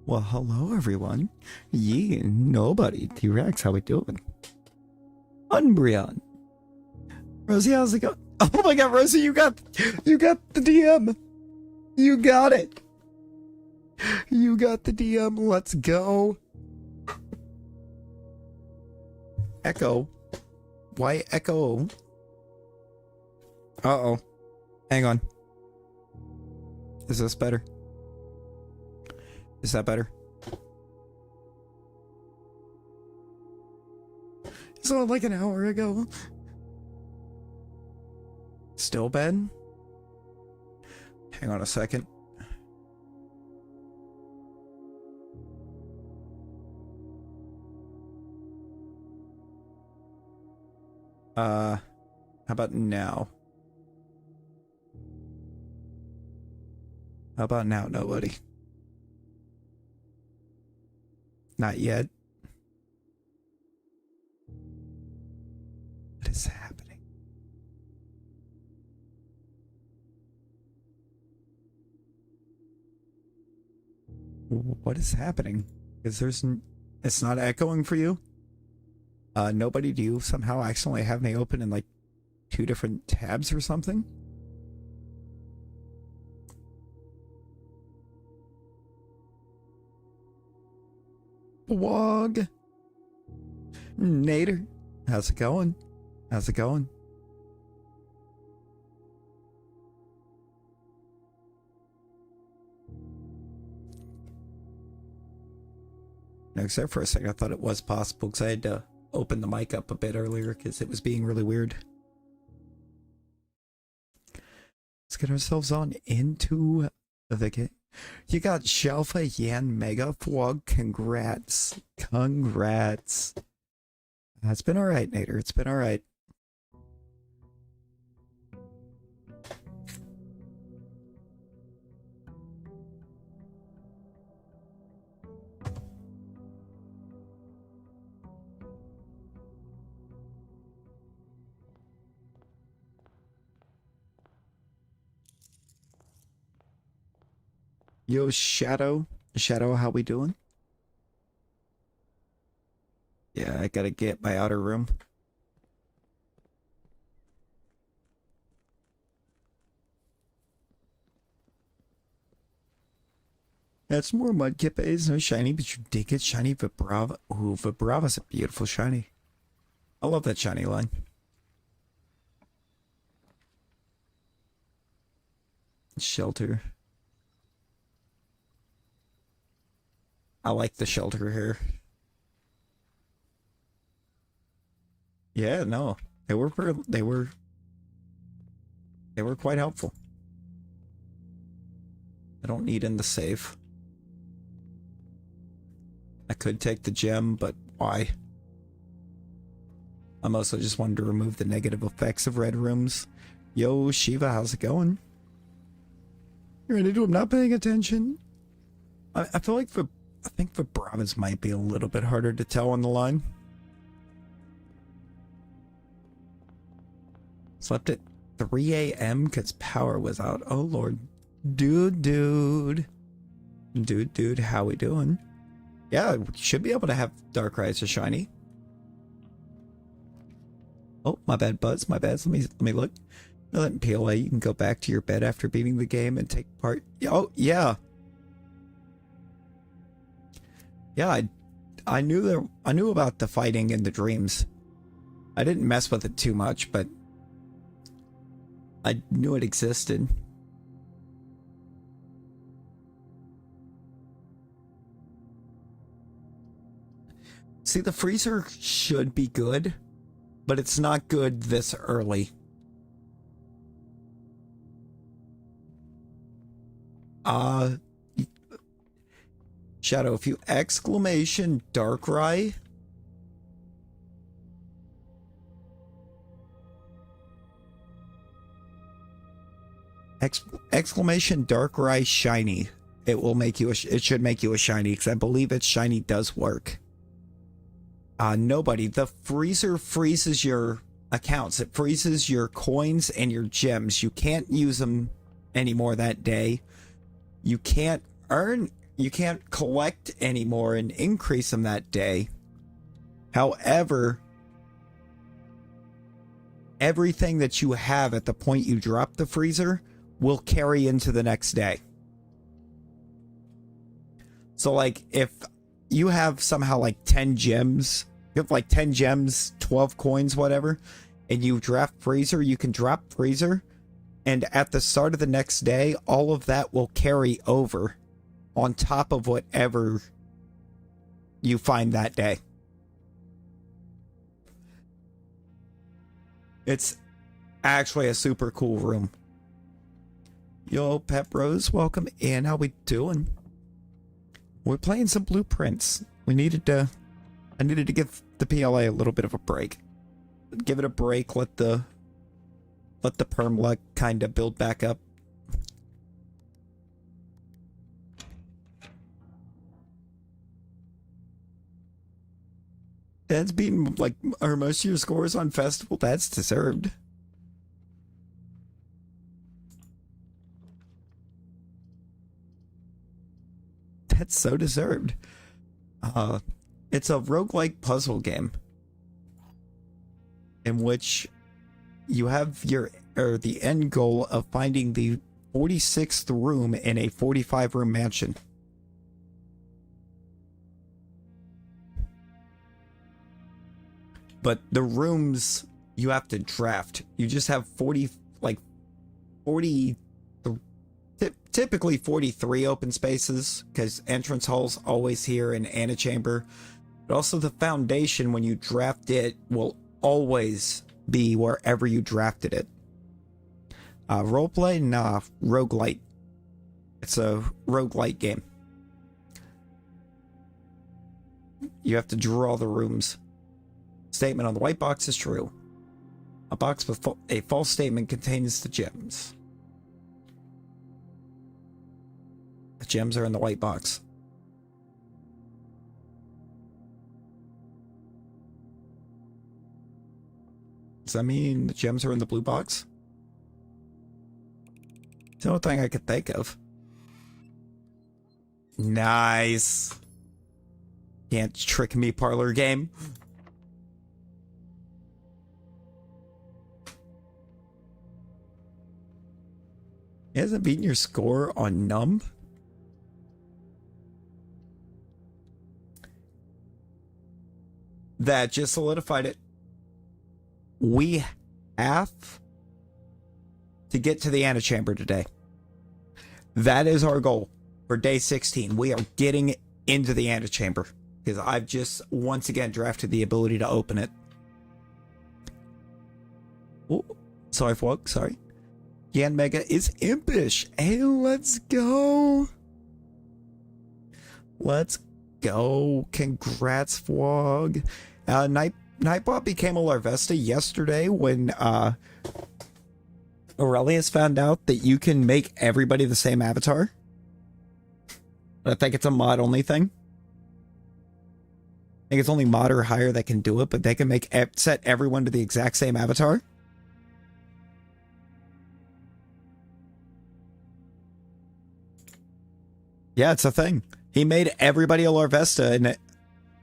Well, hello everyone. Yee, nobody. T-Rex, how we doing? Unbrion. Rosie, how's it going? Oh my god, Rosie, you got the DM. You got it. You got the DM. Let's go. Echo. Why echo? Uh-oh. Hang on. Is this better? Is that better? So like an hour ago. Still bad? Hang on a second. How about now? How about now, nobody? Not yet. What is happening? What is happening? Is there's it's not echoing for you? Nobody, do you somehow accidentally have me open in like 2 different tabs or something? Wog. Nader, how's it going? How's it going? No, except for a second, I thought it was possible because I had to open the mic up a bit earlier because it was being really weird. Let's get ourselves on into the game. You got Shalpha, Yan, Mega, Fwog. Congrats. Congrats. It's been alright, Nader. It's been alright. Yo, Shadow. Shadow, how we doing? Yeah, I gotta get my outer room. That's more Mudkip. It's no shiny, but you did get shiny Vibrava. Ooh, Vibrava's a beautiful shiny. I love that shiny line. Shelter. I like the shelter here. Yeah, no, they were quite helpful. I don't need in the save. I could take the gem, but why? I mostly just wanted to remove the negative effects of red rooms. Yo, Shiva, how's it going? You're ready to? I'm not paying attention. I feel like I think Vibrava's might be a little bit harder to tell on the line. Slept at 3 a.m. because power was out. Oh, Lord. Dude, how we doing? Yeah, we should be able to have Darkrai as a shiny. Oh, my bad, Buzz. My bad. Let me look. Now that in PLA, you can go back to your bed after beating the game and take part. Oh, yeah. Yeah, I knew about the fighting and the dreams. I didn't mess with it too much, but I knew it existed. See, the freezer should be good, but it's not good this early. Shadow, if you exclamation Darkrai, exclamation Darkrai shiny, it will make you it should make you a shiny, because I believe its shiny does work. Nobody. The freezer freezes your accounts. It freezes your coins and your gems. You can't use them anymore that day. You can't earn you can't collect anymore and increase them that day. However, everything that you have at the point you drop the freezer will carry into the next day. So like if you have somehow like 10 gems, you have like 10 gems, 12 coins, whatever, and you draft freezer, you can drop freezer, and at the start of the next day, all of that will carry over on top of whatever you find that day. It's actually a super cool room. Yo, Pep Rose, welcome in. How we doing? We're playing some blueprints. I needed to give the PLA a little bit of a break. Give it a break, let the perm luck kind of build back up. Dad's beaten like our most of your scores on festival. That's deserved. That's so deserved. It's a roguelike puzzle game in which you have the end goal of finding the 46th room in a 45-room mansion. But the rooms you have to draft. You just have 40, typically 43 open spaces, because entrance hall's always here in antechamber. But also the foundation, when you draft it, will always be wherever you drafted it. Roleplay? Nah, roguelite. It's a roguelite game. You have to draw the rooms. Statement on the white box is true. A box with a false statement contains the gems. The gems are in the white box. Does that mean the gems are in the blue box? It's the only thing I could think of. Nice. Can't trick me, parlor game. It hasn't beaten your score on Numb? That just solidified it. We have to get to the antechamber today. That is our goal for day 16. We are getting into the antechamber because I've just once again drafted the ability to open it. Oh, sorry, folks. Sorry. Yan Mega is impish. Hey, let's go. Let's go. Congrats, Fwog. Nightbot became a Larvesta yesterday when Aurelius found out that you can make everybody the same avatar. I think it's a mod only thing. I think it's only mod or higher that can do it, but they can set everyone to the exact same avatar. Yeah, it's a thing. He made everybody a Larvesta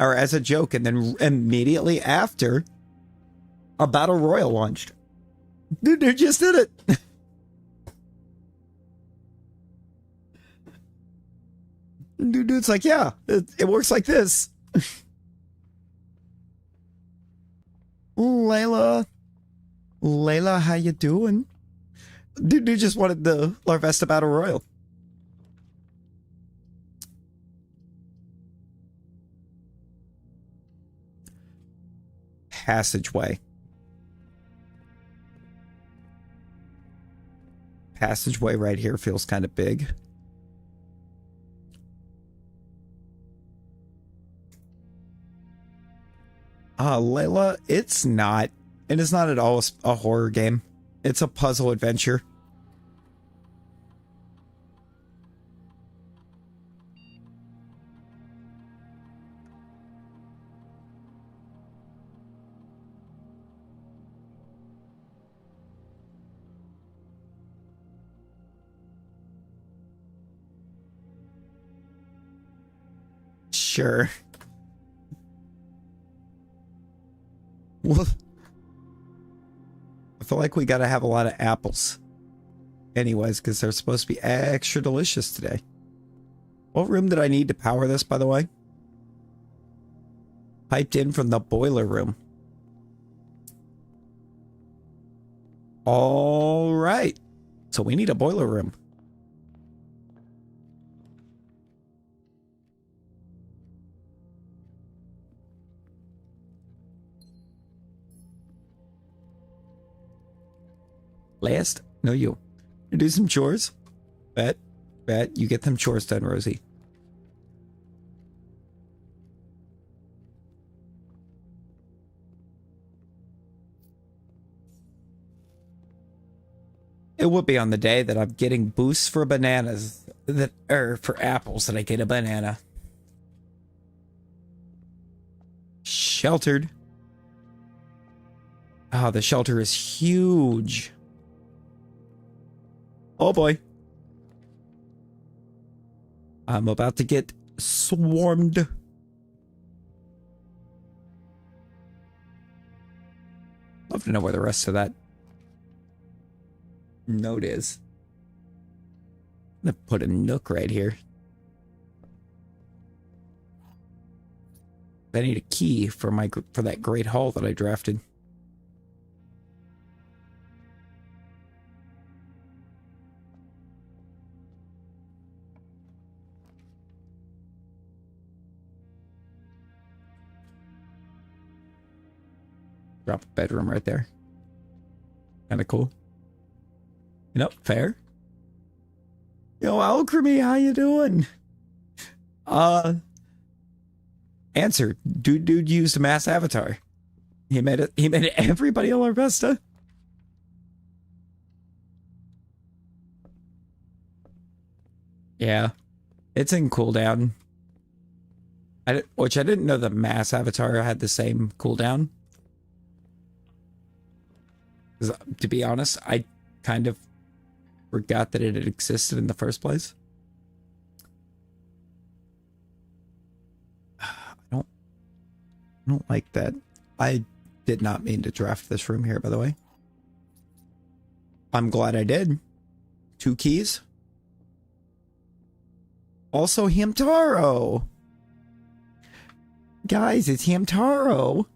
or as a joke, and then immediately after, a battle royal launched. Dude just did it. Dude's like, yeah, it works like this. Layla, how you doing? Dude just wanted the Larvesta battle royal. Passageway. Passageway right here feels kind of big. Layla, it's not. It is not at all a horror game. It's a puzzle adventure. Sure. Well, I feel like we gotta have a lot of apples. Anyways, because they're supposed to be extra delicious today. What room did I need to power this, by the way? Piped in from the boiler room. All right. So we need a boiler room. Last? No, you. You do some chores? Bet. You get them chores done, Rosie. It would be on the day that I'm getting boosts for bananas, for apples, that I get a banana. Sheltered. Oh, the shelter is huge. Oh boy. I'm about to get swarmed. Love to know where the rest of that note is. I'm gonna put a nook right here. I need a key for that great hall that I drafted. Drop a bedroom right there. Kind of cool. You know, fair. Yo, Alchemy, how you doing? Answer. Dude used a mass avatar. He made everybody on Larvesta. Yeah. It's in cooldown. Which I didn't know the mass avatar had the same cooldown. To be honest, I kind of forgot that it had existed in the first place. I don't like that. I did not mean to draft this room here, by the way. I'm glad I did. 2 keys. Also Hamtaro. Guys, it's Hamtaro.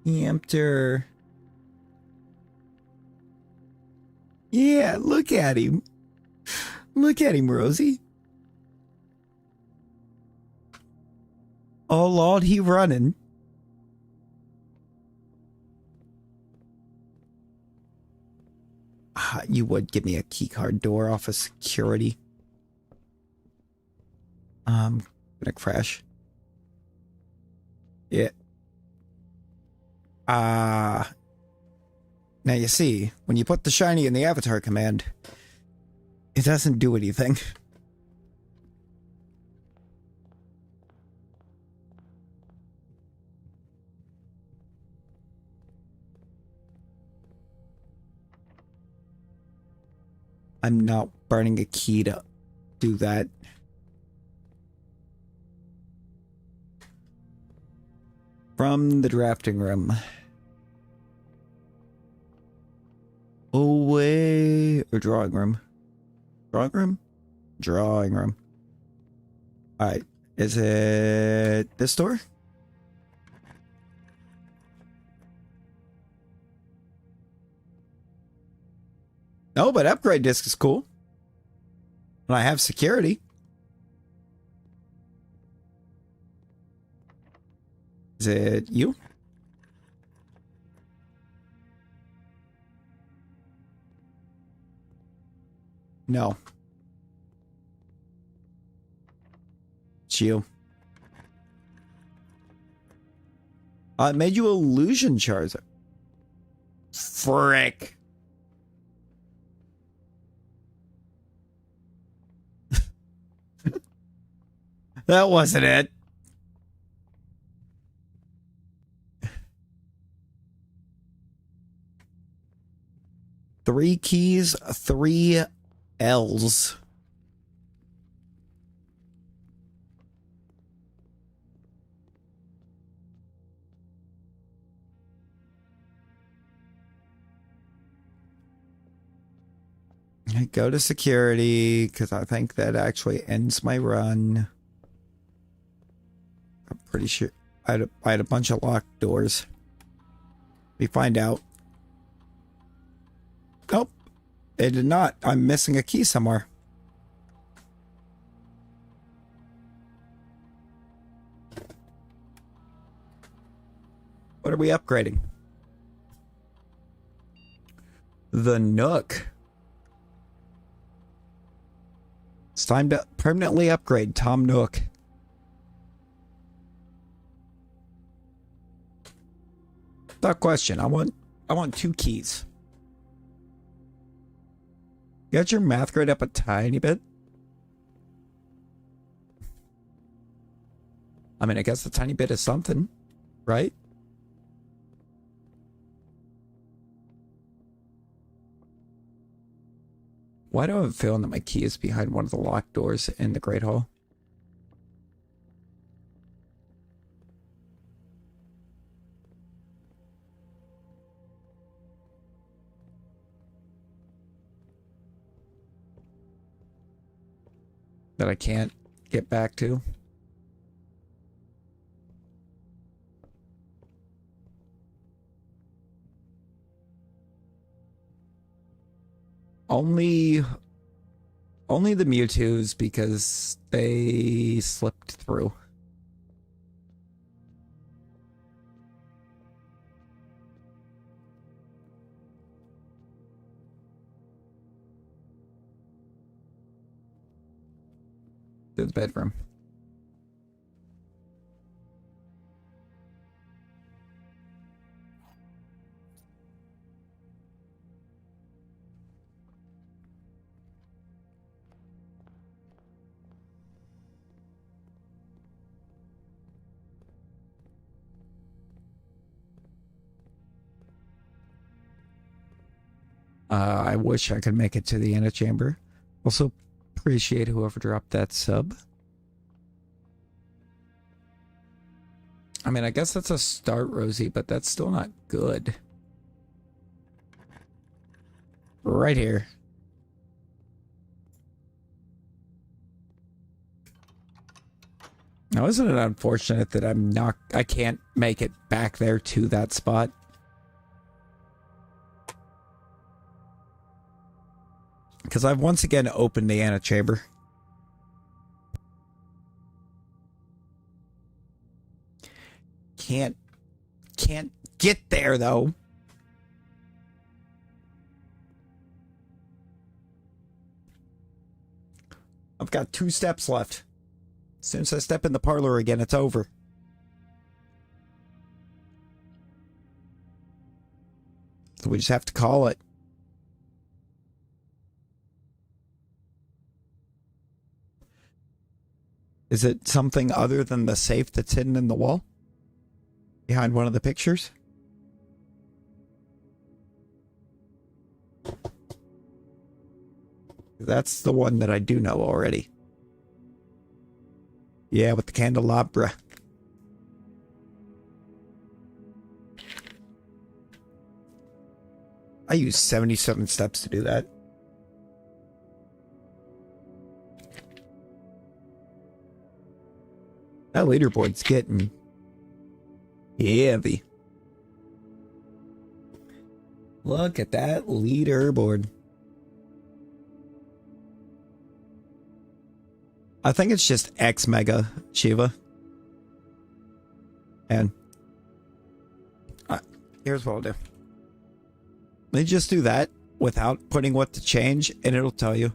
Hamter. Yeah, look at him. Look at him, Rosie. Oh, Lord, he running. You would give me a keycard door off of security. I'm gonna crash. Yeah. Now you see, when you put the shiny in the avatar command, it doesn't do anything. I'm not burning a key to do that. From the drafting room. Away. Or drawing room. Drawing room? Drawing room. Alright. Is it this door? No, but upgrade disc is cool. And I have security. Is it you? No. It's you. It made you illusion Charizard. Frick. That wasn't it. Three keys, 3 L's. I go to security because I think that actually ends my run. I'm pretty sure I had a bunch of locked doors. We find out. Nope, it did not. I'm missing a key somewhere. What are we upgrading? The Nook. It's time to permanently upgrade Tom Nook. Without question, I want 2 keys. You got your math grade up a tiny bit? I mean, I guess a tiny bit is something, right? Why do I have a feeling that my key is behind one of the locked doors in the Great Hall? That I can't get back to? Only the Mewtwo's because they slipped through. To the bedroom. I wish I could make it to the antechamber. Also, appreciate whoever dropped that sub. I mean, I guess that's a start, Rosie, but that's still not good. Right here. Now, isn't it unfortunate that I can't make it back there to that spot? Because I've once again opened the antechamber. Can't get there, though. I've got 2 steps left. As soon as I step in the parlor again, it's over. So we just have to call it. Is it something other than the safe that's hidden in the wall? Behind one of the pictures? That's the one that I do know already. Yeah, with the candelabra. I used 77 steps to do that. That leaderboard's getting heavy. Look at that leaderboard. I think it's just X Mega Shiva. And here's what I'll do. Let me just do that without putting what to change, and it'll tell you.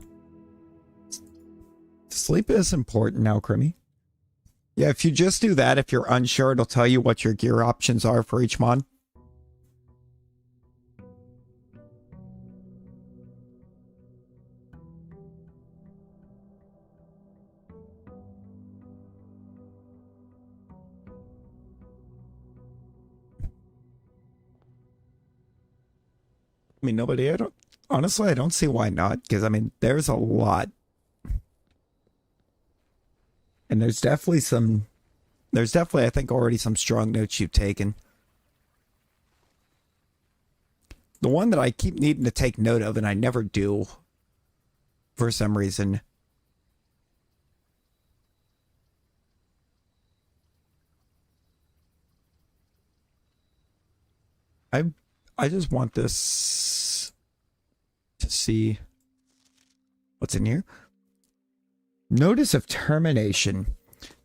Sleep is important now, Crimmy. Yeah, if you just do that, if you're unsure, it'll tell you what your gear options are for each mod. I mean, nobody, I don't, honestly, I don't see why not, because, I mean, there's a lot. And there's definitely, I think, already some strong notes you've taken. The one that I keep needing to take note of, and I never do, for some reason. I just want this to see what's in here. Notice of termination.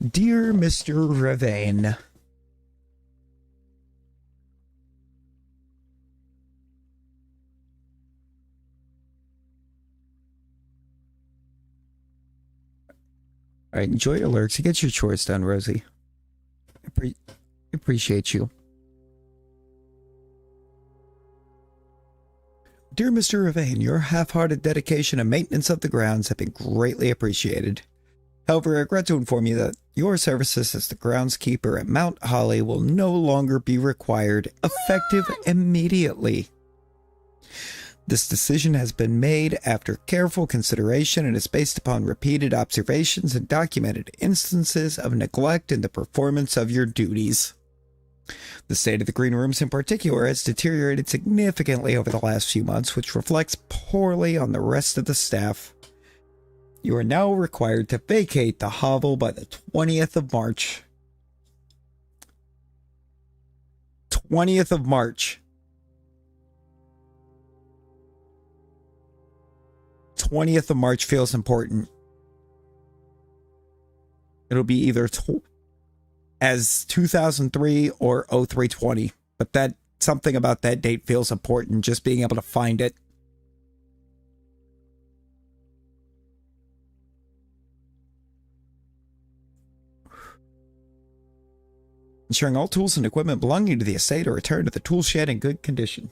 Dear Mr. Ravane. All right, enjoy your lurks. You get your chores done, Rosie. Appreciate you. Dear Mr. Ravane, your half-hearted dedication and maintenance of the grounds have been greatly appreciated. However, I regret to inform you that your services as the groundskeeper at Mount Holly will no longer be required, effective immediately. This decision has been made after careful consideration and is based upon repeated observations and documented instances of neglect in the performance of your duties. The state of the green rooms in particular has deteriorated significantly over the last few months, which reflects poorly on the rest of the staff. You are now required to vacate the hovel by the 20th of March. 20th of March. 20th of March feels important. It'll be either as 2003 or 0320, but that something about that date feels important, just being able to find it. Ensuring all tools and equipment belonging to the estate are returned to the tool shed in good condition.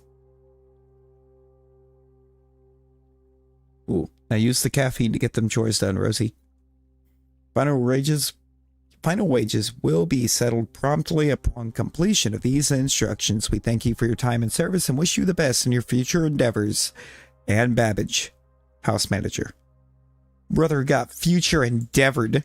Ooh, now use the caffeine to get them chores done, Rosie. Final wages will be settled promptly upon completion of these instructions. We thank you for your time and service and wish you the best in your future endeavors. Ann Babbage, house manager. Brother got future endeavored.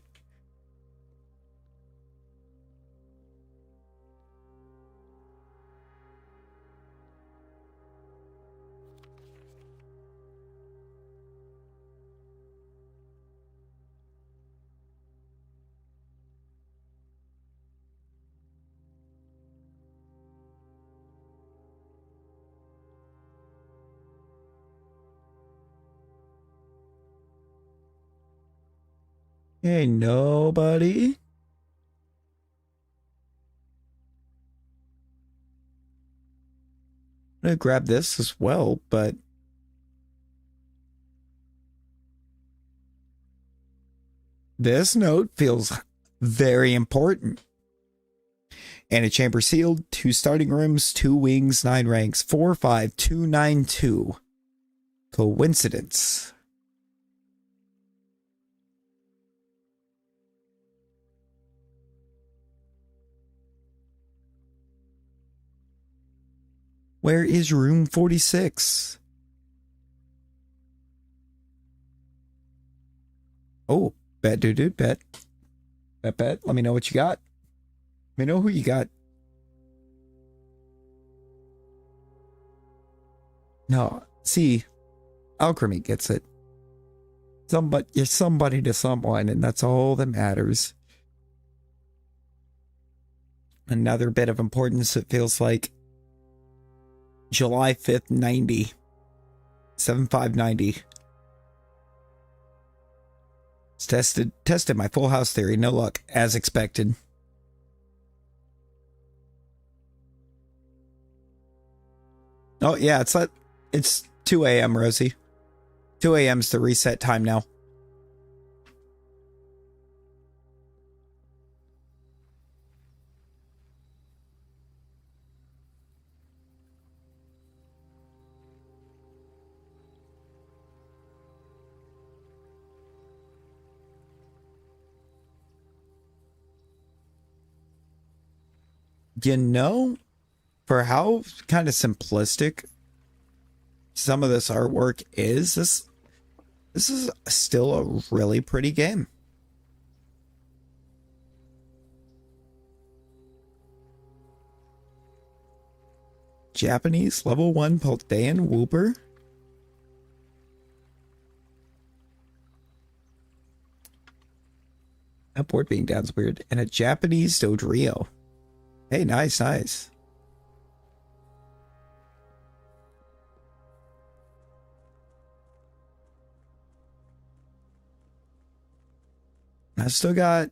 Hey, nobody. I'm gonna grab this as well, but this note feels very important. Antechamber sealed, 2 starting rooms, 2 wings, 9 ranks, 45292. Coincidence. Where is room 46? Oh, bet, dude, bet. Bet. Let me know what you got. Let me know who you got. No, see, Alchemy gets it. You're somebody to someone, and that's all that matters. Another bit of importance, it feels like. July 5th, 90. 7590. It's tested my full house theory. No luck, as expected. Oh, yeah, it's 2 a.m., Rosie. 2 a.m. is the reset time now. You know, for how kind of simplistic some of this artwork is, this is still a really pretty game. Japanese level 1 Paldean Wooper. That board being down's weird. And a Japanese Dodrio. Hey, nice, nice. I still have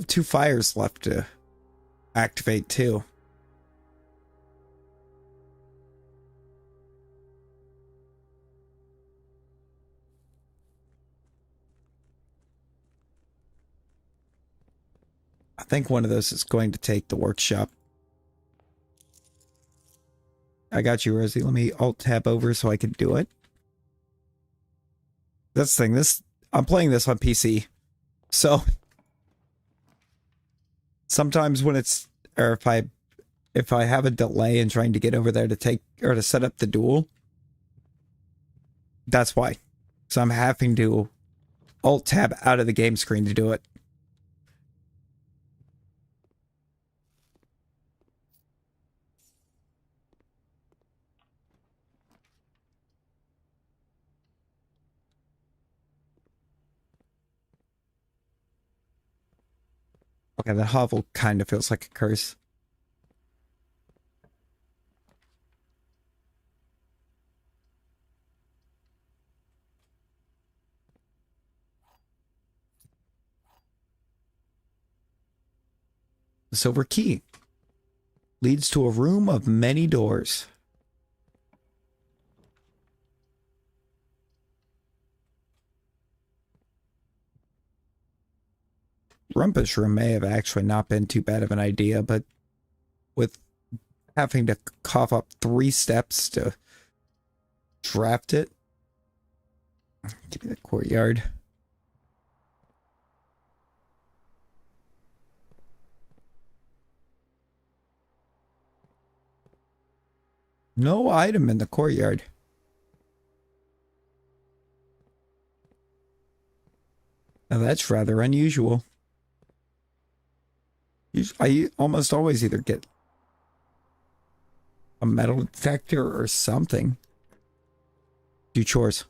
2 fires left to activate too. I think one of those is going to take the workshop. I got you, Rosie. Let me alt tab over so I can do it. That's the thing. I'm playing this on PC. So sometimes when it's, or if I have a delay in trying to get over there to take or to set up the duel, that's why. So I'm having to alt tab out of the game screen to do it. Okay, the hovel kind of feels like a curse. The silver key leads to a room of many doors. Rumpus room may have actually not been too bad of an idea, but with having to cough up 3 steps to draft it. Give me the courtyard. No item in the courtyard. Now that's rather unusual. I almost always either get a metal detector or something. Do chores.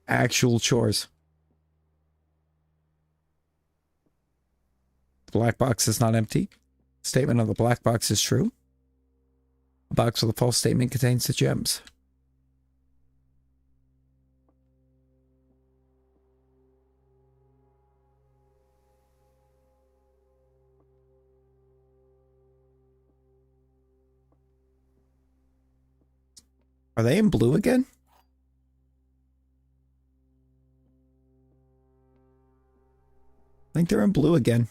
Actual chores. The black box is not empty. Statement of the black box is true. A box with a false statement contains the gems. Are they in blue again? I think they're in blue again.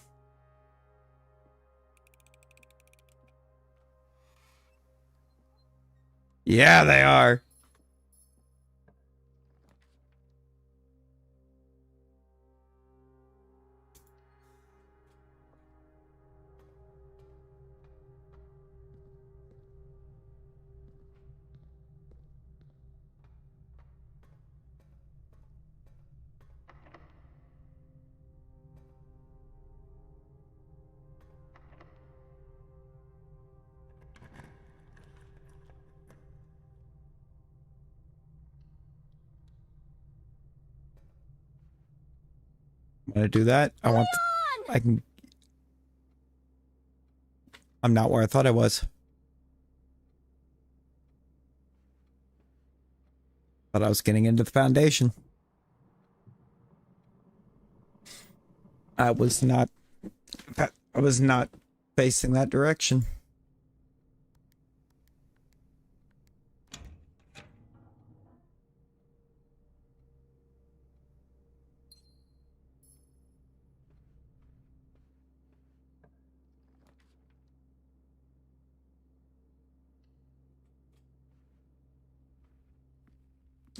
Yeah, they are. I'm gonna do that. I want. I can. I'm not where I thought I was. Thought I was getting into the foundation. I was not. I was not facing that direction.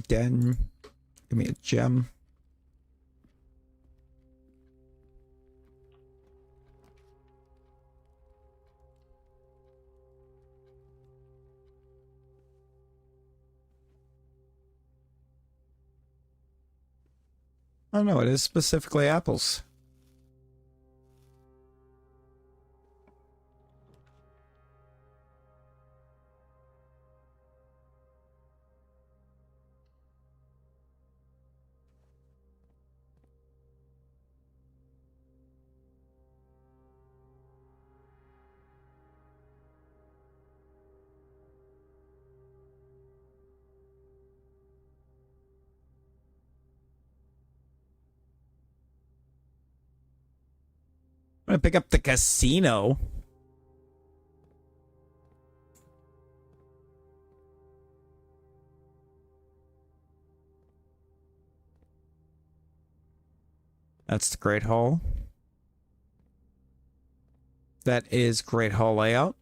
Again, give me a gem. Oh no, it is specifically apples. I'm gonna pick up the casino. That's the Great Hall. That is Great Hall layout.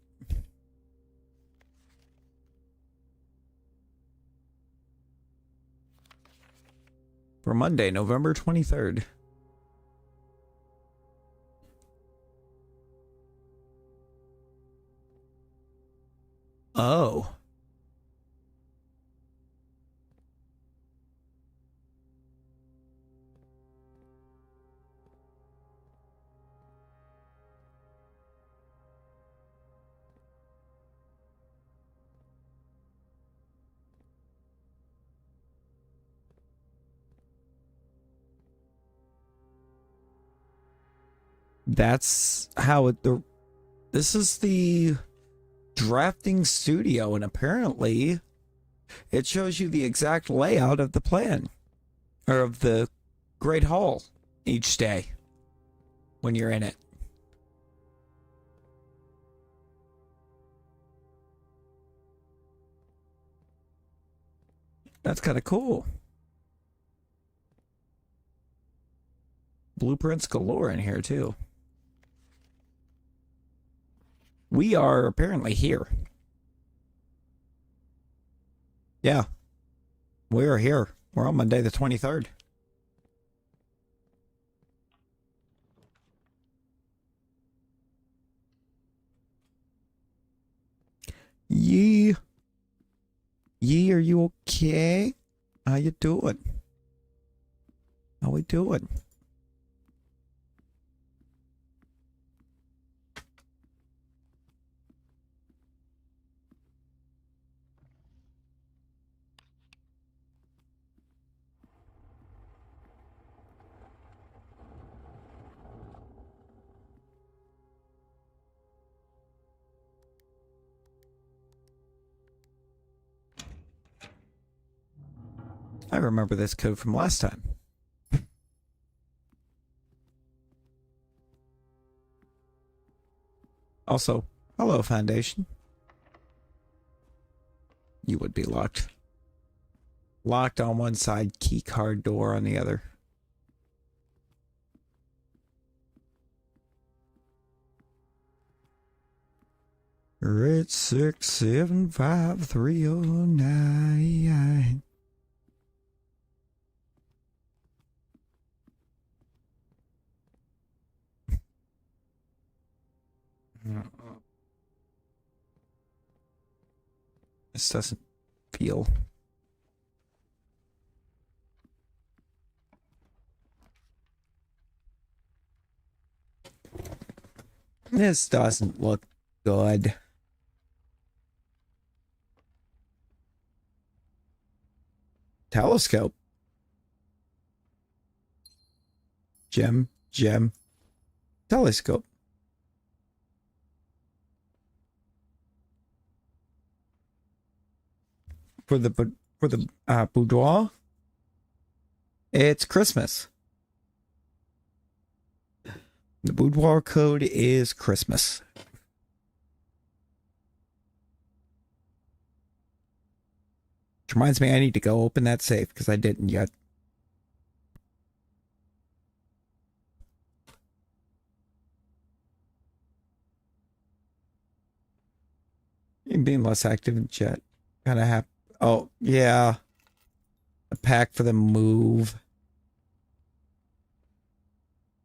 For Monday, November 23rd. Oh. That's how it... This is the drafting studio, and apparently it shows you the exact layout of the plan. Or of the Great Hall each day when you're in it. That's kind of cool. Blueprints galore in here, too. We are apparently here. Yeah. We are here. We're on Monday the 23rd. Yee. Yee, are you okay? How you doing? How we doing? I remember this code from last time. Also, hello, Foundation. You would be locked. Locked on one side, key card door on the other. Red 6753099. This doesn't feel... This doesn't look good. Telescope. Gem. Telescope. For the boudoir, it's Christmas. The boudoir code is Christmas. Which reminds me, I need to go open that safe because I didn't yet. Being less active in chat. Kind of happy. Oh, yeah. A pack for the move.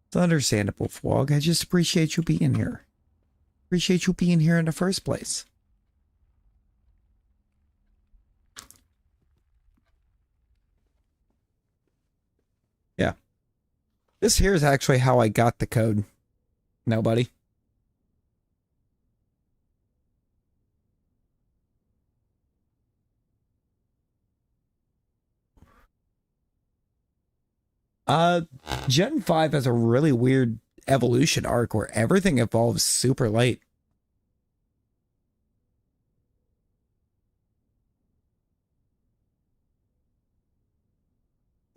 It's understandable, Fwog. I just appreciate you being here. Appreciate you being here in the first place. Yeah. This here is actually how I got the code. Nobody. Gen 5 has a really weird evolution arc where everything evolves super late.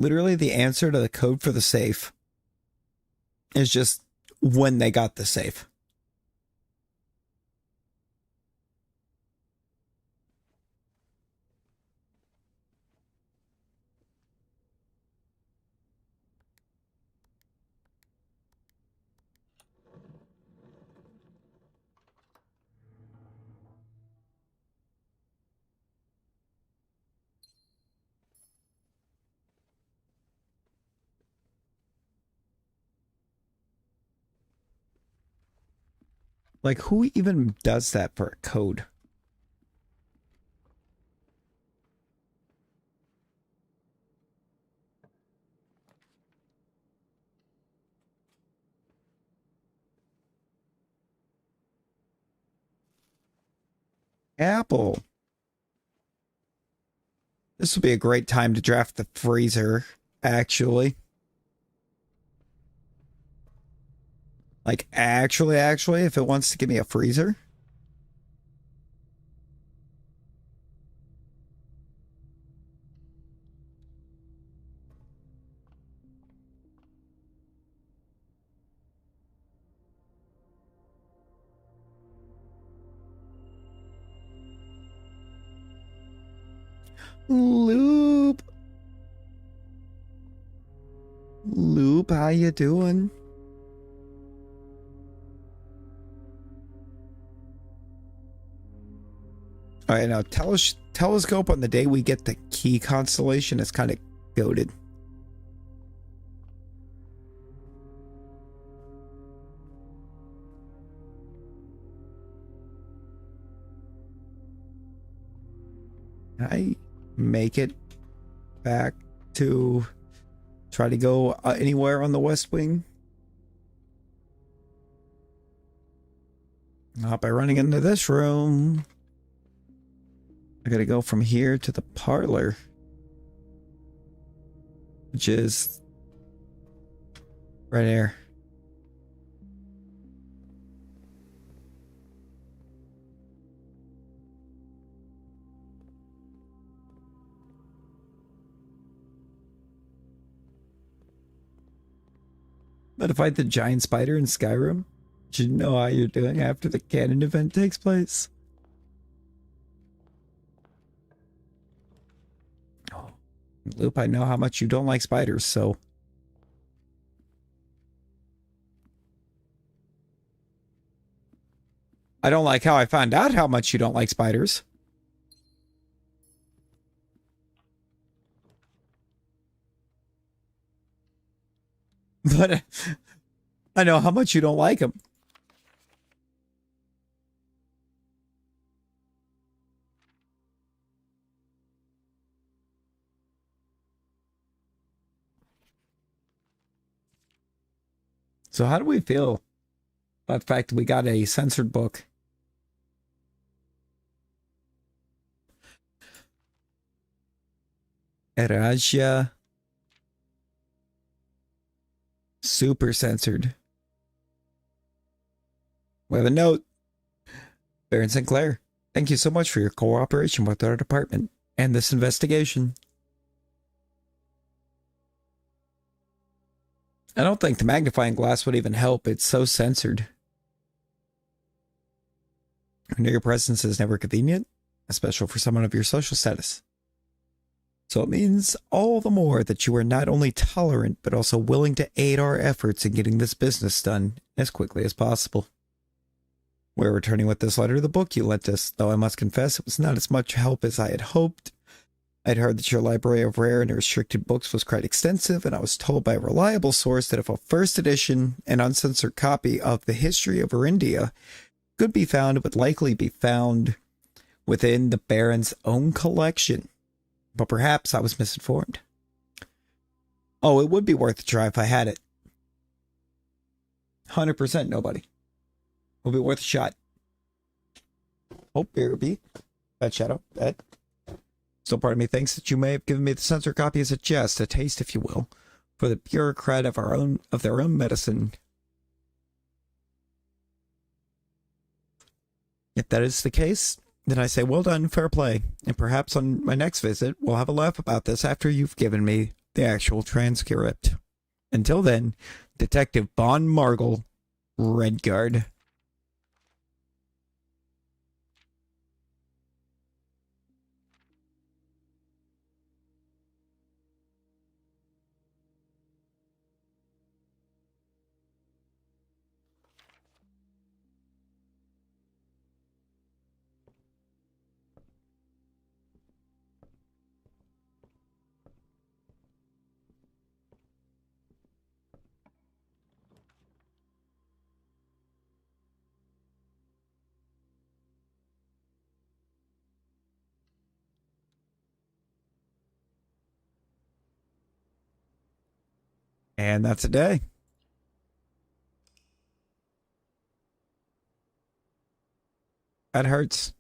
Literally, the answer to the code for the safe is just when they got the safe. Like, who even does that for a code? Apple. This would be a great time to draft the freezer, actually. Like, actually, if it wants to give me a freezer. Loop. Loop, how you doing? All right, now telescope on the day we get the key constellation is kind of goated. I make it back to try to go anywhere on the West Wing? Not by running into this room. I gotta go from here to the parlor, which is right here. But to fight the giant spider in Skyrim, you know how you're doing after the canon event takes place. Oh, Loop, I know how much you don't like spiders, so... I don't like how I found out how much you don't like spiders. But I know how much you don't like them. So how do we feel about the fact that we got a censored book? Erasia. Super censored. We have a note. Baron Sinclair, thank you so much for your cooperation with our department and this investigation. I don't think the magnifying glass would even help. It's so censored. I know your presence is never convenient, especially for someone of your social status. So it means all the more that you are not only tolerant, but also willing to aid our efforts in getting this business done as quickly as possible. We're returning with this letter to the book you lent us, though I must confess it was not as much help as I had hoped. I'd heard that your library of rare and restricted books was quite extensive, and I was told by a reliable source that if a first edition and uncensored copy of the history of Erindia could be found, it would likely be found within the Baron's own collection. But perhaps I was misinformed. Oh, it would be worth a try if I had it. 100% nobody. Will be worth a shot. Oh, BRB. Bad Shadow. Bad. Still part of me thinks that you may have given me the censor copy as a jest, a taste, if you will, for the bureaucrat of their own medicine. If that is the case, then I say well done, fair play, and perhaps on my next visit we'll have a laugh about this after you've given me the actual transcript. Until then, Detective Bon Margle, Redguard. And that's a day. That hurts.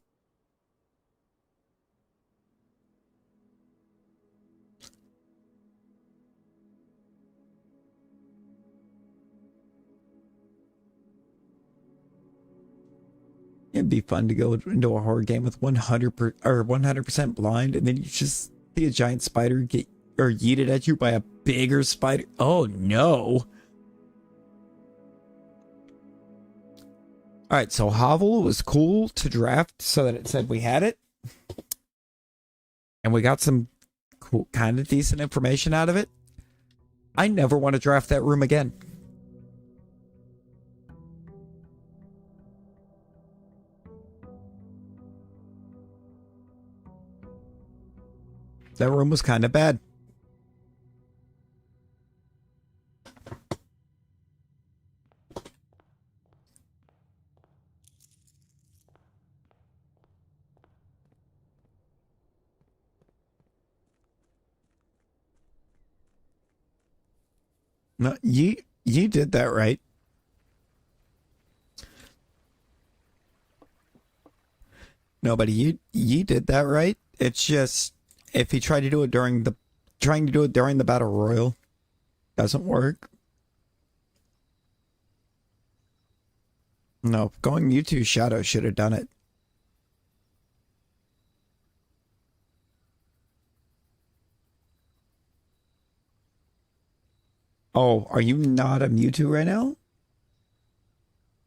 It'd be fun to go into a horror game with 100% blind, and then you just see a giant spider get or yeeted at you by a bigger spider. Oh no! All right, so Hovel was cool to draft so that it said we had it, and we got some cool, kind of decent information out of it. I never want to draft that room again. That room was kind of bad. No, you did that right. No, but you did that right. It's just if he tried to do it during the battle royal, doesn't work. No, going Mewtwo Shadow should have done it. Oh, are you not a Mewtwo right now?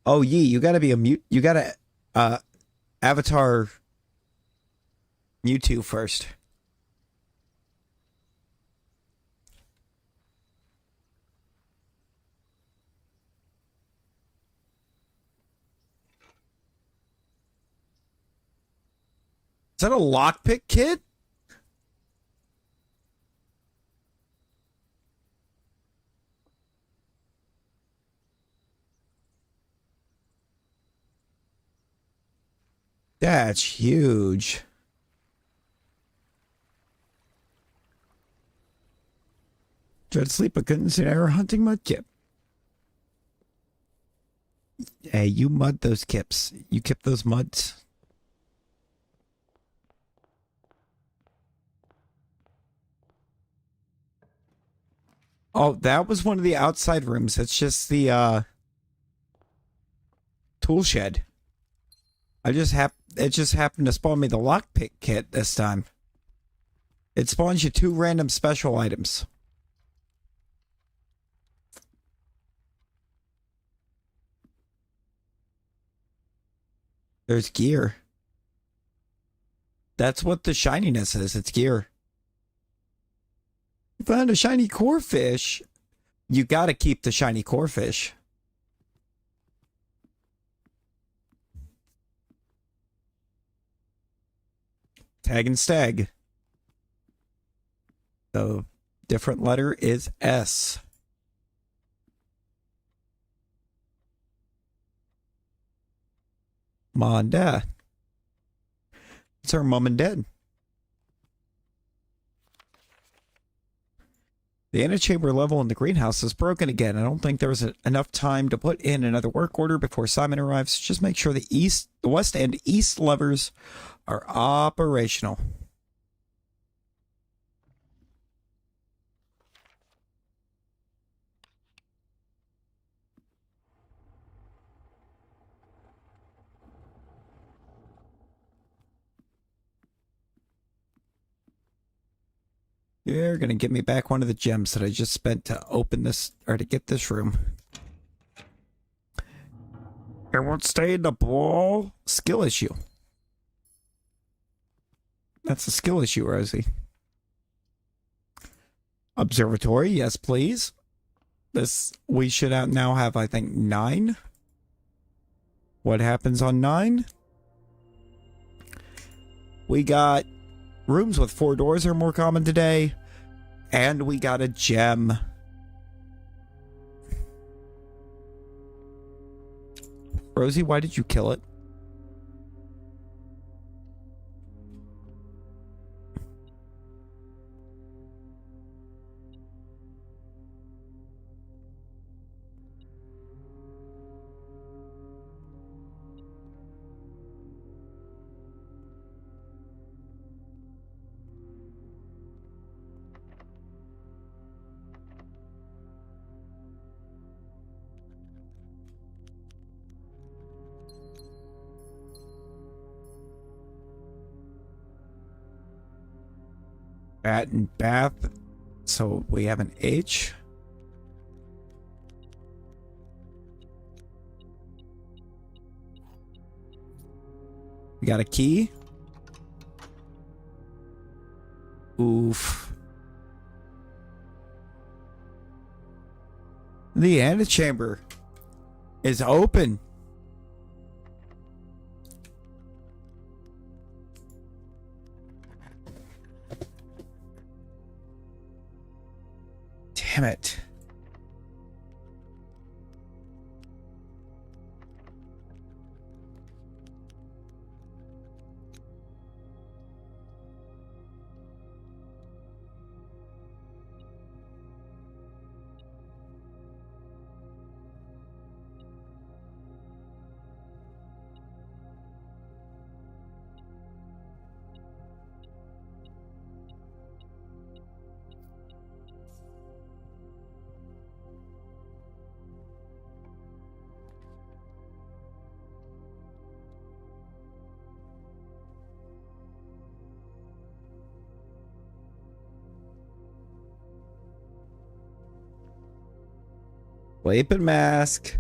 Oh, you gotta be a you gotta avatar Mewtwo first. Is that a lockpick kit? That's huge. Tried to sleep, but couldn't see our hunting mudkip. Hey, you mud those kips. You kip those muds. Oh, that was one of the outside rooms. It's just the tool shed. It just happened to spawn me the lockpick kit this time. It spawns you 2 random special items. There's gear. That's what the shininess is. It's gear. You found a shiny core fish. You gotta keep the shiny core fish. Tag and stag. The different letter is S. Mom and Dad. It's our mom and dad. The antechamber level in the greenhouse is broken again. I don't think there was enough time to put in another work order before Simon arrives. Just make sure the west and east levers are operational. You're going to give me back one of the gems that I just spent to open this, or to get this room. It won't stay in the ball. Skill issue. That's a skill issue, Rosie. Observatory, yes, please. We should now have, I think, 9. What happens on 9? We got rooms with 4 doors are more common today. And we got a gem. Rosie, why did you kill it? Bat and bath. So we have an H. We got a key. Oof. The antechamber is open. Damn it. Sleeping mask.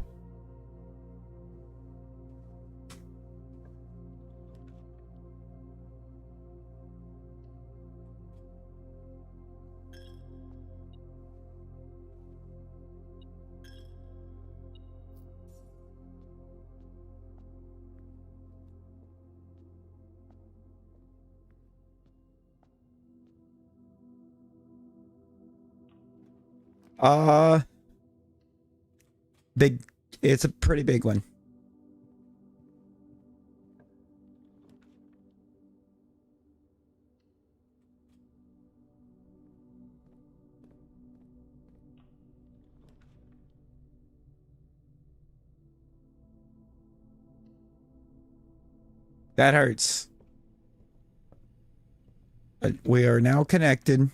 Big. It's a pretty big one. That hurts. But we are now connected.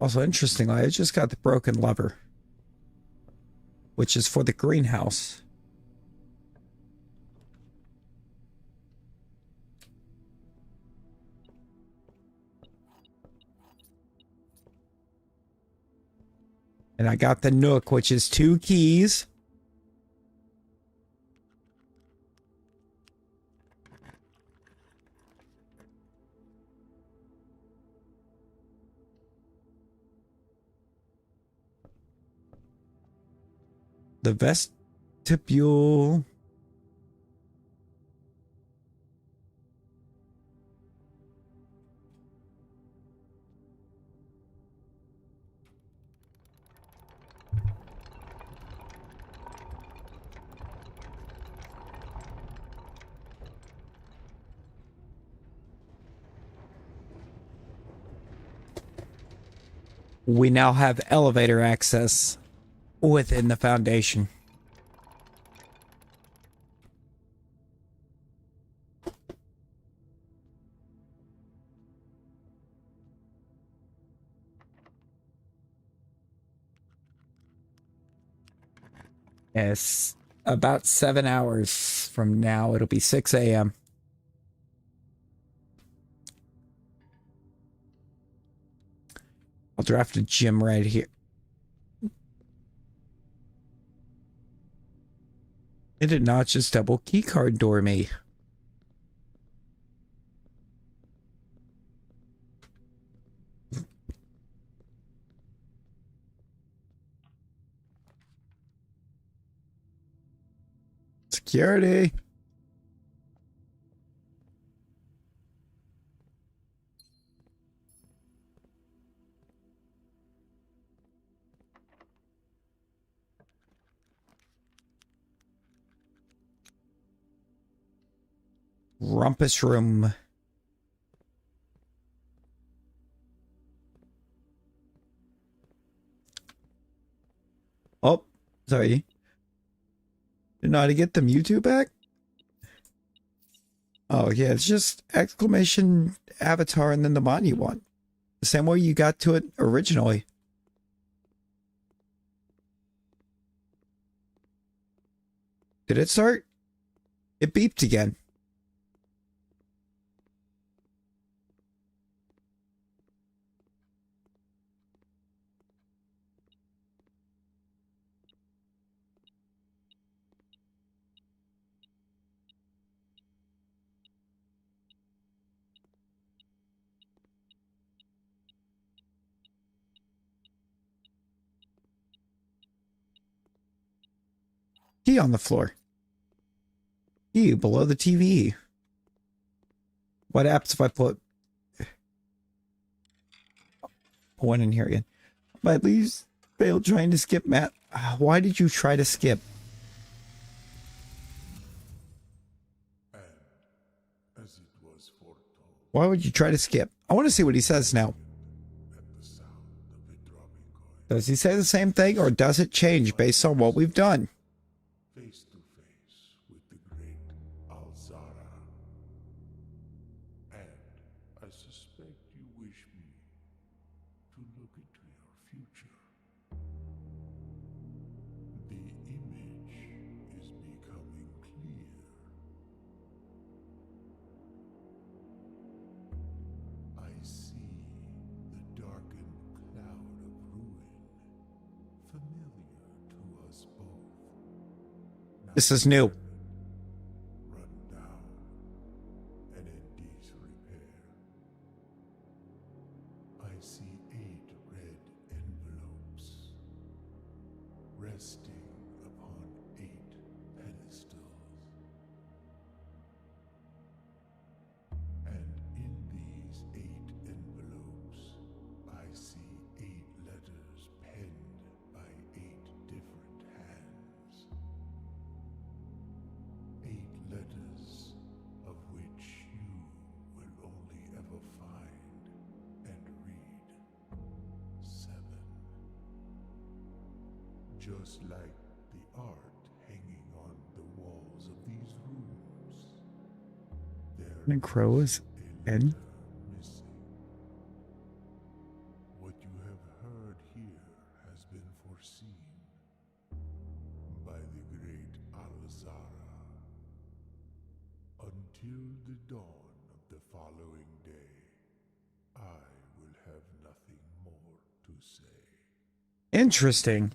Also, interestingly, I just got the broken lever, which is for the greenhouse. And I got the nook, which is 2 keys. The vestibule. We now have elevator access within the Foundation. Yes, about 7 hours from now, it'll be 6 a.m. I'll draft a gym right here. It did not just double keycard door me. Security. Rumpus room. Oh, sorry. Didn't know how to get the Mewtwo back? Oh, yeah, it's just exclamation avatar and then the mod you want. The same way you got to it originally. Did it start? It beeped again. Key on the floor. Key below the TV. What happens if I put one in here again? I at least failed trying to skip, Matt. Why did you try to skip? As it was foretold, Why would you try to skip? I want to see what he says now. at the sound of a dropping coin, Does he say the same thing, or does it change based on what we've done? face to face with the great Alzara. And I suspect you wish me to look into your future. The image is becoming clear. I see the darkened cloud of ruin, familiar to us both. Now This is new. run down and in disrepair. I see 8 red envelopes resting upon 8 pedestals. And in these 8 envelopes, I see 8 letters penned by 8 different hands. 8 letters of which you will only ever find and read 7. Just like the art hanging on the walls of these rooms, there And crows a and letter missing. What you have heard here has been foreseen by the great Alzara. Until the dawn of the following day, I will have nothing more to say. interesting.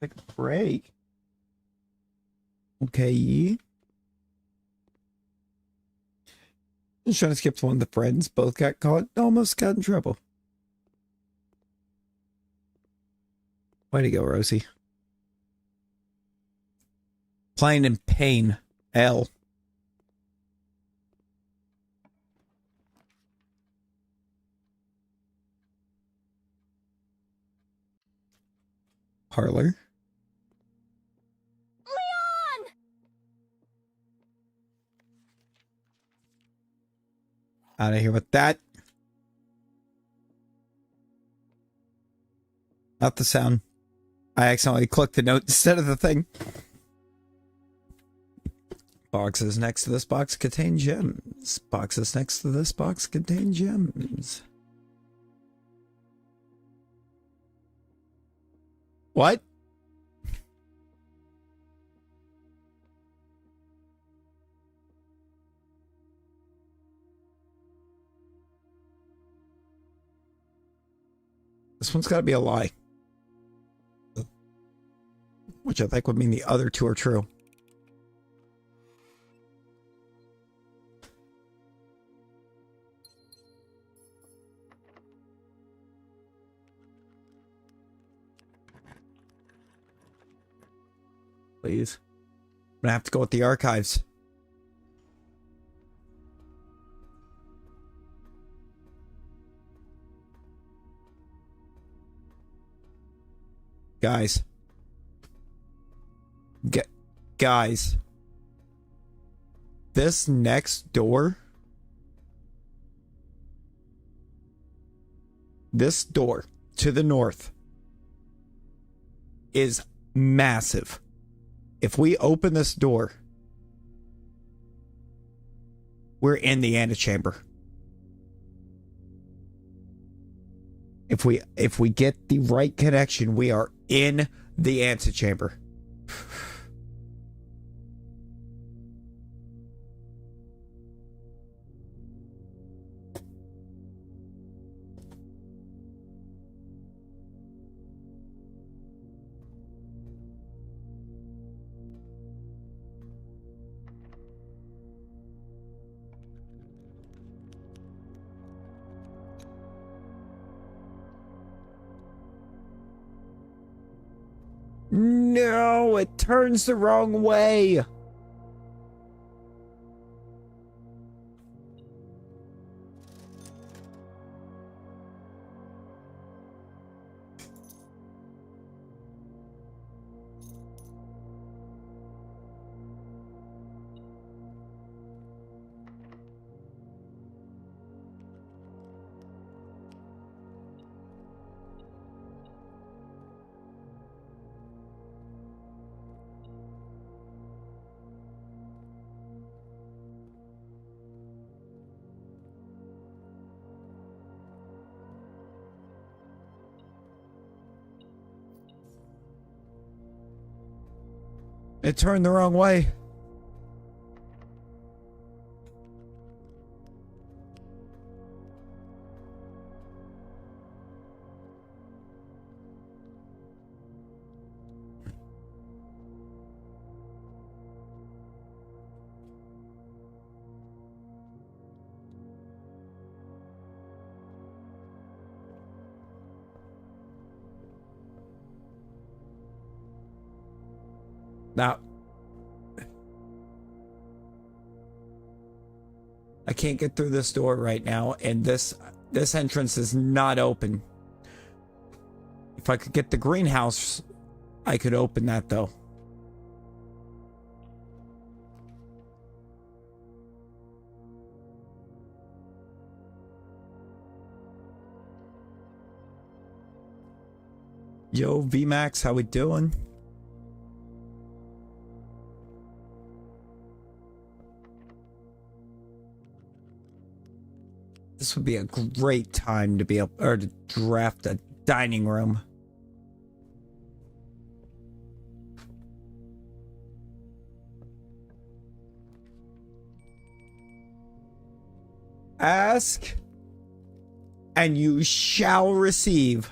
Take a break. Okay. Just trying to skip one of the friends. Both got caught. Almost got in trouble. Way to go, Rosie. Playing in pain. L. Parlor. Out of here with that. Not the sound. I accidentally clicked the note instead of the thing. Boxes next to this box contain gems. Boxes next to this box contain gems. What? This one's got to be a lie. Which I think would mean the other two are true. Please. I'm gonna have to go with the archives. Guys. Guys. This next door. This door to the north is massive. If we open this door, we're in the antechamber. If we get the right connection, we are in the antechamber. No, it turns the wrong way. It turned the wrong way. Now, I can't get through this door right now, and this entrance is not open. If I could get the greenhouse, I could open that though. Yo, VMAX, how we doing? This would be a great time to be able, or to draft a dining room. Ask, and you shall receive.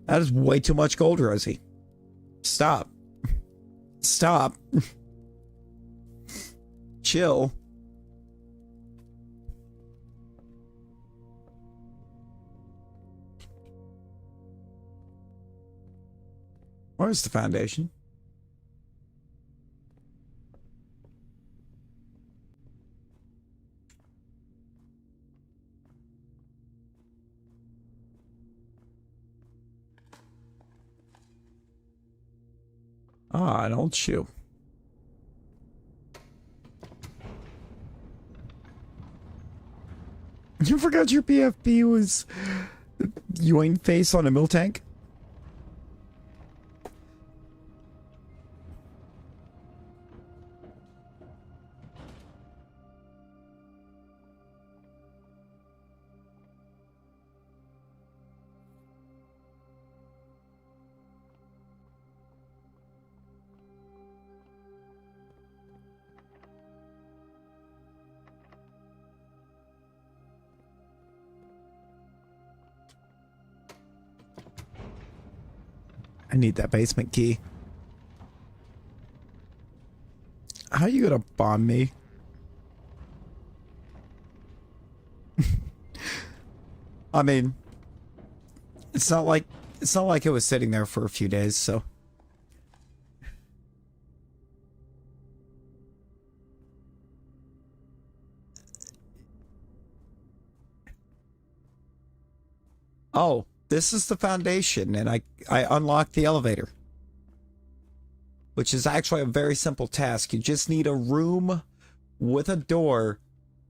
That is way too much gold, Rosie. Stop. Stop. Chill. Where's the foundation? Ah, an old shoe. You forgot your PFP was Ewing face on a milk tank? I need that basement key. How are you gonna bomb me? I mean, it's not like it was sitting there for a few days, so. Oh, this is the foundation, and I unlocked the elevator. Which is actually a very simple task. You just need a room with a door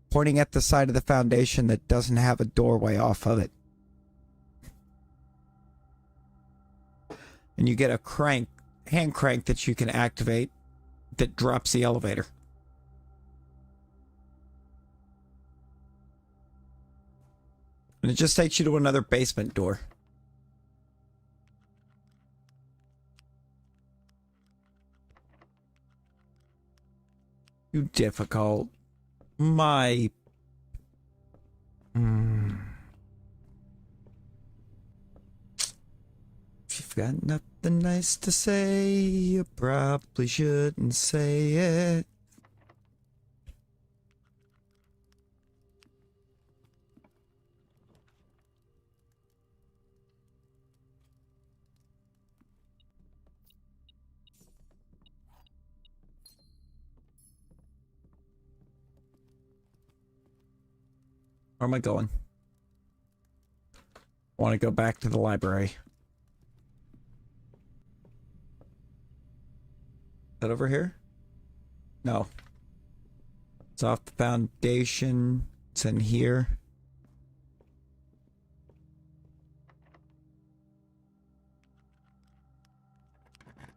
pointing at the side of the foundation that doesn't have a doorway off of it. And you get a crank, hand crank that you can activate that drops the elevator. And it just takes you to another basement door. Too difficult. My... If you've got nothing nice to say, you probably shouldn't say it. Where am I going? I want to go back to the library. Is that over here? No. It's off the foundation. It's in here. I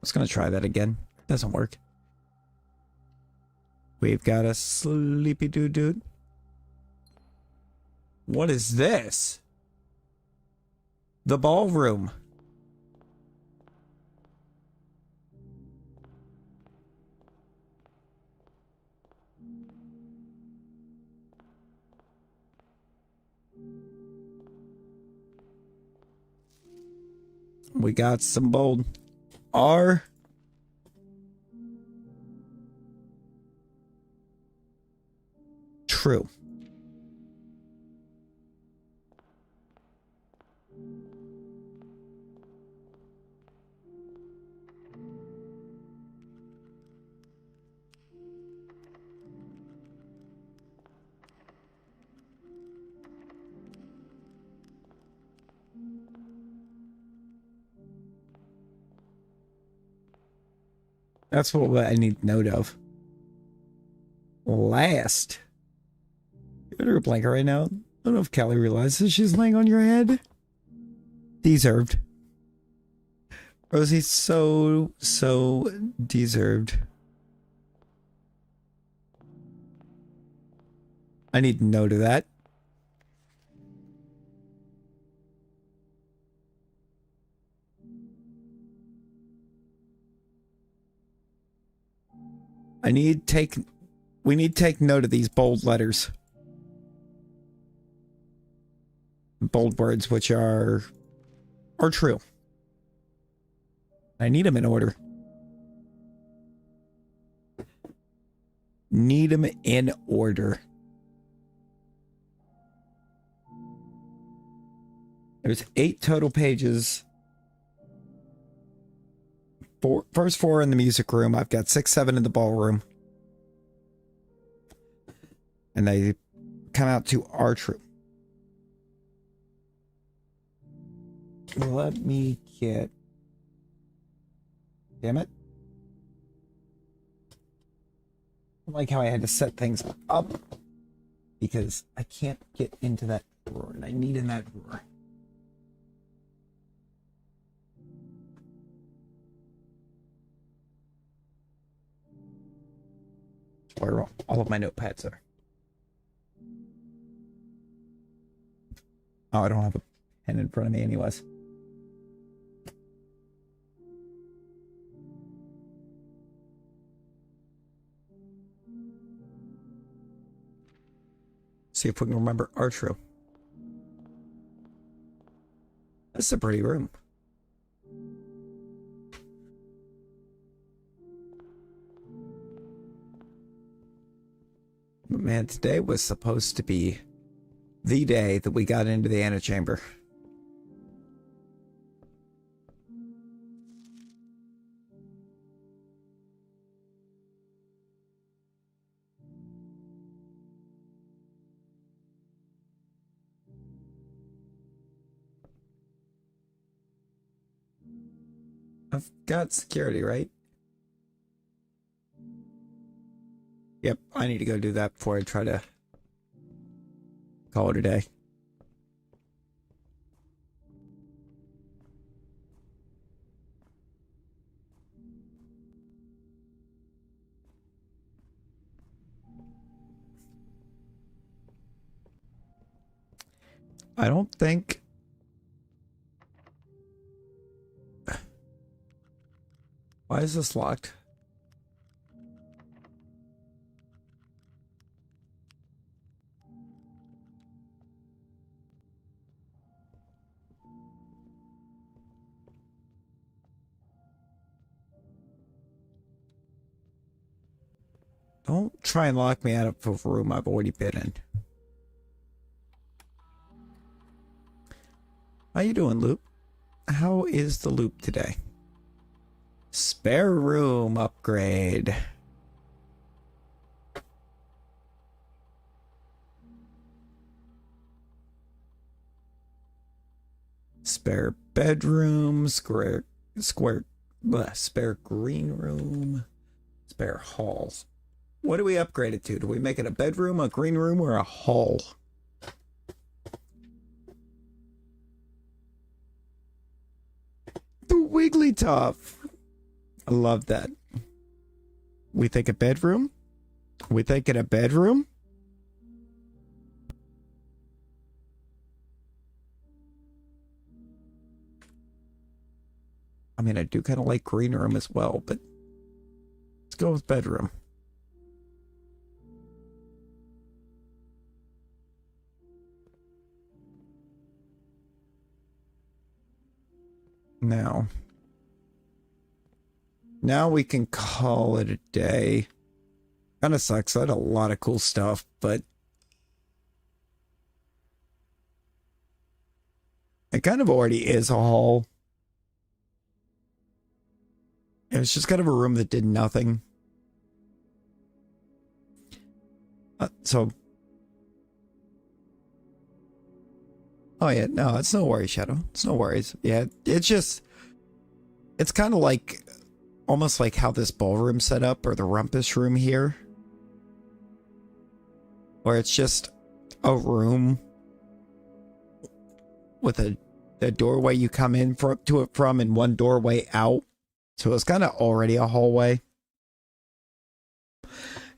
was going to try that again. Doesn't work. We've got a sleepy dude. What is this? The ballroom. We got some bold R. True. That's what I need note of. Last. You're under a blanket right now. I don't know if Callie realizes she's laying on your head. Deserved. Rosie's so deserved. I need note of that. We need to take note of these bold letters. Bold words which are true. I need them in order. Need them in order. There's 8 total pages. First 4 in the music room. I've got 6, 7 in the ballroom. And they come out to our true. Let me get... Damn it. I like how I had to set things up because I can't get into that drawer and I need in that drawer. Where all of my notepads are. Oh, I don't have a pen in front of me anyways. See if we can remember Artro. This is a pretty room. But man, today was supposed to be the day that we got into the antechamber. I've got security, right? Yep, I need to go do that before I try to call it a day. I don't think... Why is this locked? Don't try and lock me out of a room I've already been in. How you doing, Loop? How is the Loop today? Spare room upgrade. Spare bedroom, spare green room, spare hall. What do we upgrade it to? Do we make it a bedroom, a green room, or a hall? The Wigglytuff. I love that. We think a bedroom? We thinking a bedroom? I mean, I do kind of like green room as well, but let's go with bedroom. Now we can call it a day. Kind of sucks. I had a lot of cool stuff, but it kind of already is a hall. It was just kind of a room that did nothing. Oh yeah, no, it's no worries, Shadow. It's no worries. Yeah, it's just, it's kind of like, almost like how this ballroom set up, or the rumpus room here. Where it's just a room with a doorway you come in to it from and one doorway out. So it's kind of already a hallway.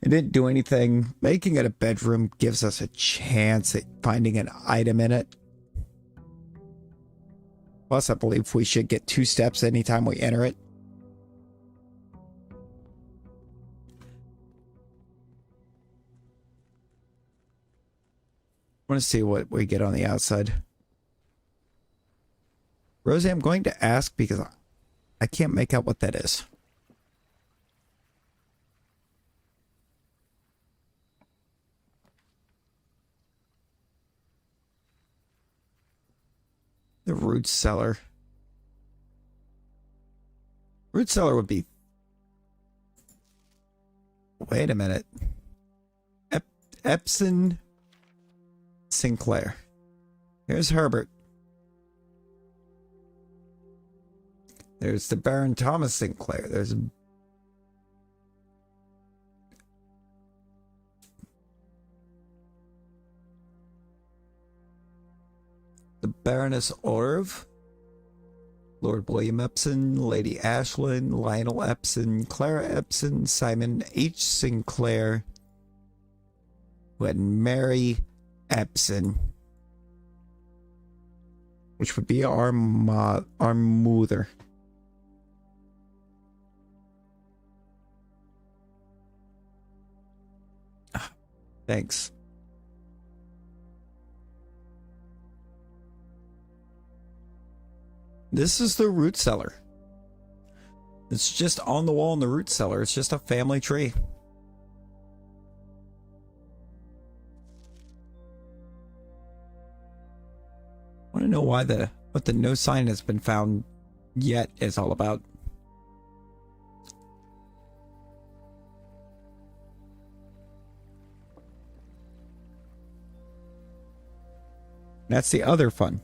It didn't do anything. Making it a bedroom gives us a chance at finding an item in it. Plus, I believe we should get 2 steps anytime we enter it. I want to see what we get on the outside. Rosie, I'm going to ask because I can't make out what that is. The root cellar. Root cellar would be... Wait a minute. Epson Sinclair. Here's Herbert. There's the Baron Thomas Sinclair. There's the Baroness Orv, Lord William Epson, Lady Ashlyn, Lionel Epson, Clara Epson, Simon H. Sinclair, and Mary Epson, which would be our mother. Thanks. This is the root cellar. It's just on the wall in the root cellar. It's just a family tree. I want to know why what the no sign has been found yet is all about. That's the other fun.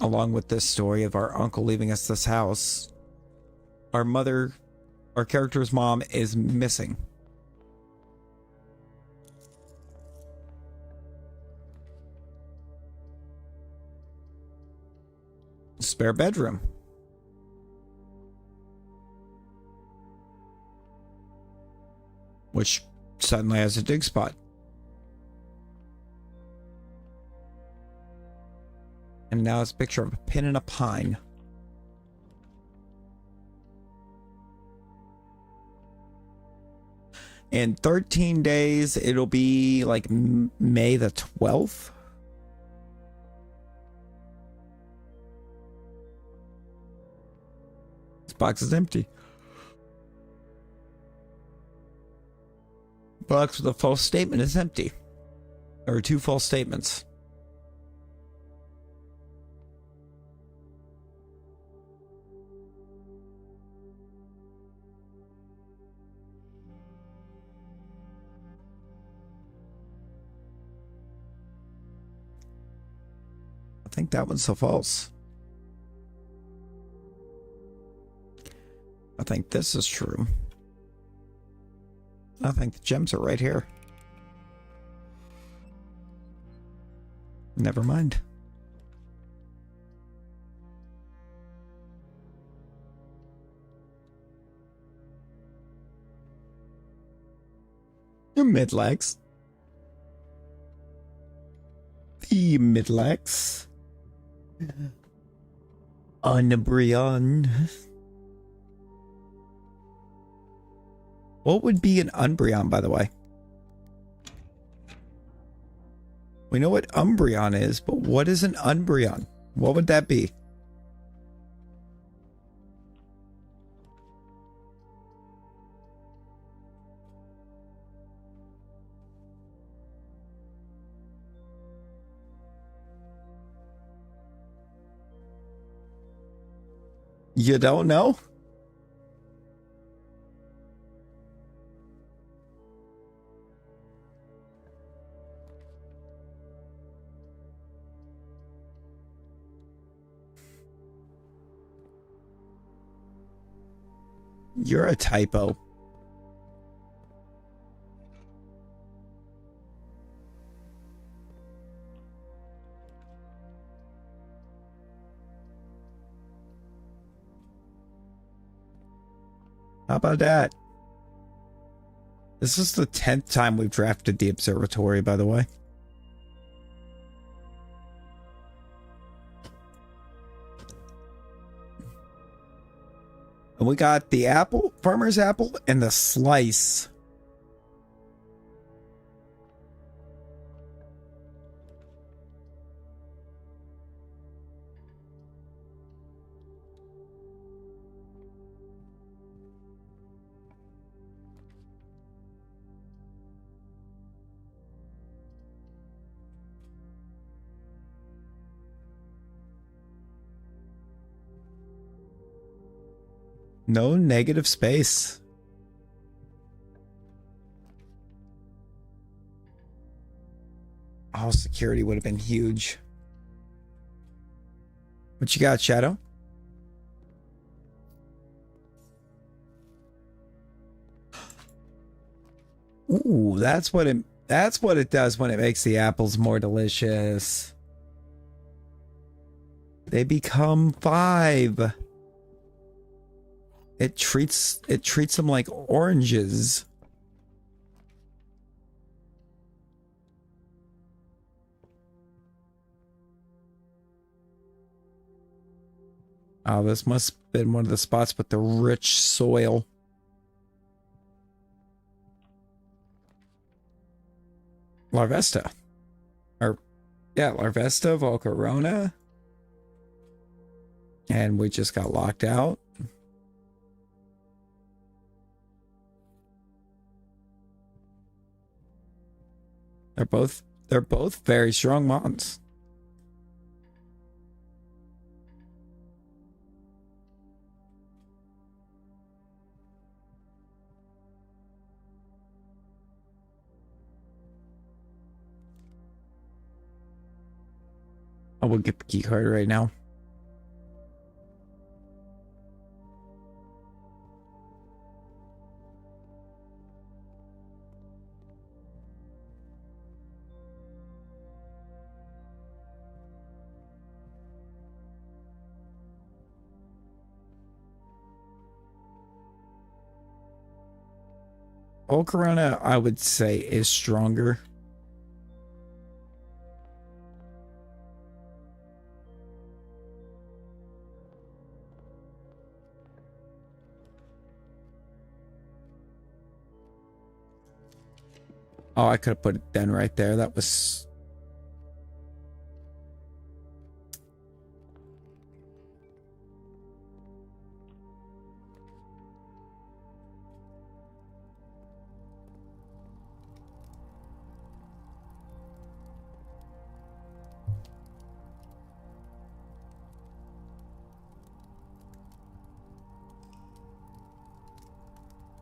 Along with this story of our uncle leaving us this house, our character's mom is missing. Spare bedroom. Which suddenly has a dig spot. And now it's a picture of a pin and a pine. In 13 days, it'll be like May the 12th. This box is empty. Box with a false statement is empty. There are 2 false statements. I think that one's so false. I think this is true. I think the gems are right here. Never mind. Your midlegs. The midlegs. Unbrion. What would be an Unbrion, by the way? We know what Umbreon is, but what is an Unbrion? What would that be? You don't know? You're a typo. How about that? This is the 10th time we've drafted the observatory, by the way. And we got the apple, farmer's apple, and the slice. No negative space. Oh, security would have been huge. What you got, Shadow? Ooh, that's what it does when it makes the apples more delicious. They become 5. It treats them like oranges. Oh, this must have been one of the spots with the rich soil. Larvesta. Yeah, Larvesta, Volcarona. And we just got locked out. They're both very strong mons. I will get the key card right now. Volcarona, I would say, is stronger. Oh, I could have put it Den right there. That was...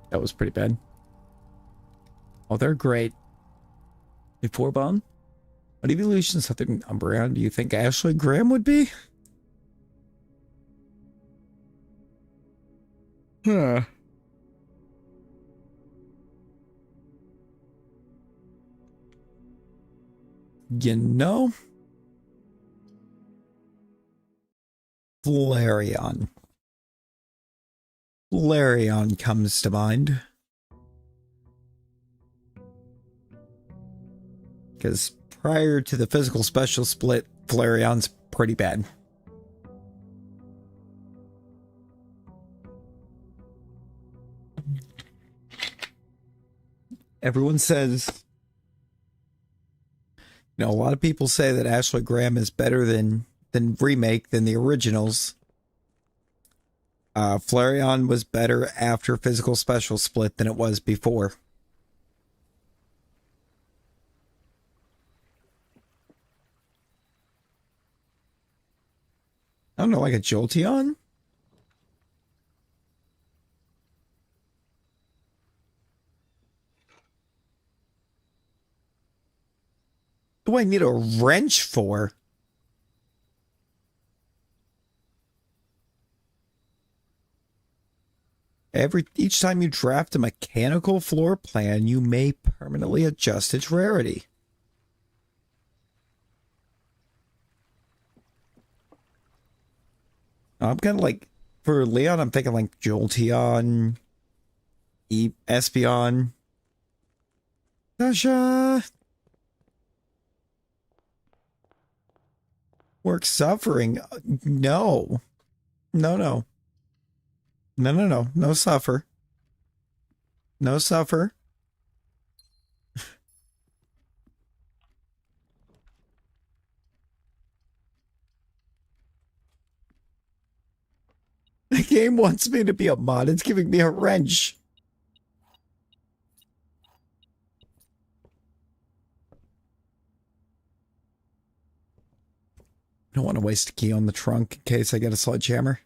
That was pretty bad. Oh, they're great. Before Bone? What evolutions have there Umbreon do you think Ashley Graham would be? Huh. You know? Flareon. Flareon comes to mind. Because prior to the physical special split, Flareon's pretty bad. Everyone says, you know, a lot of people say that Ashley Graham is better than remake than the originals. Flareon was better after physical special split than it was before. I don't know, like a Jolteon? What do I need a wrench for? Each time you draft a mechanical floor plan, you may permanently adjust its rarity. I'm kind of like, for Leon, I'm thinking like Jolteon, Espeon, Sasha. Work suffering? No. No. No suffer. No suffer. The game wants me to be a mod. It's giving me a wrench. I don't want to waste a key on the trunk in case I get a sledgehammer.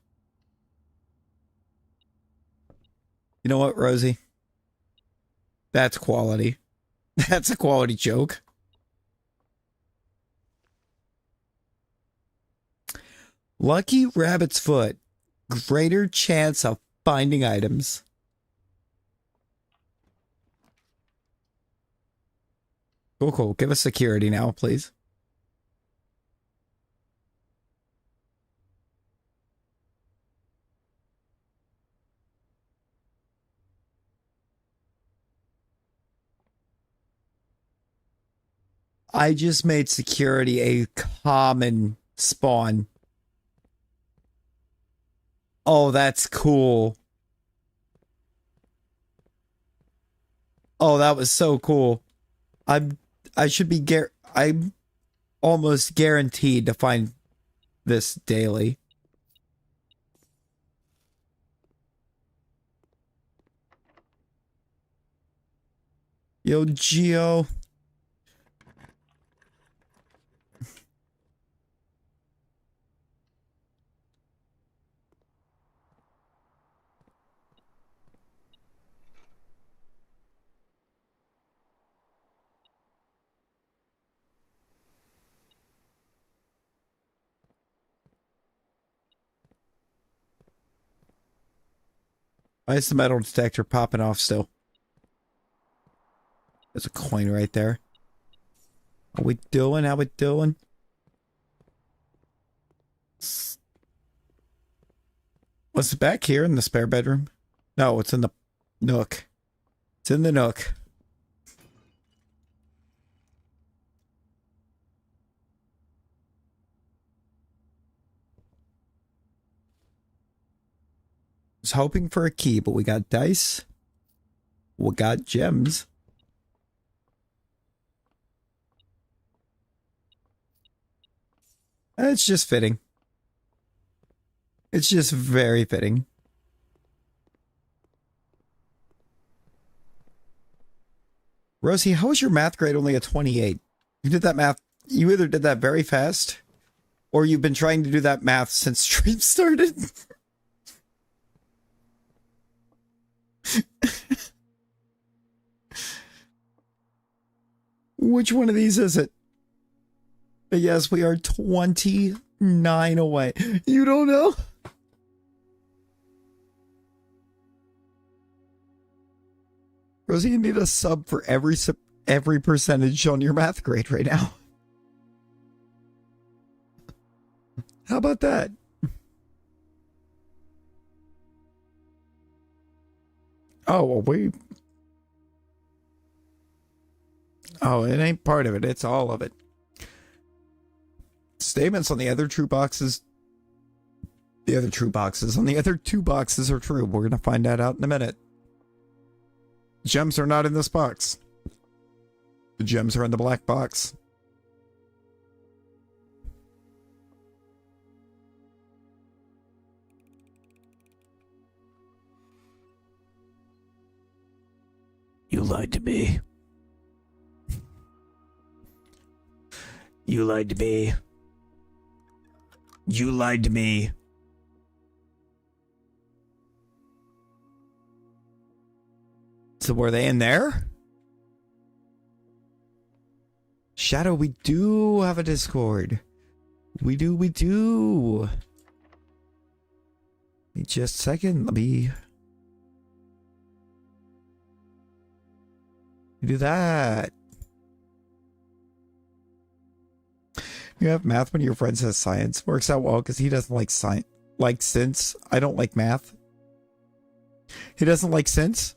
You know what, Rosie? That's quality. That's a quality joke. Lucky Rabbit's Foot. Greater chance of finding items. Cool, cool. Give us security now, please. I just made security a common spawn. Oh, that's cool. Oh, that was so cool. I should be I'm almost guaranteed to find this daily. Yo, Geo. Why is the metal detector popping off still? There's a coin right there. How we doing? How we doing? What's back here in the spare bedroom? No, it's in the nook. It's in the nook. Was hoping for a key, but we got dice. We got gems. It's just fitting. It's just very fitting. Rosie, how was your math grade only a 28? You did that math. You either did that very fast, or you've been trying to do that math since stream started. Which one of these is it? Yes, we are 29 away. You don't know? Rosie, you need a sub for every percentage on your math grade right now. How about that? Oh, well, oh, it ain't part of it. It's all of it. Statements on the other two boxes on the other two boxes are true. We're going to find that out in a minute. Gems are not in this box. The gems are in the black box. You lied to me. You lied to me. You lied to me. So were they in there? Shadow, we do have a Discord. We do. Wait just a second. Let me do that. You have math when your friend says science. Works out well because he doesn't like science. Like since I don't like math. He doesn't like since.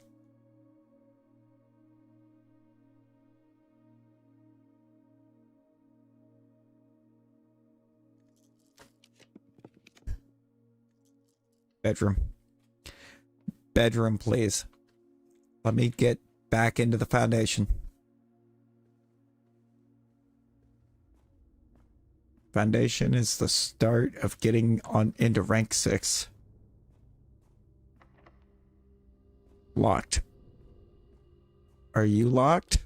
Bedroom, please. Let me get back into the foundation. Foundation is the start of getting on into rank 6. Locked. Are you locked?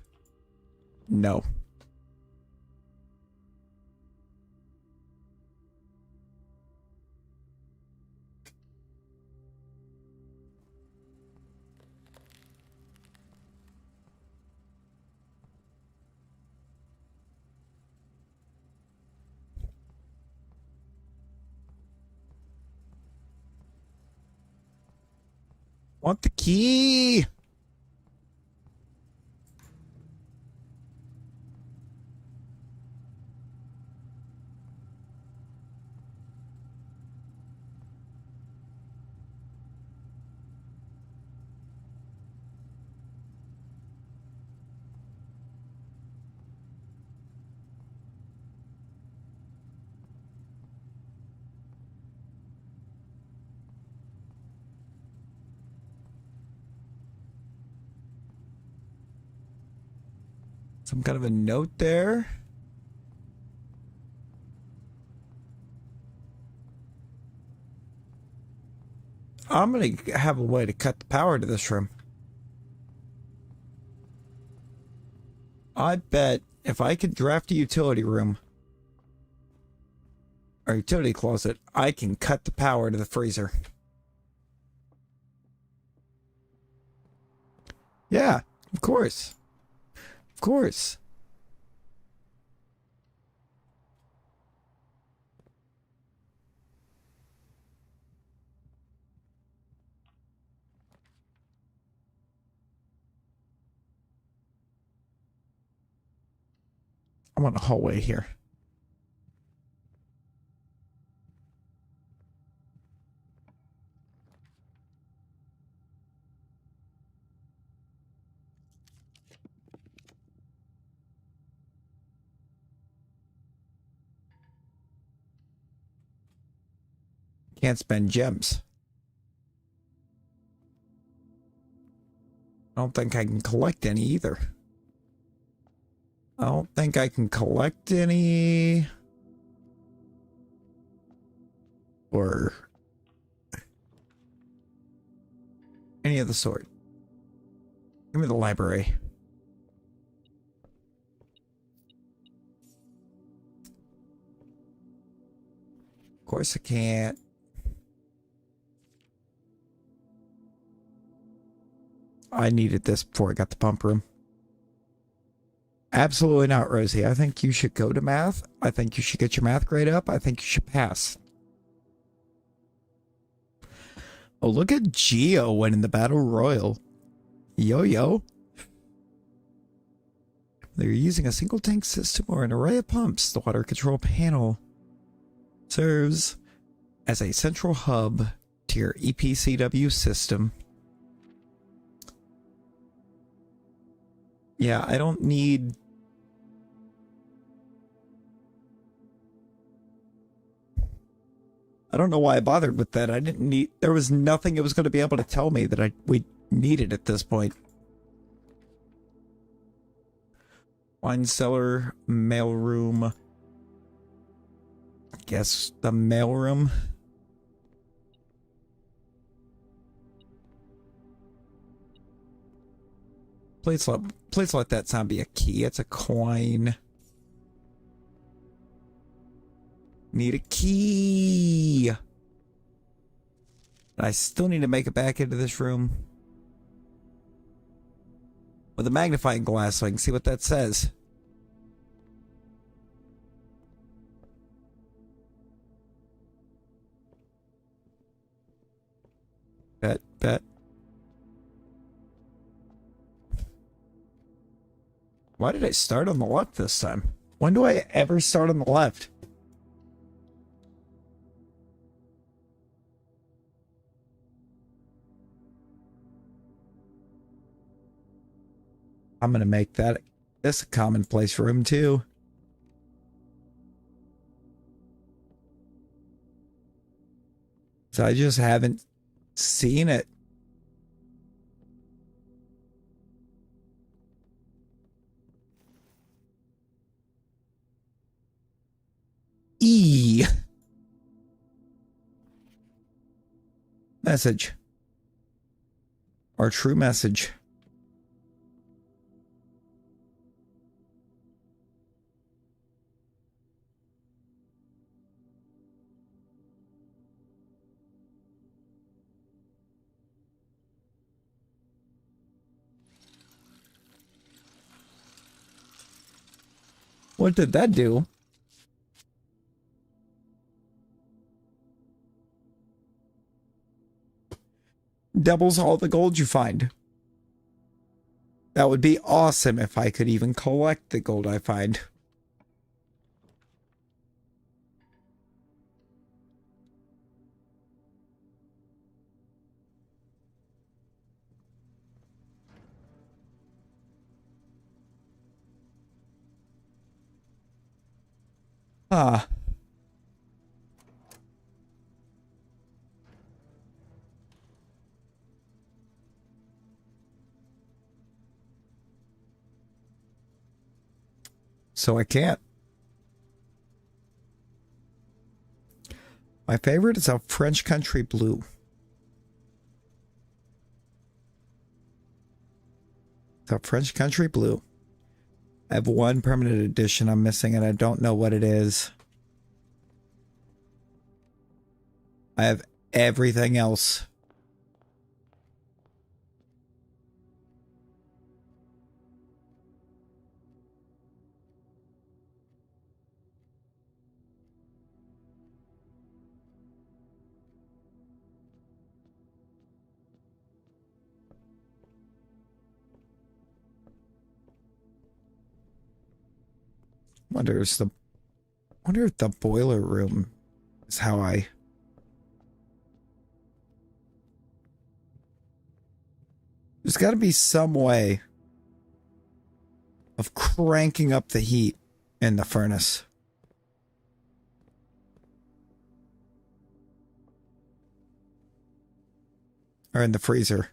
No. Want the key? Some kind of a note there. I'm gonna have a way to cut the power to this room. I bet if I could draft a utility room or utility closet, I can cut the power to the freezer. Yeah, of course. Of course. I want a hallway here. Can't spend gems. I don't think I can collect any either. I don't think I can collect any. Or any of the sort. Give me the library. Of course I can't. I needed this before I got the pump room. Absolutely not, Rosie. I think you should go to math. I think you should get your math grade up. I think you should pass. Oh, look at Geo winning the Battle Royal. Yo. They're using a single tank system or an array of pumps. The water control panel serves as a central hub to your EPCW system. Yeah, I don't need... I don't know why I bothered with that. I didn't need... There was nothing it was going to be able to tell me that we needed at this point. Wine cellar, mailroom. I guess the mailroom. Please let that sound be a key. It's a coin. Need a key. I still need to make it back into this room with a magnifying glass so I can see what that says. Bet. Why did I start on the left this time? When do I ever start on the left? I'm gonna make this a commonplace room too. So I just haven't seen it. E. Message. Our true message. What did that do? Doubles all the gold you find. That would be awesome if I could even collect the gold I find. Ah. So I can't. My favorite is a French Country Blue. It's a French Country Blue. I have one permanent edition I'm missing and I don't know what it is. I have everything else. Wonder if the boiler room is how I... There's got to be some way of cranking up the heat in the furnace. Or in the freezer.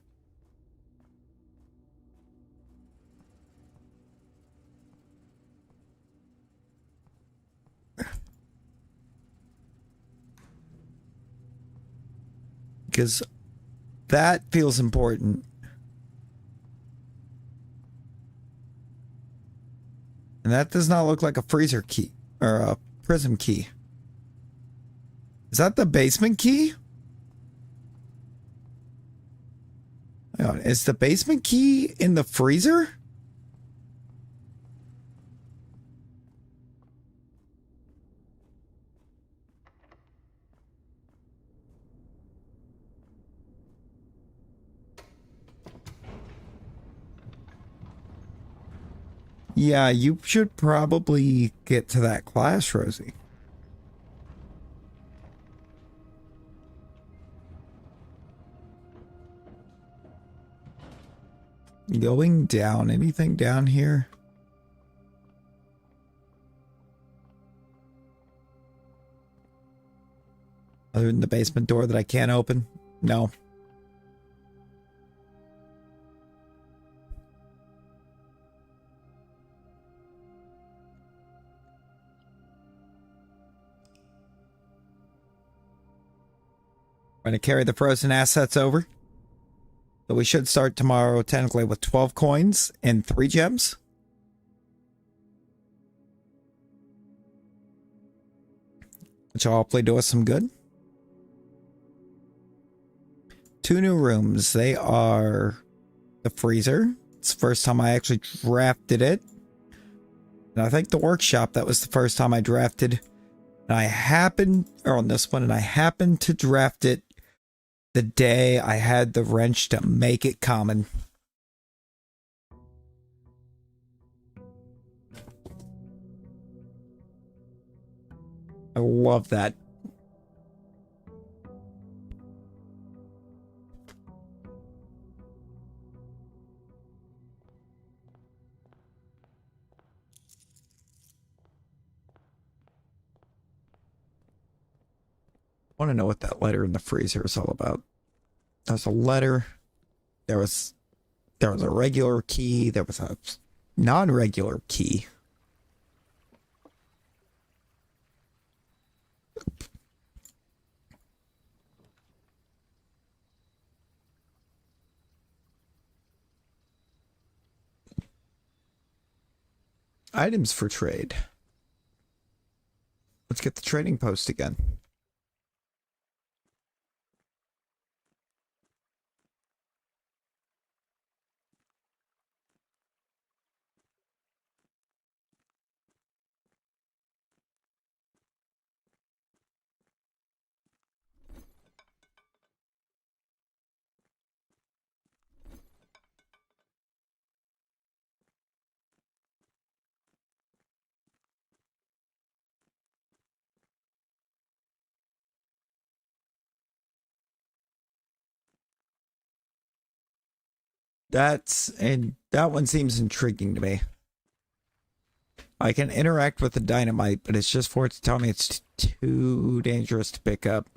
Because that feels important. And that does not look like a freezer key or a prism key. Is that the basement key? Hang on, is the basement key in the freezer? Yeah, you should probably get to that class, Rosie. Going down, anything down here? Other than the basement door that I can't open? No. Going to carry the frozen assets over. So we should start tomorrow technically with 12 coins and 3 gems. Which will hopefully do us some good. 2 new rooms. They are the freezer. It's the first time I actually drafted it. And I think the workshop, that was the first time I drafted. And I happened, or on this one, and I happened to draft it the day I had the wrench to make it common. I love that. I want to know what that letter in the freezer is all about. There's a letter. There was a regular key. There was a non-regular key. Items for trade. Let's get the trading post again. That one seems intriguing to me. I can interact with the dynamite, but it's just for it to tell me it's too dangerous to pick up.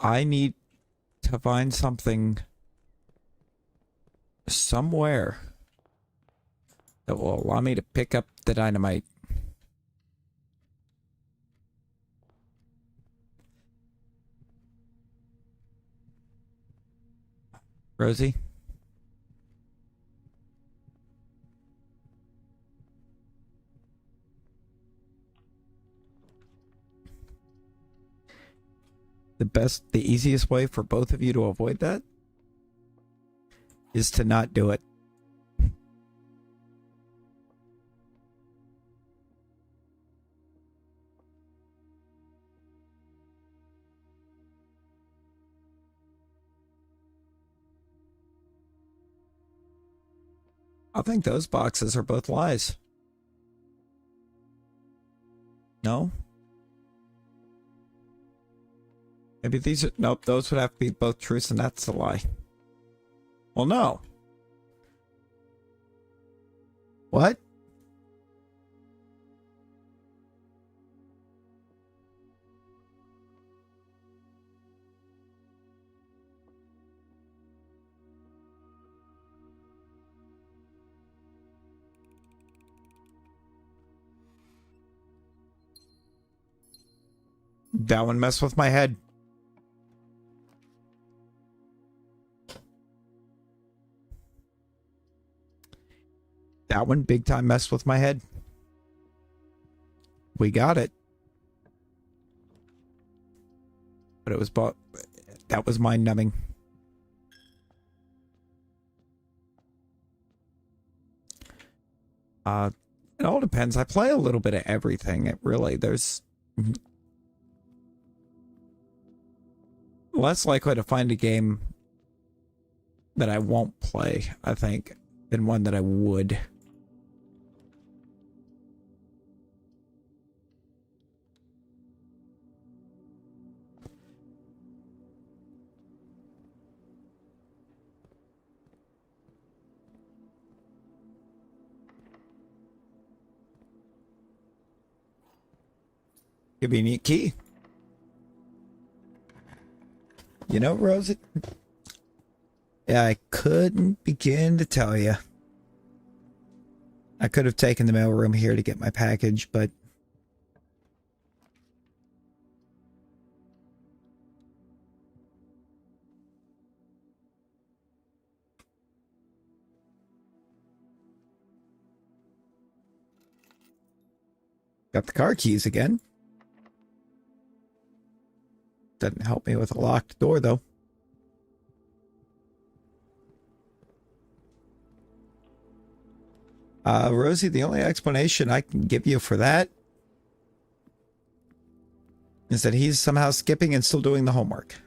I need to find something somewhere that will allow me to pick up the dynamite. Rosie? The easiest way for both of you to avoid that is to not do it. I think those boxes are both lies. No? Maybe these are... Nope, those would have to be both truths, and that's a lie. Well, no. What? That one messed with my head. That one big time messed with my head. We got it. But it was that was mind numbing. It all depends. I play a little bit of everything. There's less likely to find a game that I won't play, I think, than one that I would. Give me a neat key. You know, Rosie, yeah, I couldn't begin to tell you. I could have taken the mailroom here to get my package, but got the car keys again. Doesn't help me with a locked door, though. Rosie, the only explanation I can give you for that is that he's somehow skipping and still doing the homework.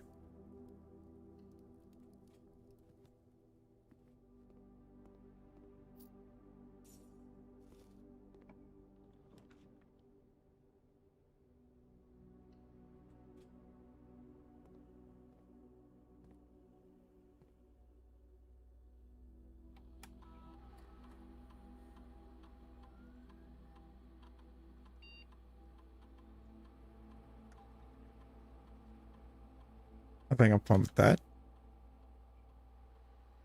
I think I'm fine with that.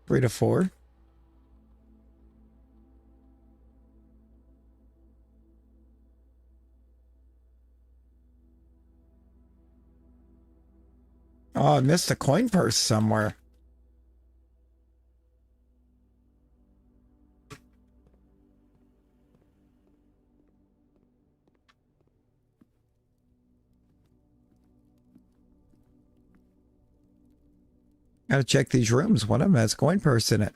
3 to 4. Oh, I missed a coin purse somewhere. Gotta check these rooms. One of them has a coin purse in it.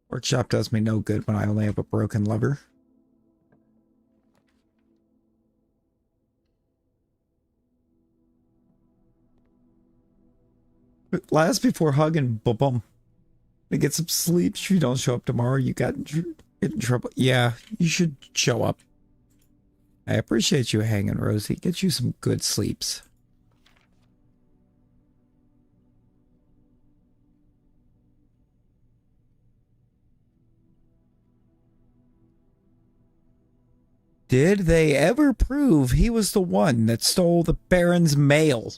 Workshop does me no good when I only have a broken lever. last before hugging. Boom, boom. To get some sleep. If you don't show up tomorrow, you get in trouble. Yeah, you should show up. I appreciate you hanging, Rosie. Get you some good sleeps. Did they ever prove he was the one that stole the Baron's mail?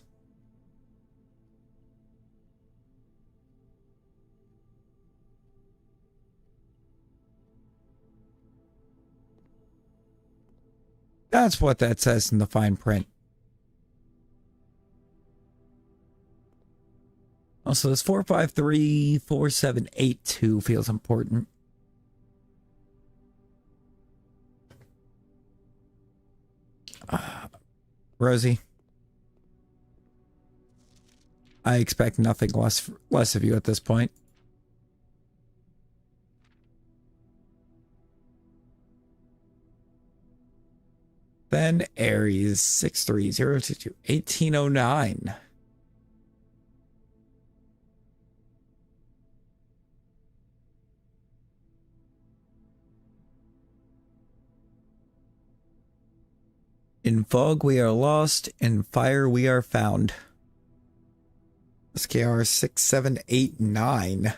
That's what that says in the fine print. Also, this 4534782 feels important. Rosie, I expect nothing less of you at this point. Then Aries 63022 1809. In fog we are lost, in fire we are found. SKR 6789. I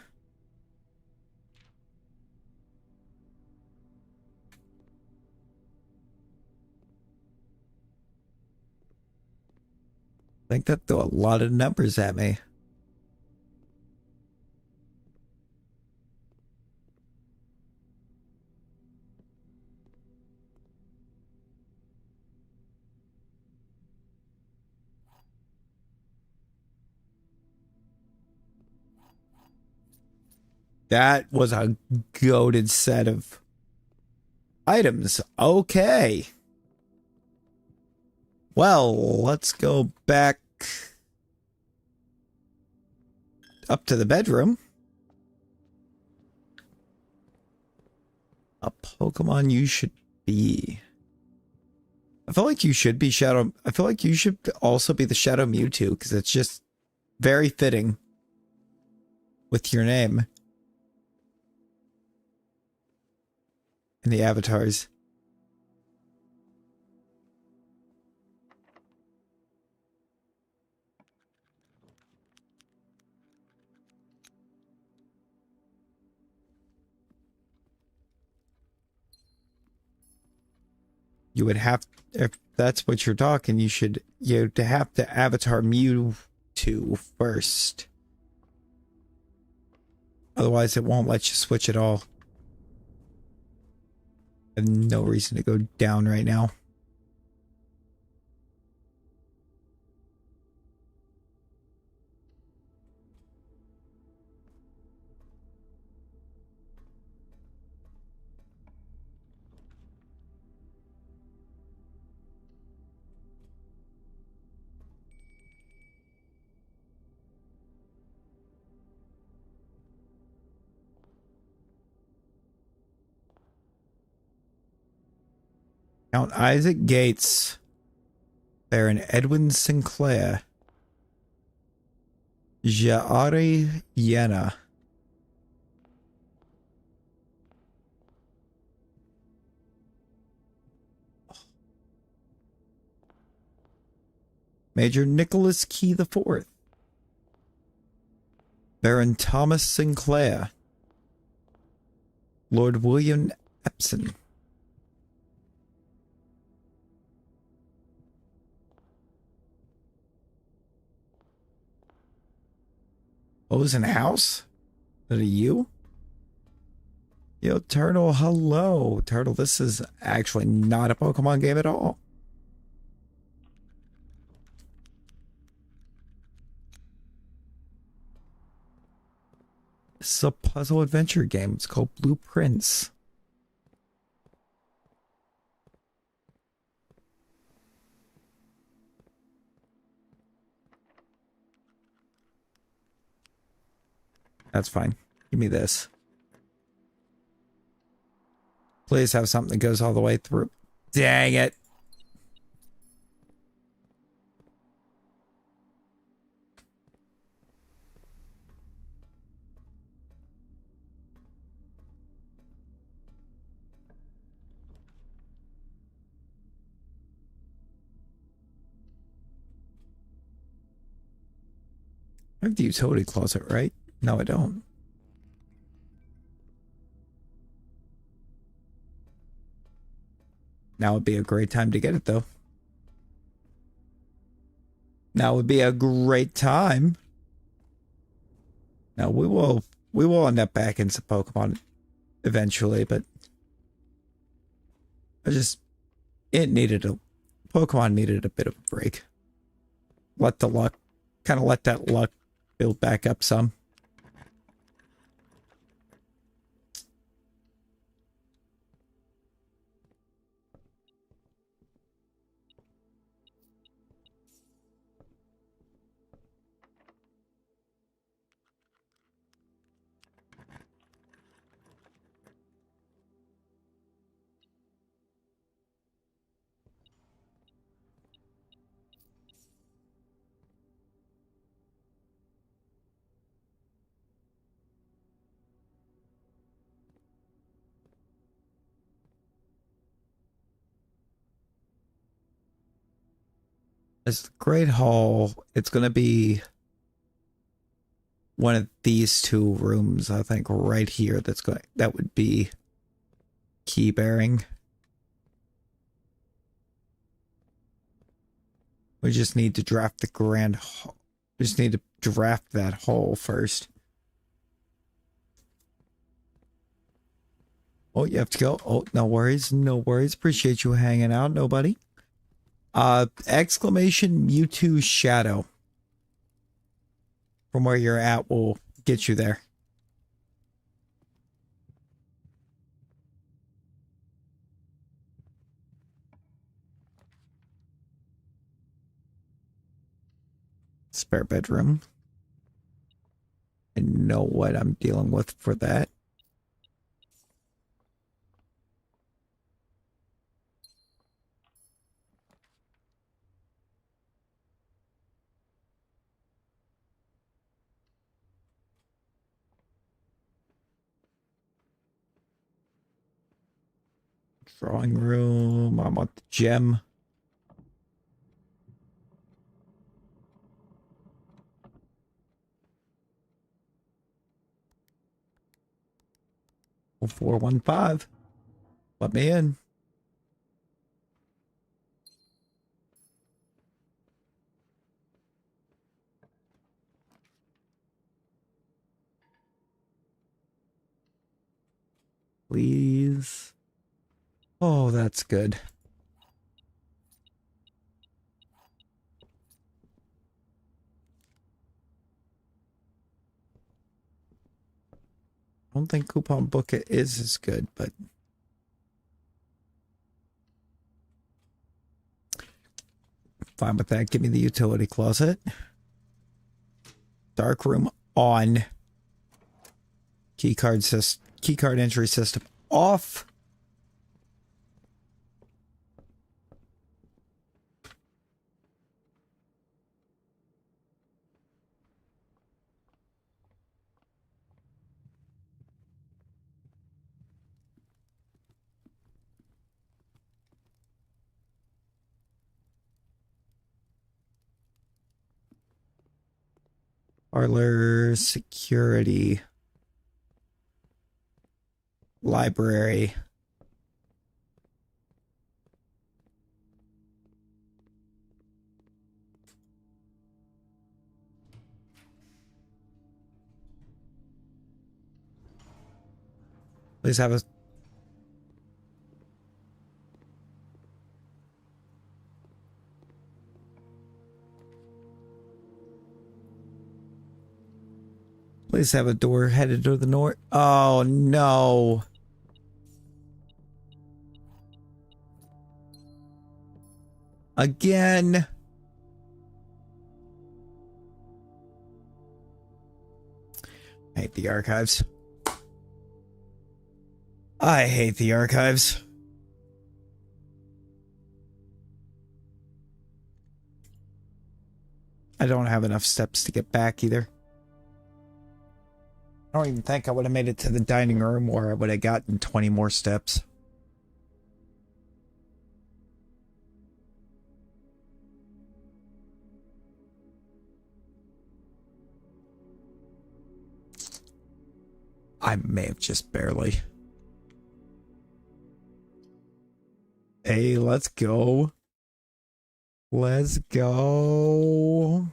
think that threw a lot of numbers at me. That was a goated set of items. Okay. Well, let's go back up to the bedroom. A Pokemon you should be. I feel like you should be Shadow. I feel like you should also be the Shadow Mewtwo because it's just very fitting with your name and the avatars. You would have, if that's what you're talking, you'd have to avatar Mewtwo first. Otherwise, it won't let you switch at all. I have no reason to go down right now. Count Isaac Gates, Baron Edwin Sinclair, Jaari Yena, Major Nicholas Key IV, Baron Thomas Sinclair, Lord William Epson, Ozen House? Is that a you? Yo, Turtle, hello. Turtle, this is actually not a Pokemon game at all. This is a puzzle adventure game. It's called Blueprints. That's fine. Give me this. Please have something that goes all the way through. Dang it. I have the utility closet, right? No, I don't. Now would be a great time to get it, though. Now would be a great time. Now we will end up back in some Pokemon eventually, but Pokemon needed a bit of a break. Let that luck build back up some. It's the Great Hall. It's going to be one of these two rooms, I think, right here. That would be key bearing. We just need to draft the grand hall. We just need to draft that hall first. Oh, you have to go. Oh, no worries. No worries. Appreciate you hanging out. Nobody. Exclamation Mewtwo Shadow. From where you're at will get you there. Spare bedroom. I know what I'm dealing with for that. Drawing room. I want the gem. Oh, 415. Let me in. Please. Oh, that's good. I don't think Coupon Book is as good, but fine with that. Give me the utility closet. Dark room on. Keycard entry system off. Parlor, security, library. Please have a... Please have a door headed to the north. Oh, no. Again. I hate the archives. I hate the archives. I don't have enough steps to get back either. I don't even think I would have made it to the dining room or I would have gotten 20 more steps. I may have just barely. Hey, let's go. Let's go.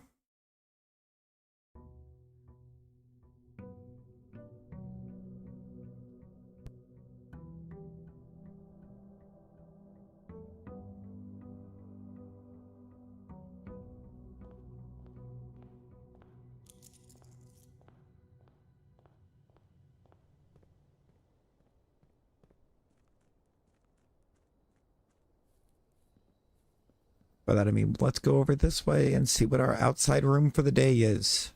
By that I mean, let's go over this way and see what our outside room for the day is.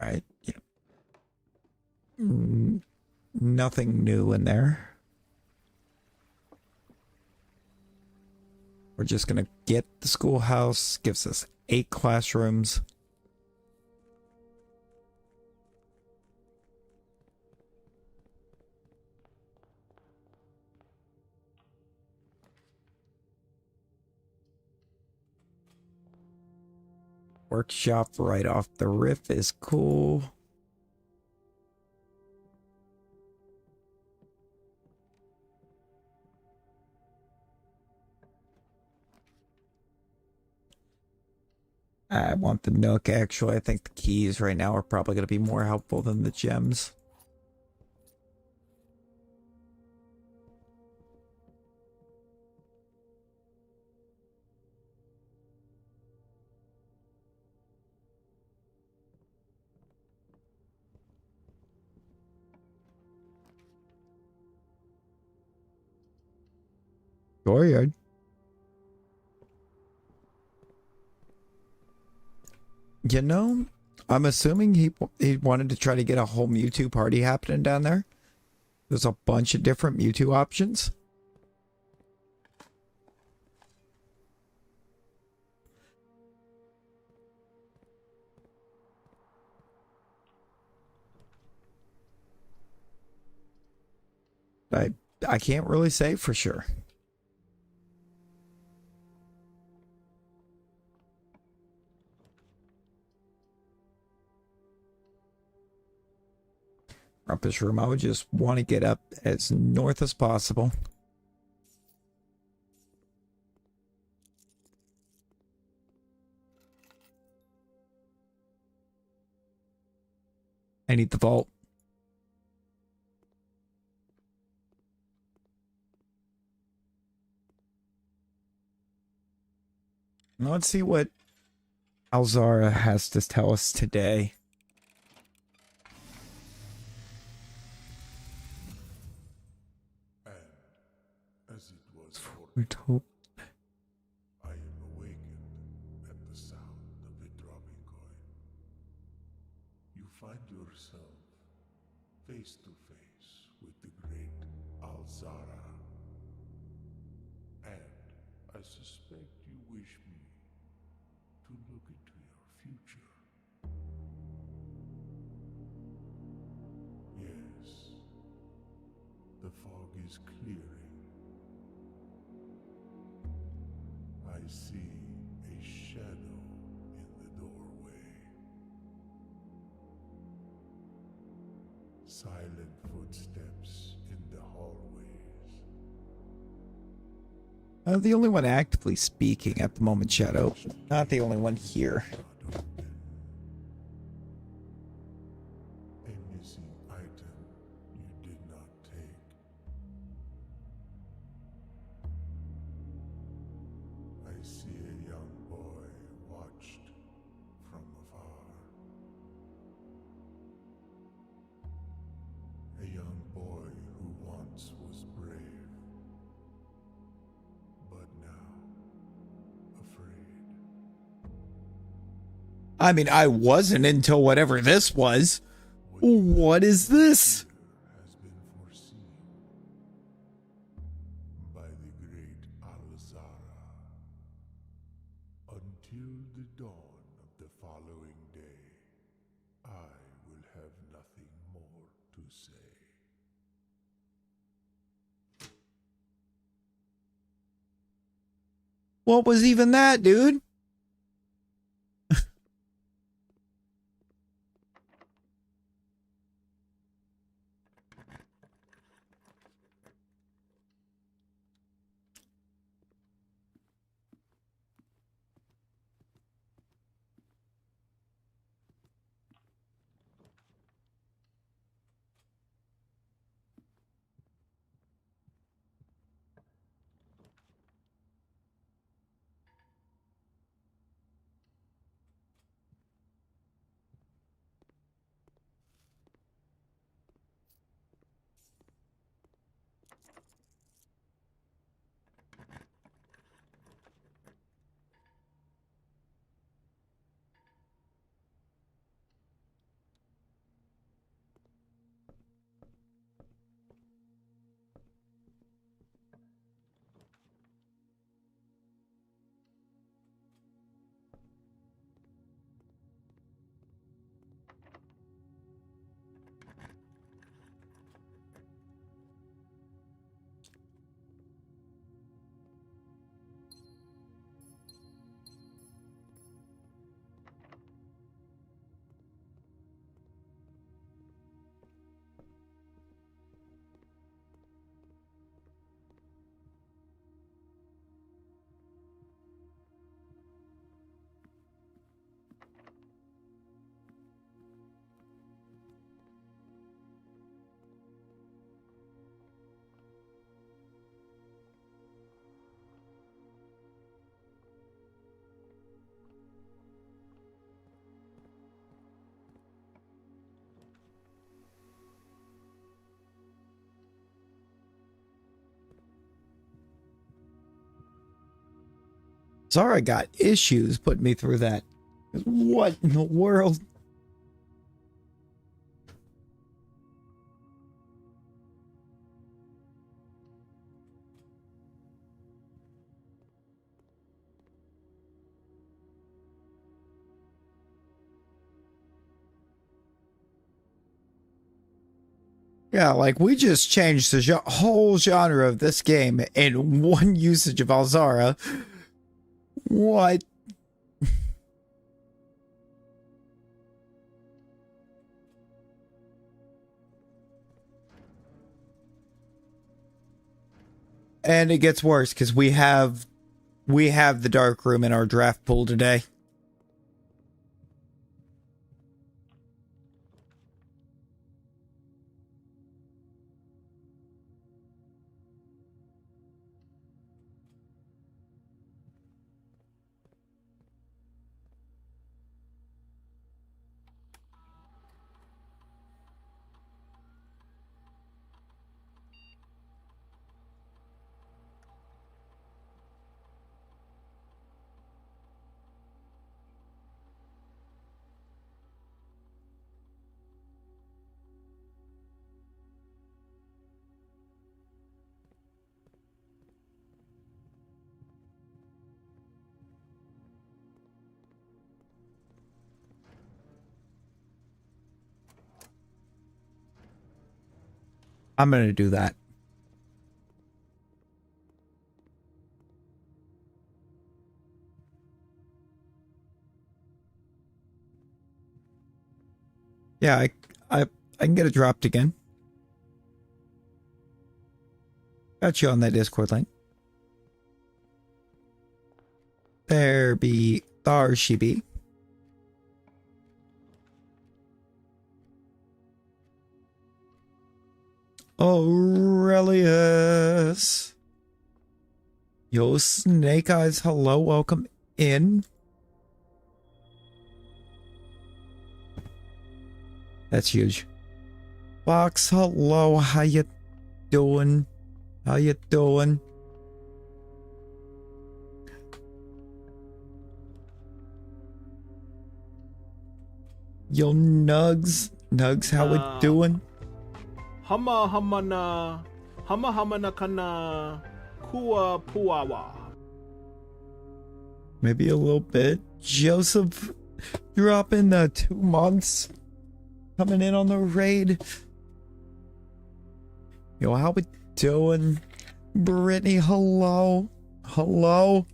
All right. Yeah. Nothing new in there. We're just going to get the schoolhouse. Gives us 8 classrooms. Workshop right off the rip is cool. I want the Nook, actually. I think the keys right now are probably going to be more helpful than the gems. Go ahead. You know, I'm assuming he wanted to try to get a whole Mewtwo party happening down there. There's a bunch of different Mewtwo options. I can't really say for sure. Rumpus room, I would just want to get up as north as possible. I need the vault. Let's see what Alzara has to tell us today. And as it was We're foretold, told. I am awakened at the sound of a dropping coin. You find yourself face to face with the great Alzara. And I suspect you wish me to look into your future. Yes, the fog is clearing. I see a shadow in the doorway. Silent footsteps in the hallways. The only one actively speaking at the moment, Shadow. Not the only one here. Not open. A missing item you did not take. I see a young boy watched from afar. A young boy who once was brave, but now afraid. I mean, I wasn't until whatever this was. What is this? Has been foreseen by the great Alzara. Until the dawn of the following day, I have nothing more to say. What was even that, dude? Zara got issues putting me through that. What in the world? Yeah, like we just changed the whole genre of this game in one usage of Alzara. What? And it gets worse because we have the dark room in our draft pool today. I'm going to do that. Yeah, I can get it dropped again. Got you on that Discord link. There she be. Aurelius. Yo, Snake Eyes, hello, welcome in. That's huge. Fox, hello, how you doing? How you doing? Yo, Nugs, how we doing? Hamana kana kua puawa. Maybe a little bit. Joseph, drop in the 2 months. coming in on the raid. Yo, how we doing? Brittany, hello. Hello.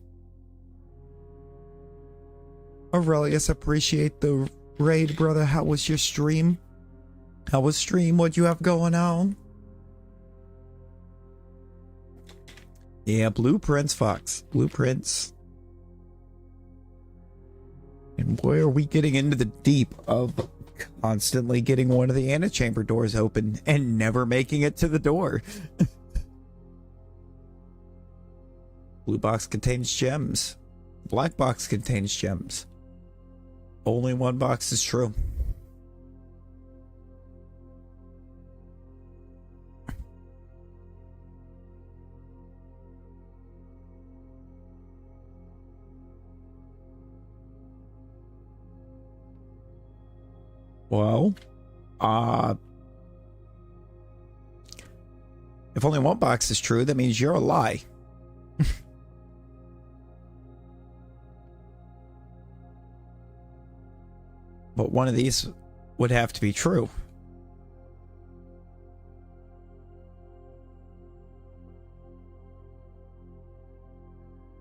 Aurelius, appreciate the raid, brother. How was your stream? How was stream? What you have going on? Yeah, blueprints, Fox. Blueprints. And boy, are we getting into the deep of constantly getting one of the antechamber doors open and never making it to the door. Blue box contains gems. Black box contains gems. Only one box is true. Well, if only one box is true, that means you're a lie. But one of these would have to be true.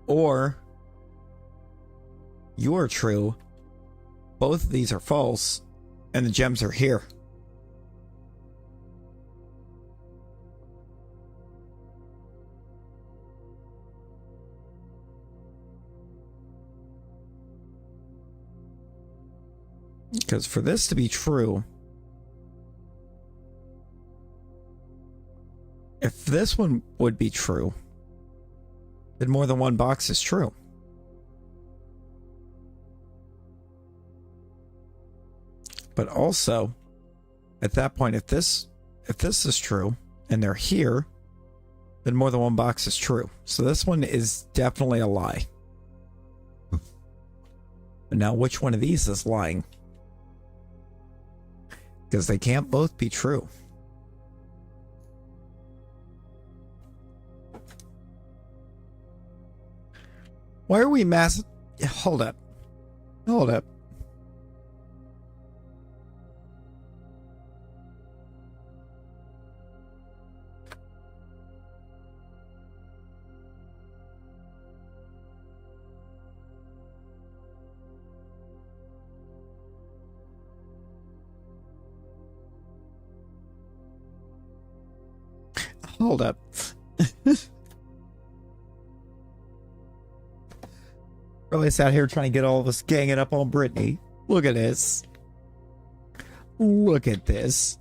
Or you're true, both of these are false, and the gems are here. Because for this to be true, if this one would be true, then more than one box is true. But also, at that point, if this is true and they're here, then more than one box is true. So this one is definitely a lie. But now, which one of these is lying? Because they can't both be true. Why are we mass... Hold up. Hold up. Hold up. Really sat here trying to get all of us ganging up on Brittany. Look at this. Look at this.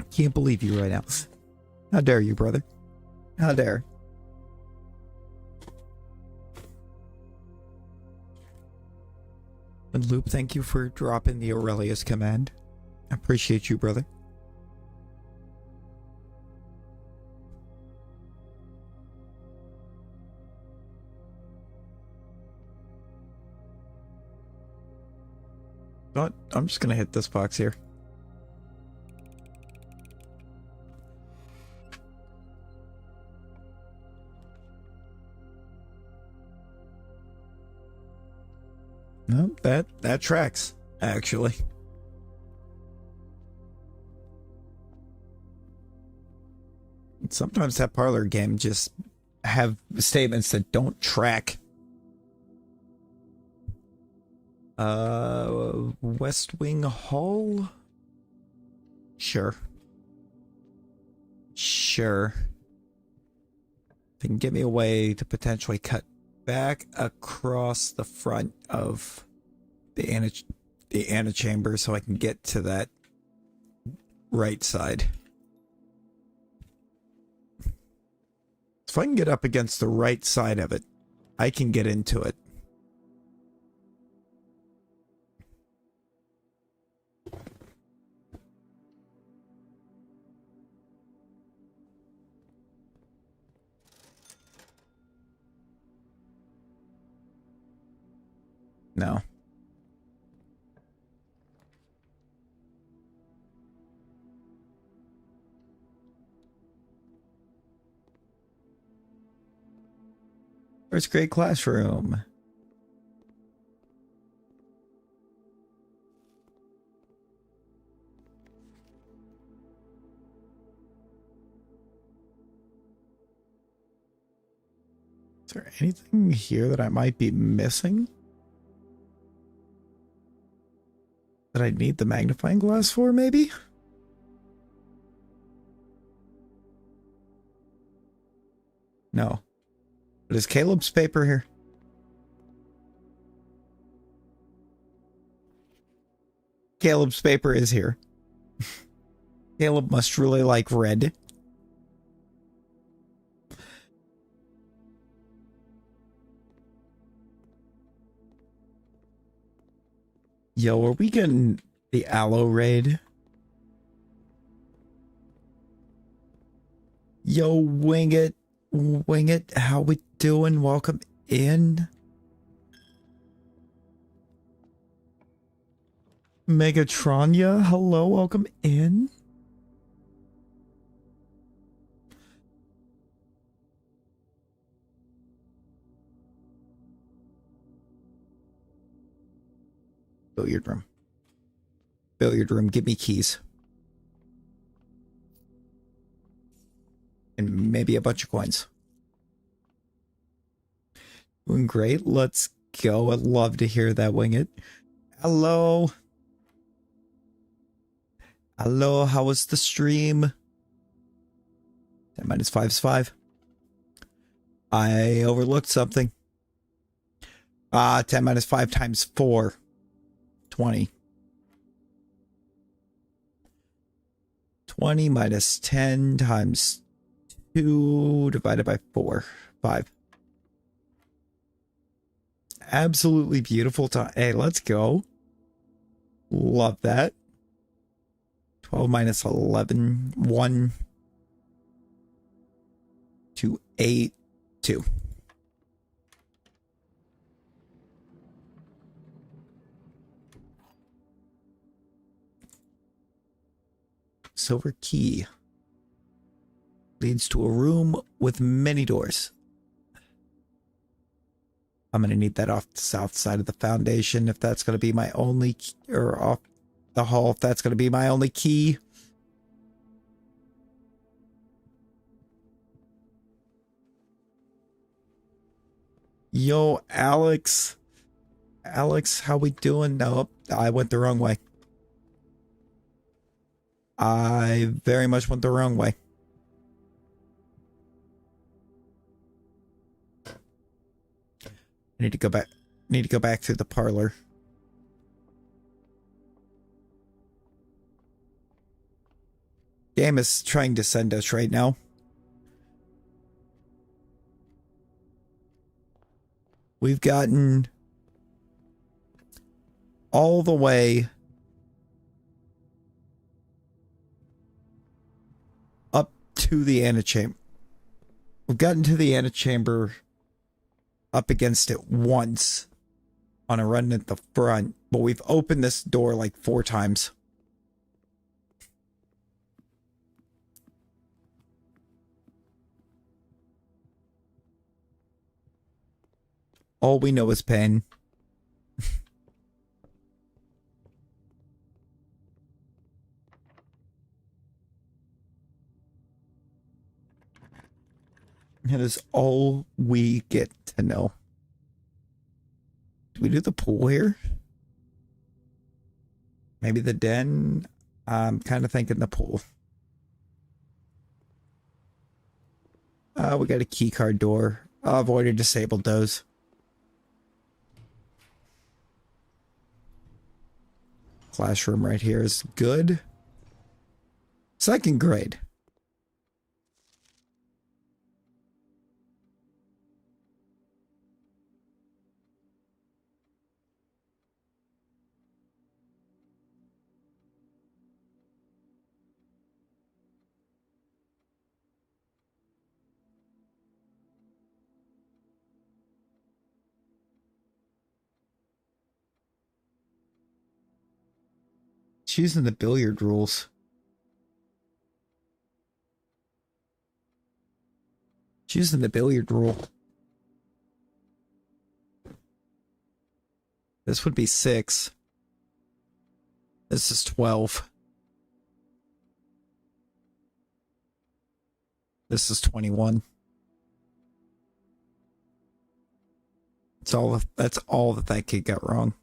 Can't believe you right now. How dare you, brother? How dare? And Loop, thank you for dropping the Aurelius command. I appreciate you, brother. But I'm just gonna hit this box here. No, that tracks, actually. Sometimes that parlor game just have statements that don't track. West Wing Hall? Sure. Sure. They can give me a way to potentially cut back across the front of the antechamber so I can get to that right side. If I can get up against the right side of it, I can get into it. No. First grade classroom. Is there anything here that I might be missing? That I need the magnifying glass for, maybe? No. But is Caleb's paper here? Caleb's paper is here. Caleb must really like red. Yo, are we getting the aloe raid? Yo, wing it. Wing it. How we doing? Welcome in. Megatronia, hello, welcome in. Billiard room. Billiard room, give me keys. And maybe a bunch of coins. Doing great, let's go. I'd love to hear that, wing it. Hello. Hello, how was the stream? 10 minus 5 is 5. I overlooked something. 10 minus 5 times 4. 20. 20 minus 10 times 2 divided by 4. 5. Absolutely beautiful time. Hey, let's go. Love that. 12 minus 11. 1. 2, 8. 2. Silver key leads to a room with many doors. I'm going to need that off the south side of the foundation if that's going to be my only key, or off the hall if that's going to be my only key. Yo, Alex. Alex, how we doing? Nope, I went the wrong way. I very much went the wrong way. I need to go back. Need to go back through the parlor. Game is trying to send us right now. We've gotten all the way up to the antechamber. We've gotten to the antechamber up against it once on a run at the front, but we've opened this door like 4 times. All we know is pain. That is all we get to know. Do we do the pool here? Maybe the den? I'm kind of thinking the pool. We got a key card door. I've already disabled those. Classroom right here is good. 2nd grade. Choosing the billiard rules. Choosing the billiard rule. This would be 6. This is 12. This is 21. That's all that kid got wrong.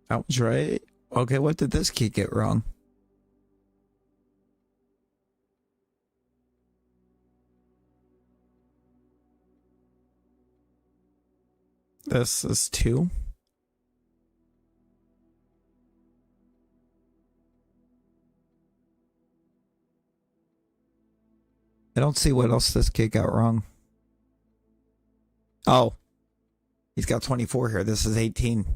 That was right. Okay, what did this kid get wrong? This is 2. I don't see what else this kid got wrong. Oh, he's got 24 here. This is 18.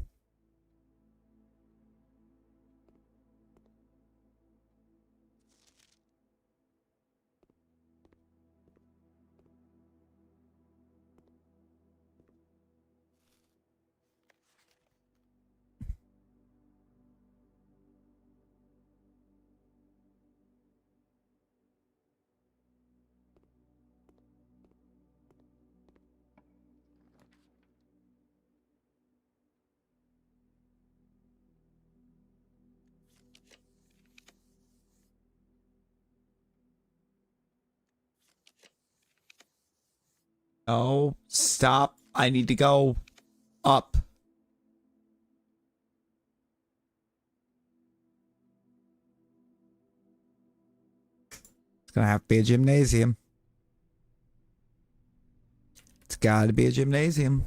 Oh, stop. I need to go up. It's gonna have to be a gymnasium. It's gotta be a gymnasium.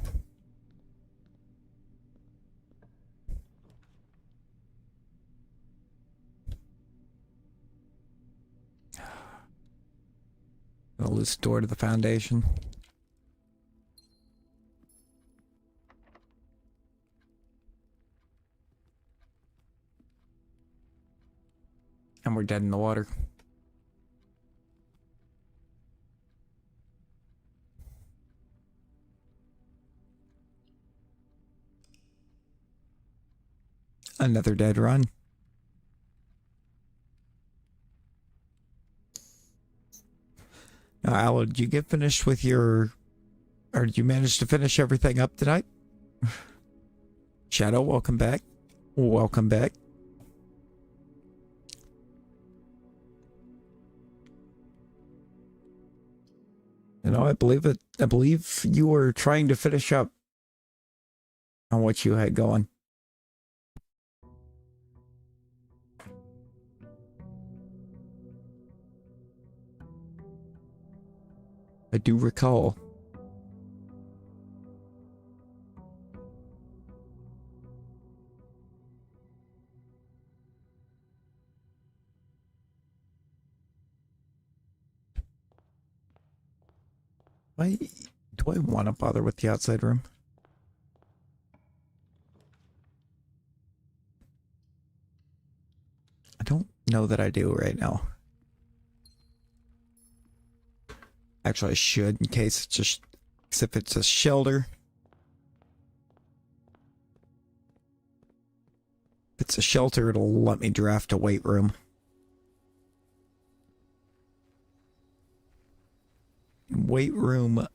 Gonna lose the door to the foundation. And we're dead in the water. Another dead run. Now, Al, did you get finished with your... Or did you manage to finish everything up tonight? Shadow, welcome back. Welcome back. You know, I believe you were trying to finish up on what you had going. I do recall. Do I want to bother with the outside room? I don't know that I do right now. Actually, I should in case it's just... If it's a shelter. If it's a shelter, it'll let me draft a weight room. Weight room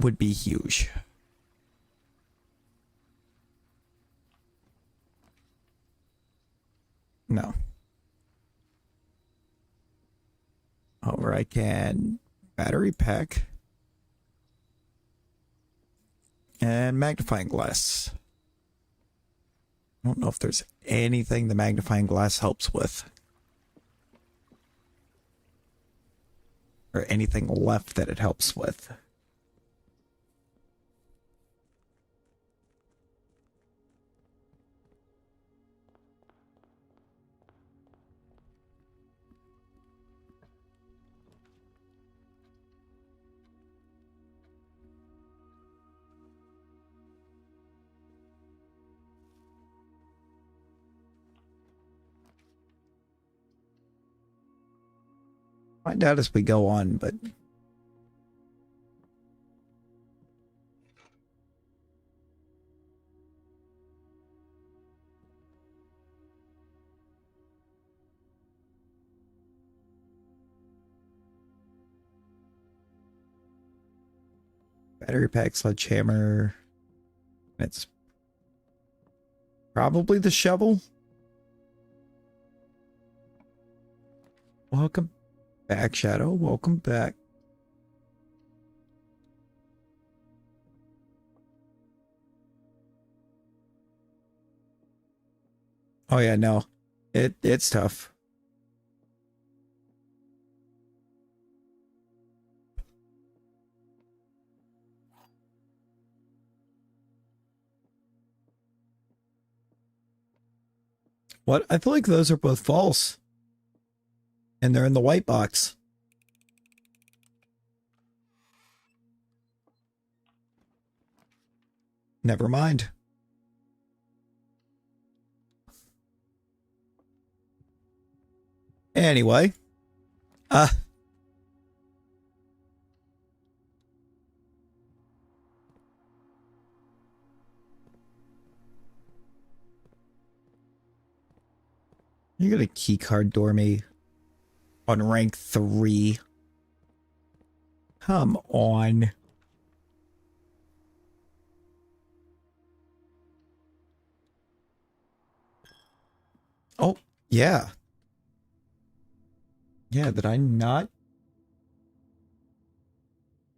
would be huge. No. Or I can battery pack and magnifying glass. I don't know if there's anything the magnifying glass helps with. Or anything left that it helps with. Find out as we go on, but Battery pack, sledgehammer. It's probably the shovel. Welcome back, Shadow. Welcome back. Oh yeah, no. It's tough. What? I feel like those are both false. And they're in the white box. Never mind. Anyway. You got a keycard dormy on rank 3. Come on. Oh, yeah. Yeah, did I not?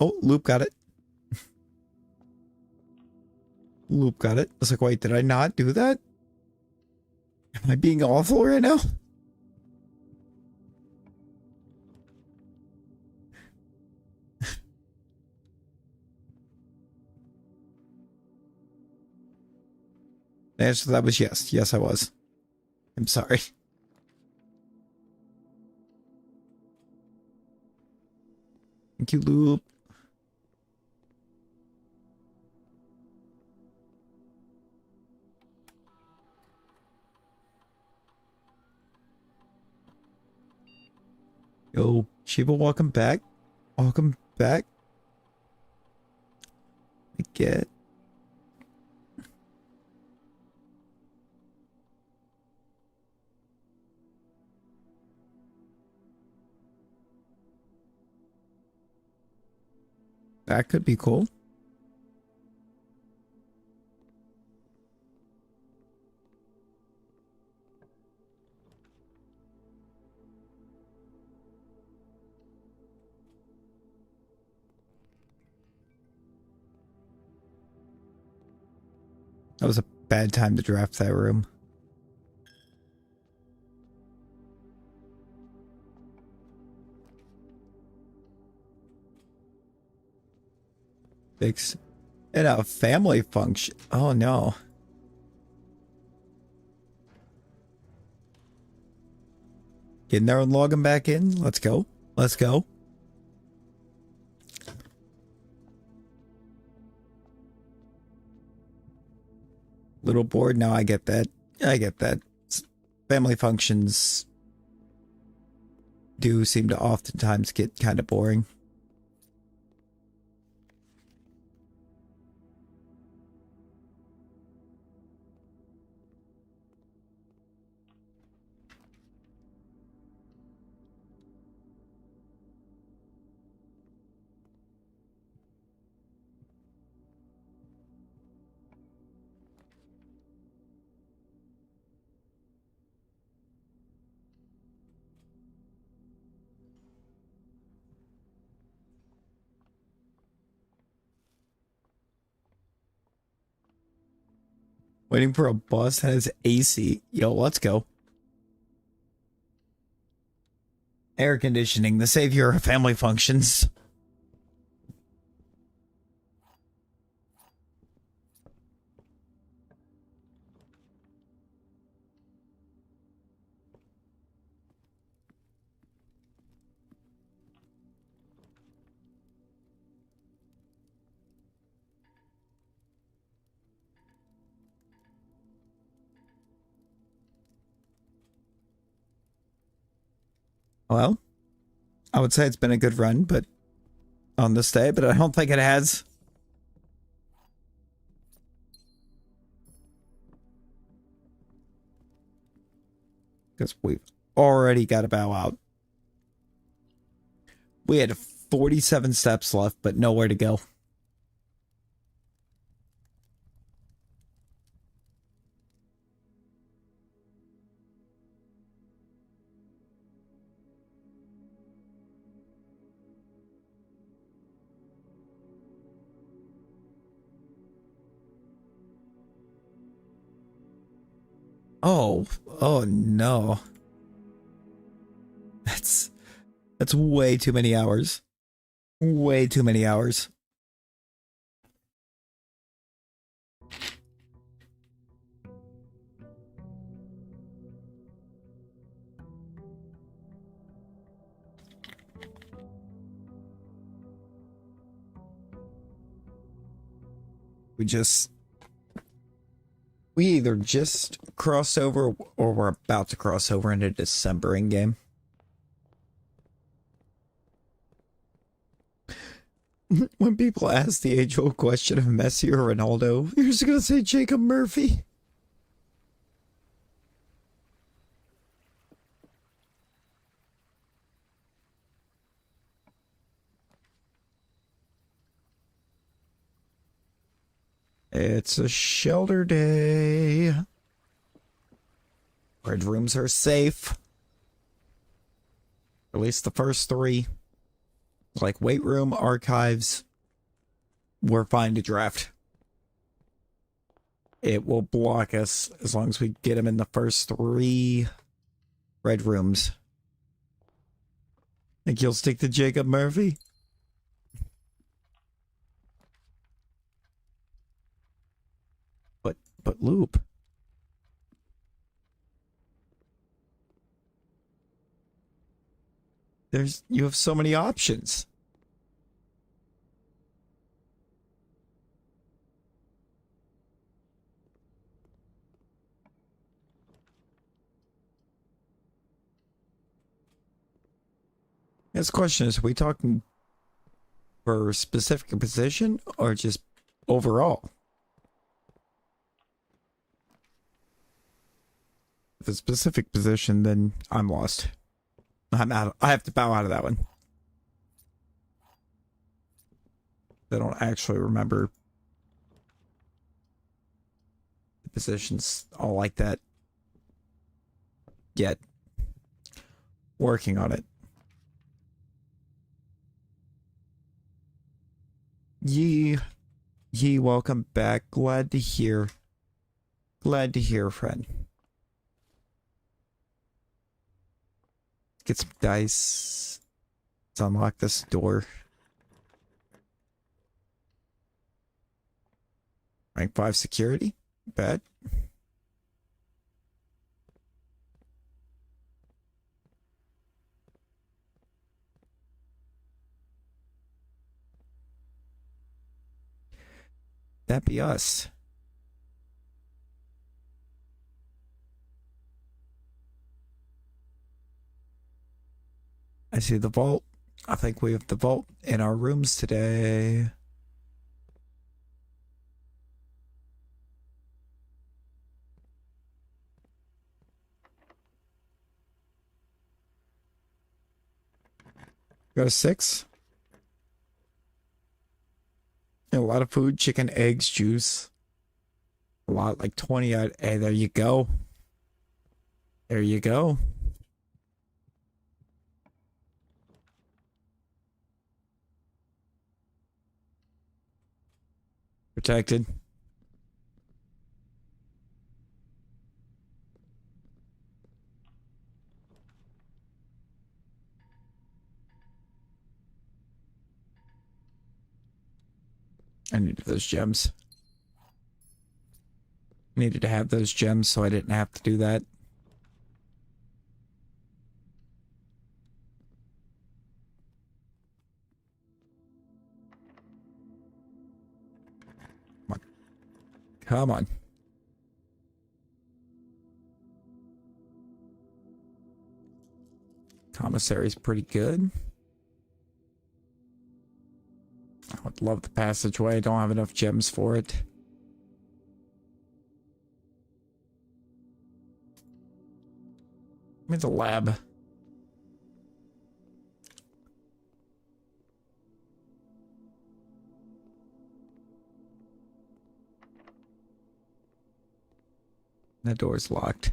Oh, Loop got it. Loop got it. I was like, wait, did I not do that? Am I being awful right now? The answer to that was yes. Yes, I was. I'm sorry. Thank you, Loop. Yo, Shiva, welcome back. Welcome back. I get. That could be cool. That was a bad time to draft that room. Fix it a family function. Oh no. Get in there and log him back in. Let's go. Let's go. Little bored. Now I get that. I get that. Family functions do seem to oftentimes get kind of boring. Waiting for a bus that has AC. Yo, let's go. Air conditioning, the savior of family functions. Well, I would say it's been a good run, but on this day, but I don't think it has. Because we've already got to bow out. We had 47 steps left, but nowhere to go. Oh, oh no. That's way too many hours. Way too many hours. We either just crossed over or we're about to cross over into December in game. When people ask the age-old question of Messi or Ronaldo, you're just gonna say Jacob Murphy. It's a shelter day. Red rooms are safe. At least the first three. Like weight room, archives. We're fine to draft. It will block us as long as we get them in the first three red rooms. Think you'll stick to Jacob Murphy? But Loop. You have so many options. This question is, are we talking for a specific position or just overall? If it's a specific position, then I'm lost. I'm out. I have to bow out of that one. I don't actually remember the positions all like that yet. Working on it. Ye, welcome back. Glad to hear. Glad to hear, friend. Get some dice. Let's unlock this door. Rank 5 security. Bad. That be us. I see the vault. I think we have the vault in our rooms today. Got a 6. A lot of food, chicken, eggs, juice. A lot, like 20 out. Hey, there you go. There you go. Protected. I needed those gems. Needed to have those gems so I didn't have to do that. Come on. Come on. Commissary's pretty good. I would love the passageway. I don't have enough gems for it. Give me the lab. That door's locked.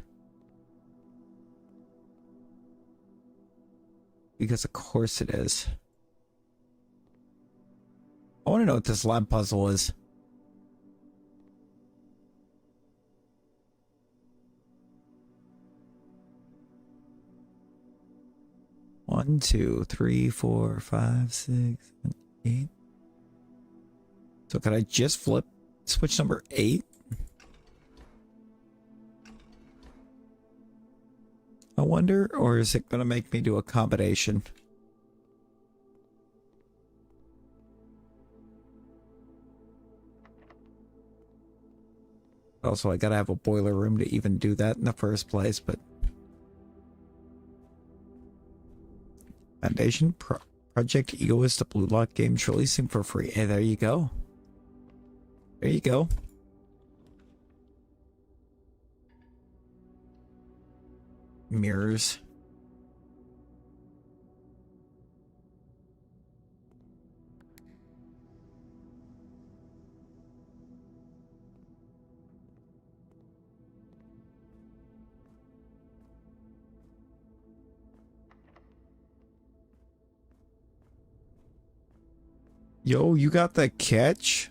Because of course it is. I want to know what this lab puzzle is. 1, 2, 3, 4, 5, 6, 7, 8. So could I just flip switch number 8? I wonder, or is it going to make me do a combination? Also, I gotta have a boiler room to even do that in the first place, but... Foundation Project Ego is the Blue Lock game releasing for free. Hey, there you go. There you go. Mirrors. Yo, you got the catch?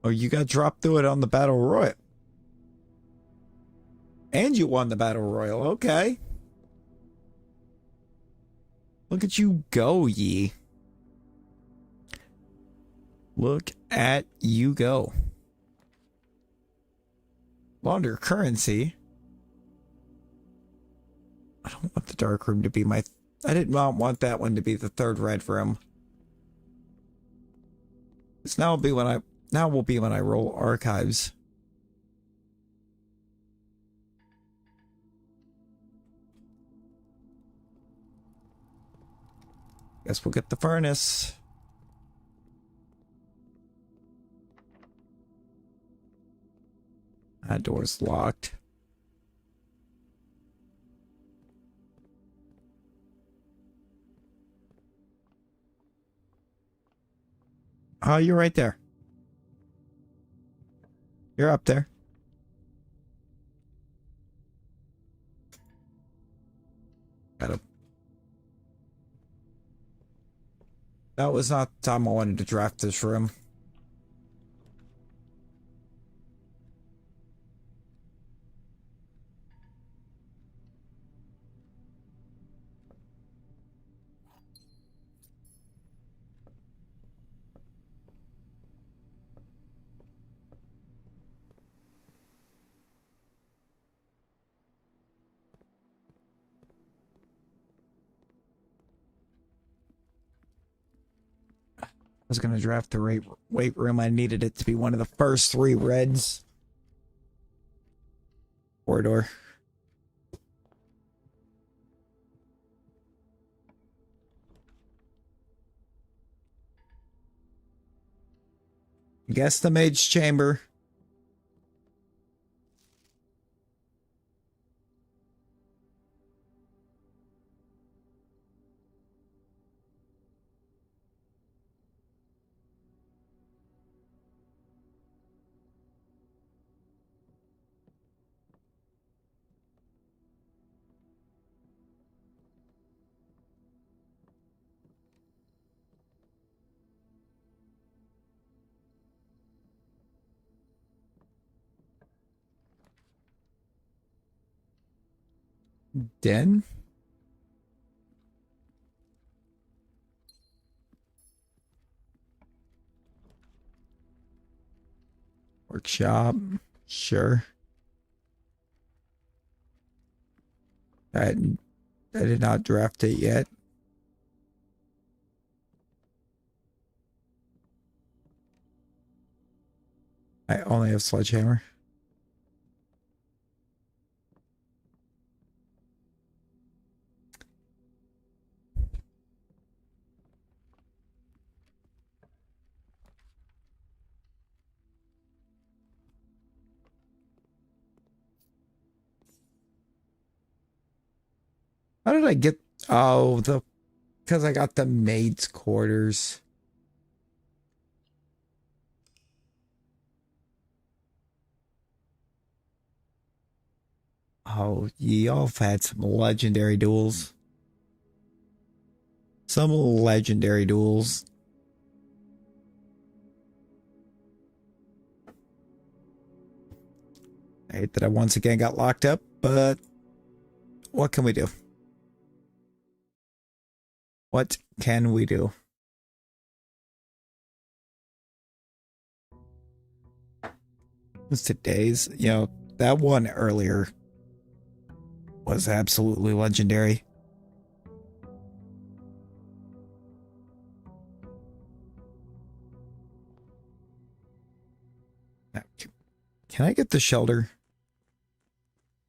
Oh, you got dropped through it on the Battle Royal. And you won the Battle Royal. Okay. Look at you go, ye. Look at you go. Launder currency. I don't want the dark room to be my... I did not want that one to be the third red room. This now will be when I roll archives. Guess we'll get the furnace. That door's locked. Oh, you're right there. You're up there. Got That was not the time I wanted to draft this room. I was going to draft the weight room. I needed it to be one of the first 3 reds. Corridor. Guess the mage chamber. Den. Workshop. Sure. I did not draft it yet. I only have sledgehammer. How did I get... Oh, because I got the maid's quarters. Oh, y'all have had some legendary duels. Some legendary duels. I hate that I once again got locked up, but what can we do? What can we do? What's today's? You know, that one earlier was absolutely legendary. Now, can I get the shelter?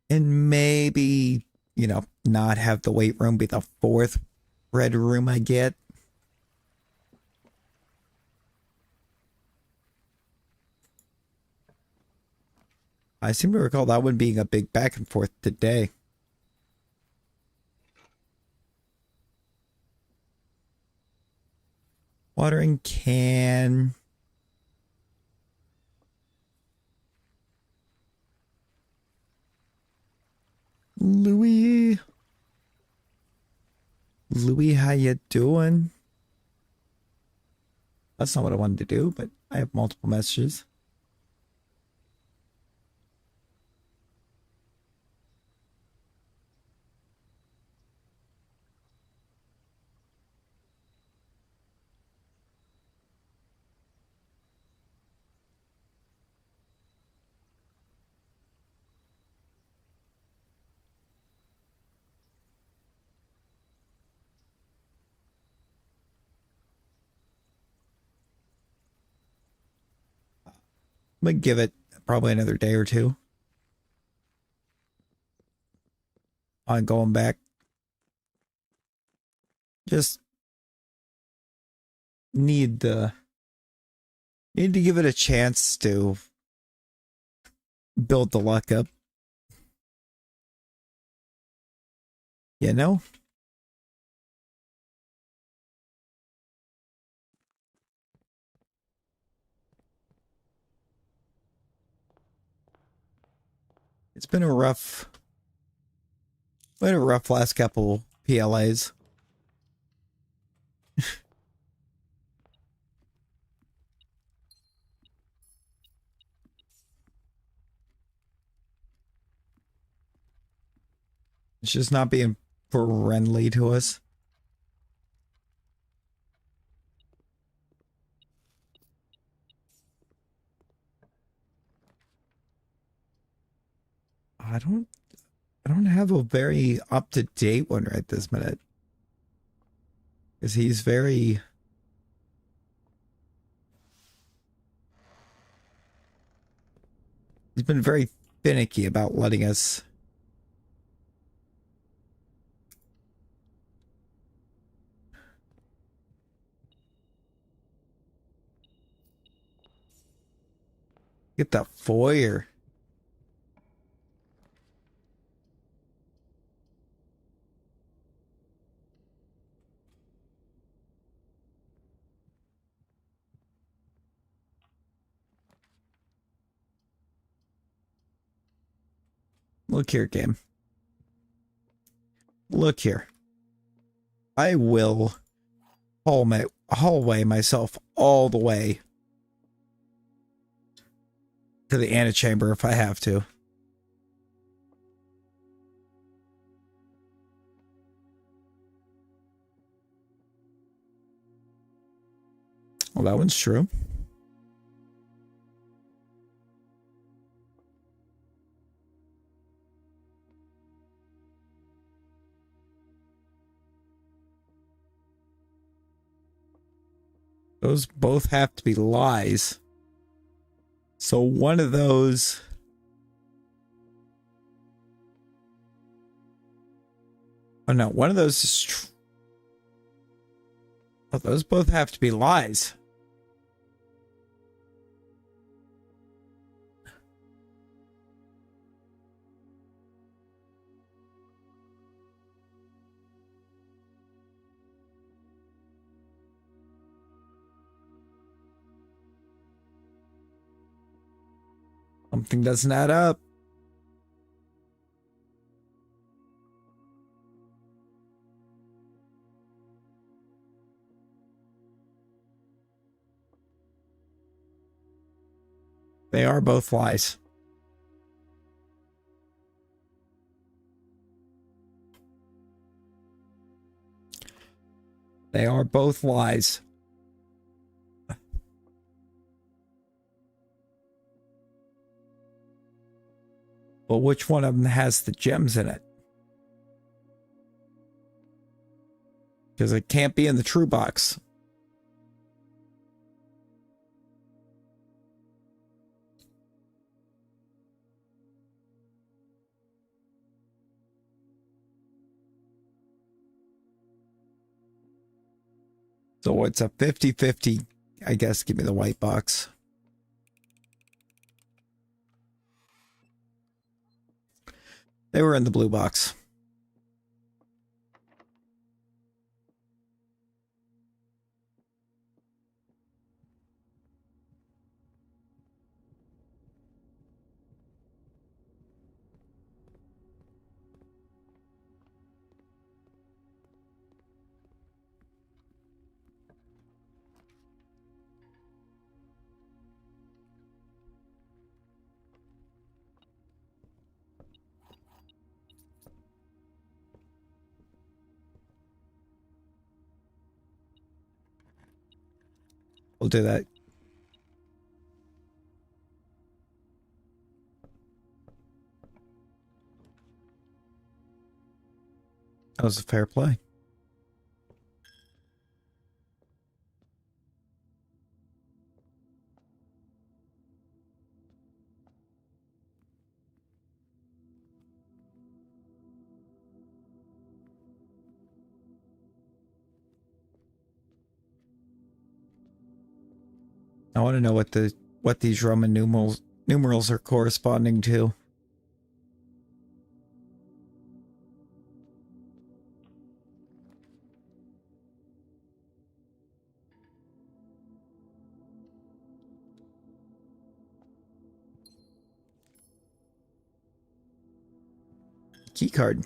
And maybe, you know, not have the weight room be the fourth red room I get. I seem to recall that one being a big back and forth today. Watering can. Louis, how you doing? That's not what I wanted to do, but I have multiple messages. I'm gonna give it probably another day or two on going back. Just need to give it a chance to build the luck up. You know? It's been a rough last couple PLAs. It's just not being friendly to us. I don't have a very up-to-date one right this minute. Because he's been very finicky about letting us get the foyer. Look here, game. Look here. I will hallway myself all the way to the antechamber if I have to. Well, that one's true. Those both have to be lies. So one of those... Oh no, one of those is true. Oh, those both have to be lies. Something doesn't add up. They are both lies. They are both lies. But which one of them has the gems in it? Because it can't be in the true box. So it's a 50-50. I guess give me the white box. They were in the blue box. We'll do that. That was a fair play. I want to know what these Roman numerals are corresponding to. Key card.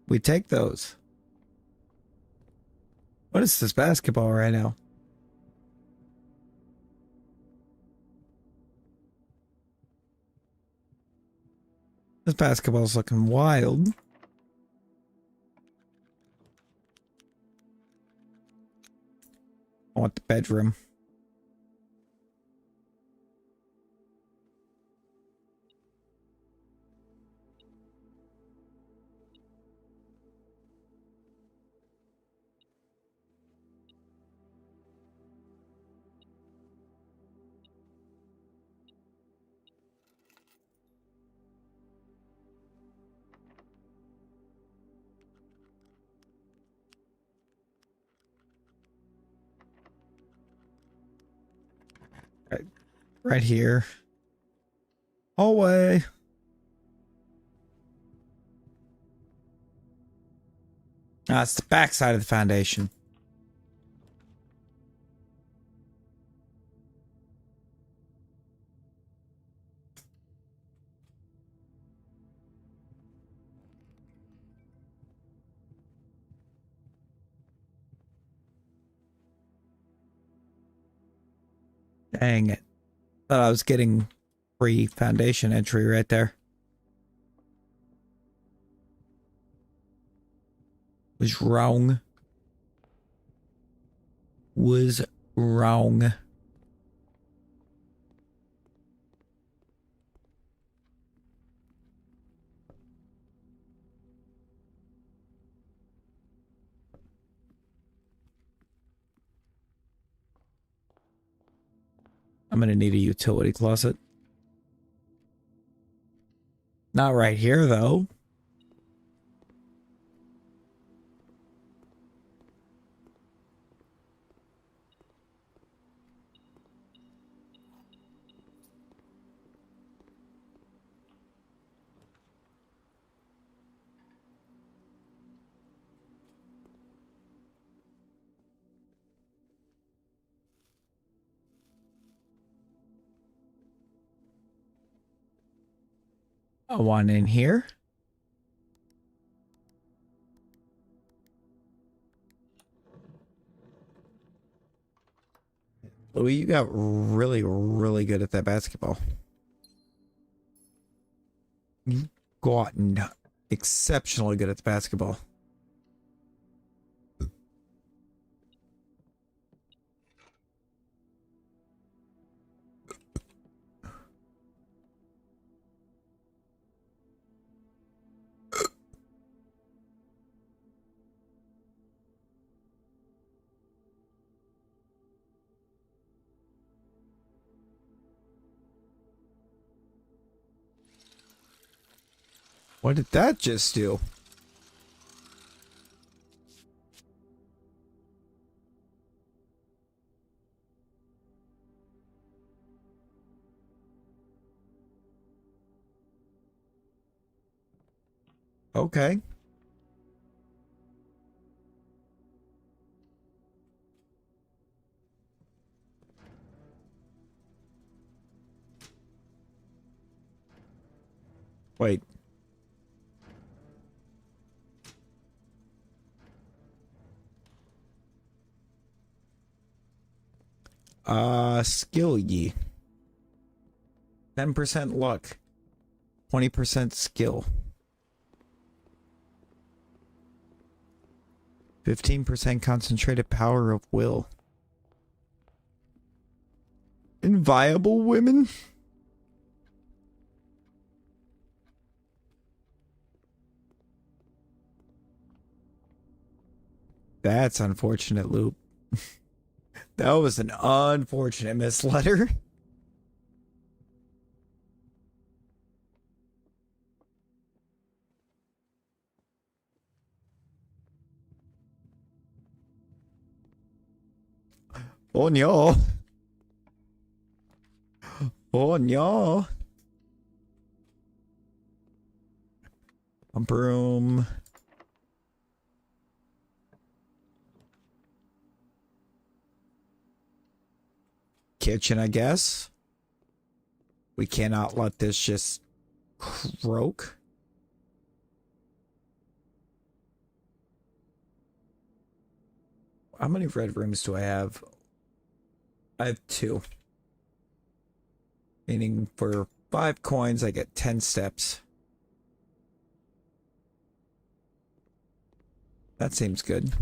We take those. What is this basketball right now? This basketball's looking wild. I want the bedroom. Right here. Hallway. Ah, it's the back side of the foundation. Dang it. Thought I was getting free foundation entry right there. Was wrong. Was wrong. I'm gonna need a utility closet. Not right here, though. One in here. Louis, you got really, really good at that basketball. gotten exceptionally good at the basketball. What did that just do? Okay. Wait. Skill ye. 10% luck. 20% skill. 15% concentrated power of will. Inviolable women? That's unfortunate, Loop. That was an unfortunate misletter. Oh no. Oh no. A broom. Kitchen, I guess. We cannot let this just croak. How many red rooms do I have? I have 2. Meaning for 5 coins, I get 10 steps. That seems good.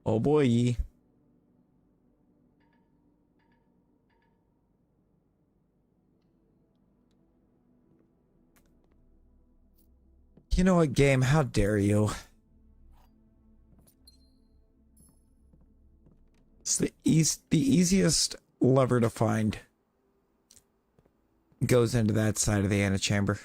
Oh boy. You know what, game? How dare you? It's the easiest lever to find. Goes into that side of the antechamber.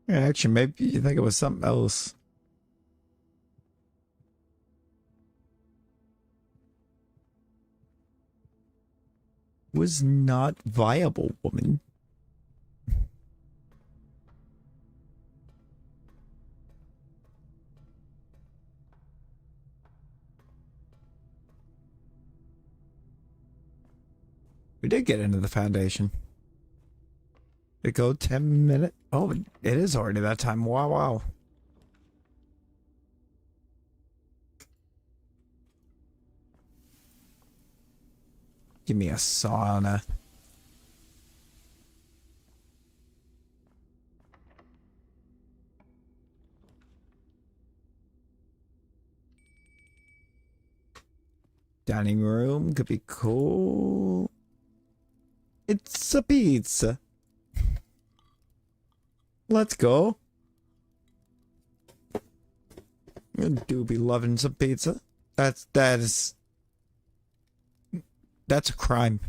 Yeah, actually, maybe you think it was something else. Was not viable, woman. We did get into the foundation. It go 10 minutes. Oh, it is already that time. Wow, wow. Give me a sauna. Dining room could be cool. It's a pizza. Let's go. I do be loving some pizza. That's a crime.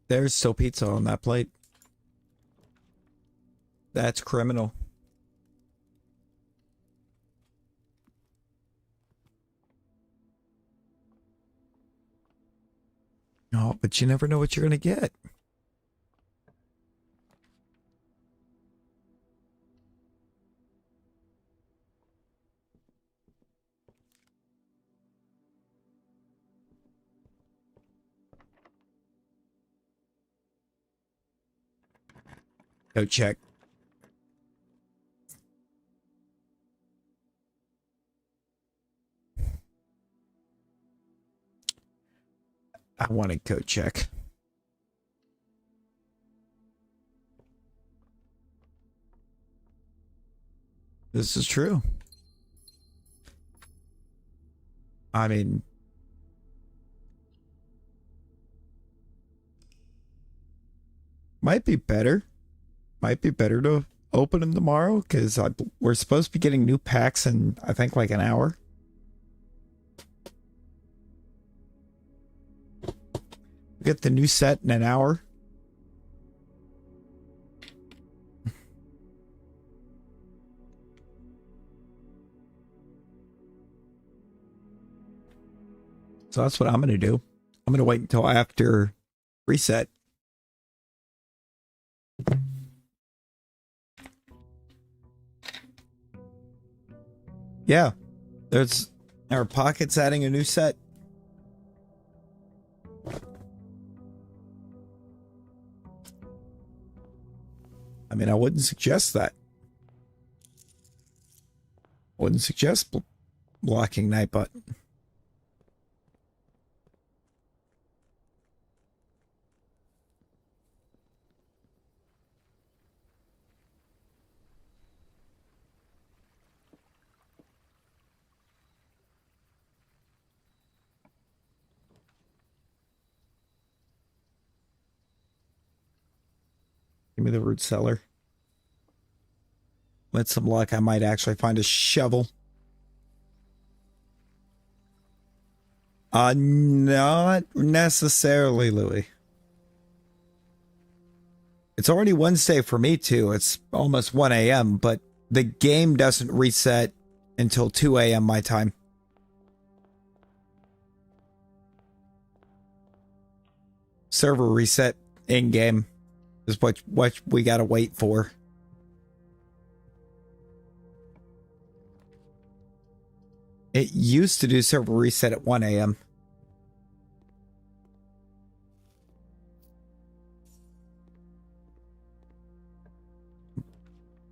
There's still pizza on that plate. That's criminal. Oh, but you never know what you're going to get. Go check. I want to go check. This is true. I mean, might be better. Might be better to open them tomorrow because we're supposed to be getting new packs in, I think, like an hour. We get the new set in an hour. So that's what I'm going to do. I'm going to wait until after reset. Yeah, there's our pockets adding a new set. I mean, I wouldn't suggest that. Wouldn't suggest blocking Nightbot. Give me the root cellar. With some luck, I might actually find a shovel. Not necessarily, Louis. It's already Wednesday for me too. It's almost 1 a.m., but the game doesn't reset until 2 a.m. my time. Server reset in-game is what we gotta wait for. It used to do server reset at 1 a.m.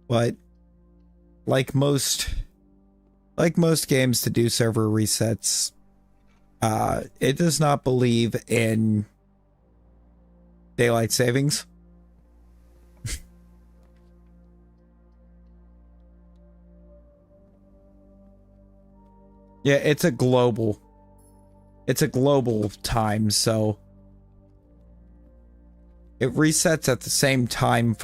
But like most games to do server resets, it does not believe in daylight savings. Yeah, it's a global time, so it resets at the same time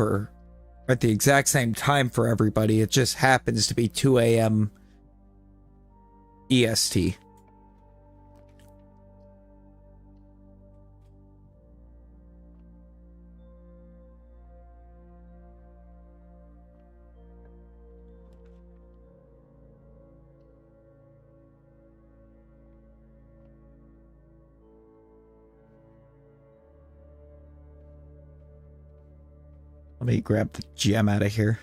at the exact same time for everybody. It just happens to be 2 a.m. EST. Let me grab the gem out of here.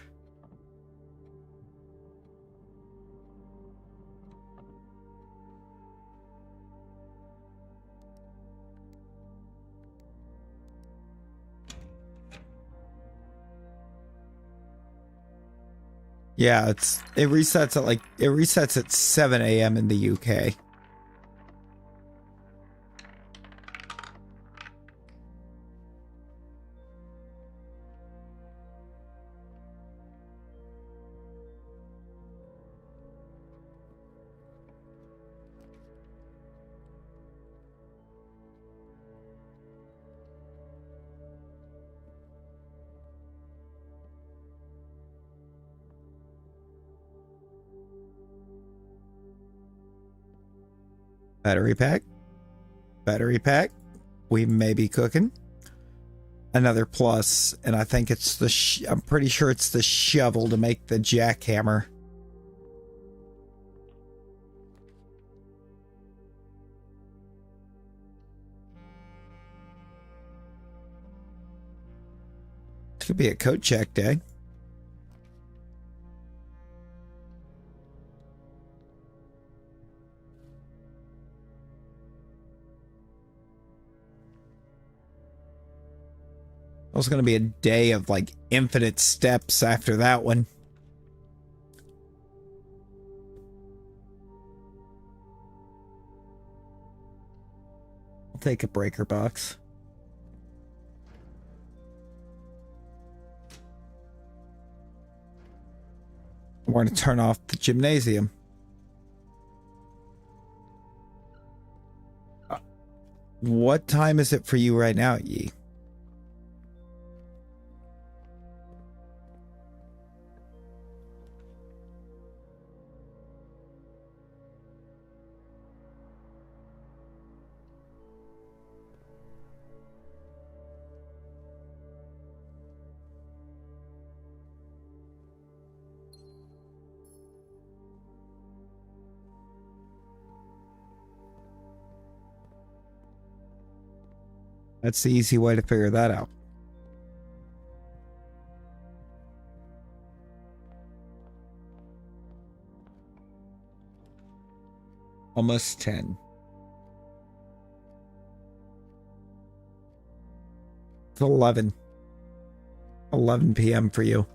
Yeah, it resets at 7 a.m. in the UK. Battery pack. Battery pack. We may be cooking. Another plus, and I think it's I'm pretty sure it's the shovel to make the jackhammer. Could be a coat check day. It's going to be a day of like infinite steps after that one. I'll take a breaker box. I want to turn off the gymnasium. What time is it for you right now, Yi? That's the easy way to figure that out. Almost 10. It's 11. 11 p.m. for you.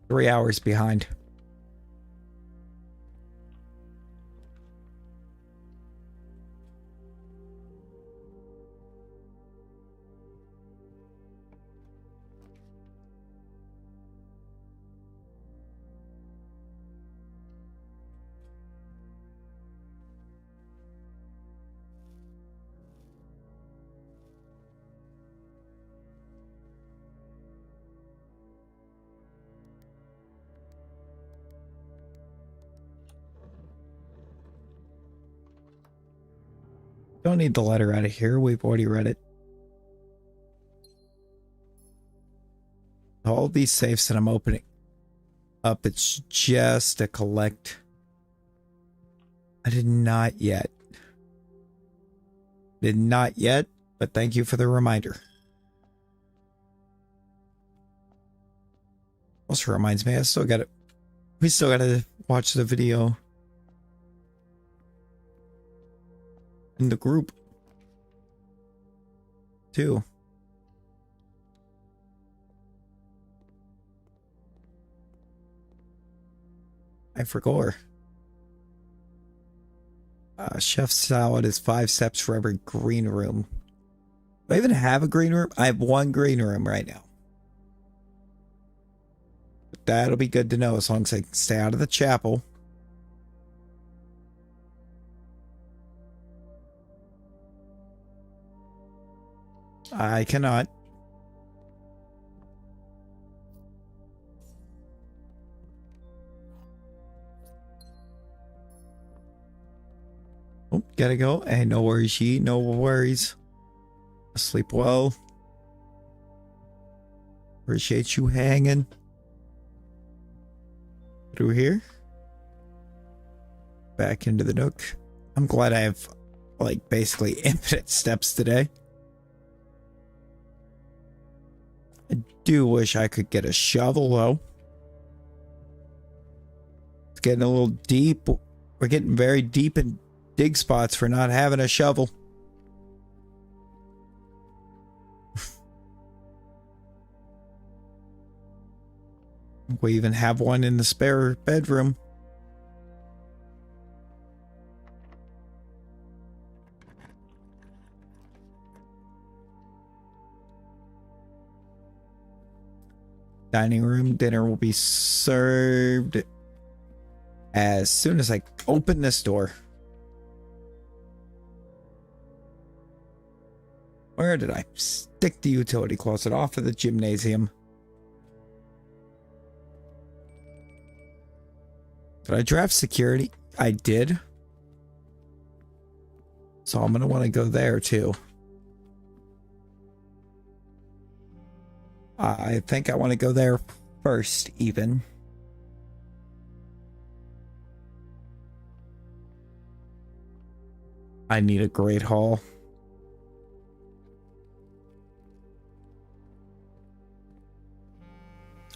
Three hours behind. Don't need the letter out of here. We've already read it. All these safes that I'm opening up, it's just a collect. I did not yet. Did not yet, but thank you for the reminder. Also reminds me, we still gotta watch the video in the group too. I forgot. Chef's salad is 5 steps for every green room. Do I even have a green room? I have 1 green room right now. But that'll be good to know as long as I can stay out of the chapel. I cannot. Oh, gotta go. Hey, no worries, Yi. No worries. Sleep well. Appreciate you hanging. Through here. Back into the nook. I'm glad I have, like, basically infinite steps today. I do wish I could get a shovel, though. It's getting a little deep. We're getting very deep in dig spots for not having a shovel. We even have one in the spare bedroom. Dining room dinner will be served as soon as I open this door. Where did I stick the utility closet? Off to the gymnasium. Did I draft security? I did. So I'm going to want to go there too. I think I want to go there first, even. I need a Great Hall.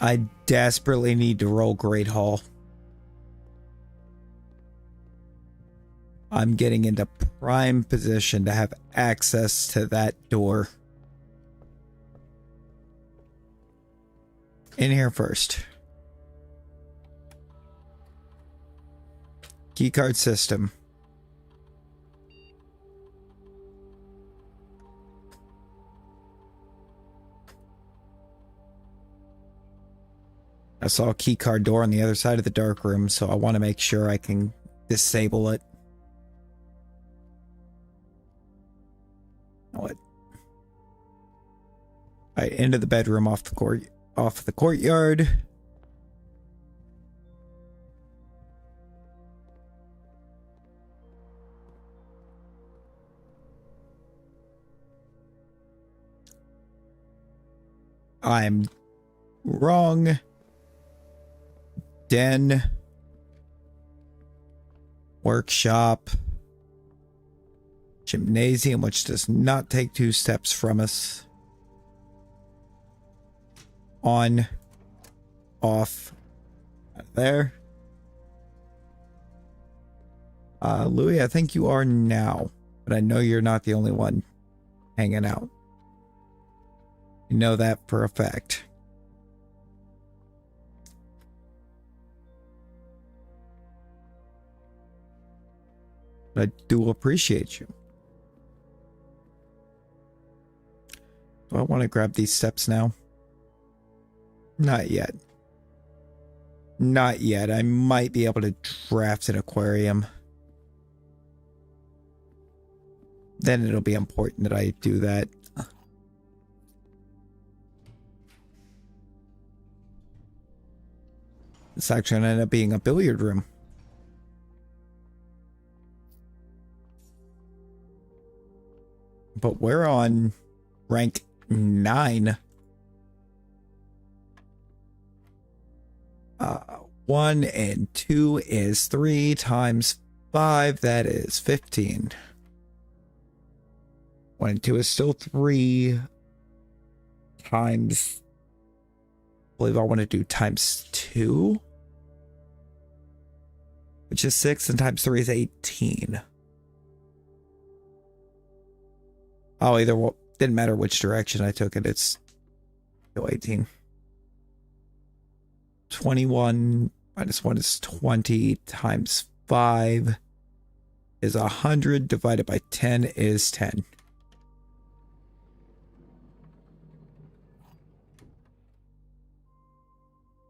I desperately need to roll Great Hall. I'm getting into prime position to have access to that door. In here first. Keycard system. I saw a keycard door on the other side of the dark room, so I want to make sure I can disable it. What? Alright, into the bedroom off the courtyard. I'm wrong. Den. Workshop. Gymnasium, which does not take 2 steps from us. On. Off. There. Louis, I think you are now. But I know you're not the only one hanging out. You know that for a fact. I do appreciate you. Do I want to grab these steps now? Not yet. Not yet. I might be able to draft an aquarium. Then it'll be important that I do that. It's actually going to end up being a billiard room. But we're on rank 9. 1 and 2 is 3 times 5. That is 15. 1 and 2 is still 3 times. I believe I want to do times 2, which is 6, and times 3 is 18. Oh, didn't matter which direction I took it. It's still 18. 21 minus 1 is 20 times 5 is 100 divided by 10 is 10.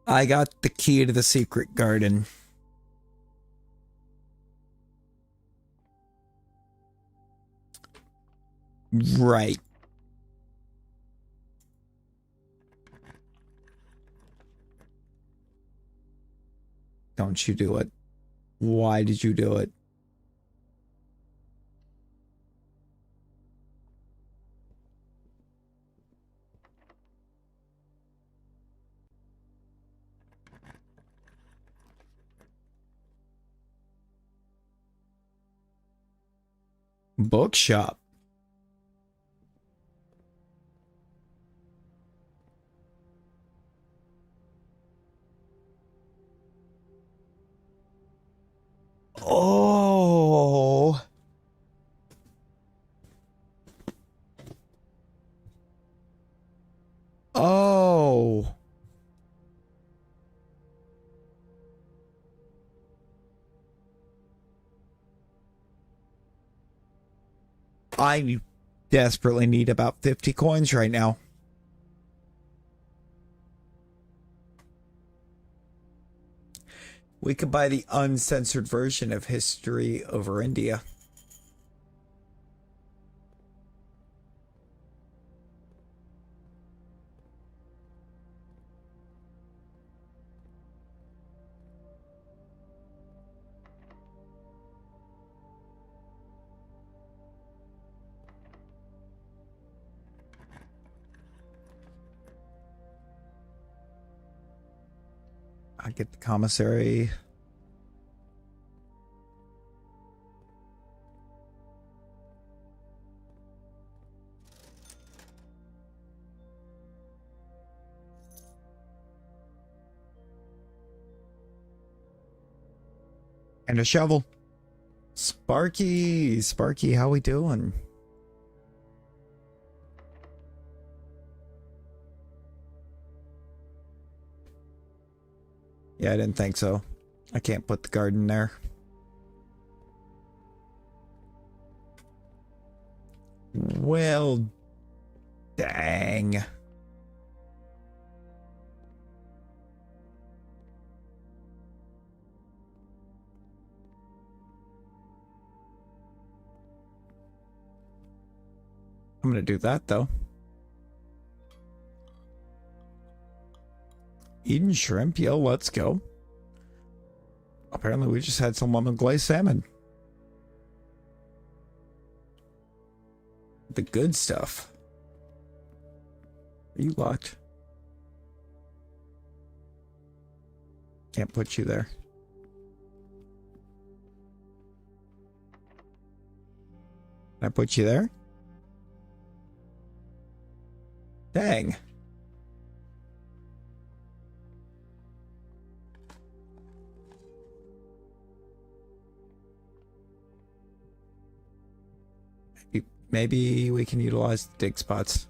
I got the key to the secret garden. Right. Don't you do it. Why did you do it? Bookshop. Oh. Oh. I desperately need about 50 coins right now. We could buy the uncensored version of History Over India. I get the commissary. And a shovel. Sparky, Sparky, how we doing? Yeah, I didn't think so. I can't put the garden there. Well, dang. I'm gonna do that though. Eating shrimp, yo, let's go. Apparently we just had some lemon glazed salmon. The good stuff. Are you locked? Can't put you there. Can I put you there? Dang. Maybe we can utilize the dig spots.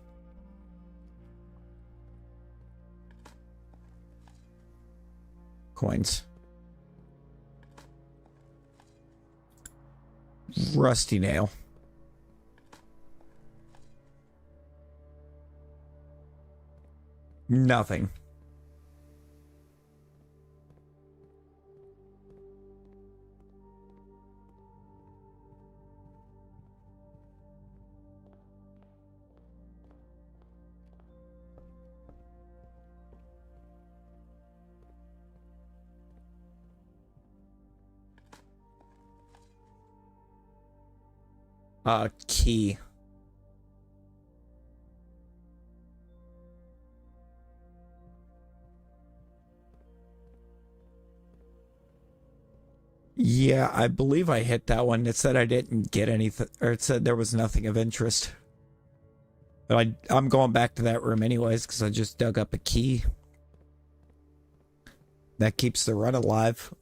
Coins. Rusty nail. Nothing. Key. Yeah, I believe I hit that one. It said I didn't get anything, or it said there was nothing of interest. But I'm going back to that room anyways, because I just dug up a key. That keeps the run alive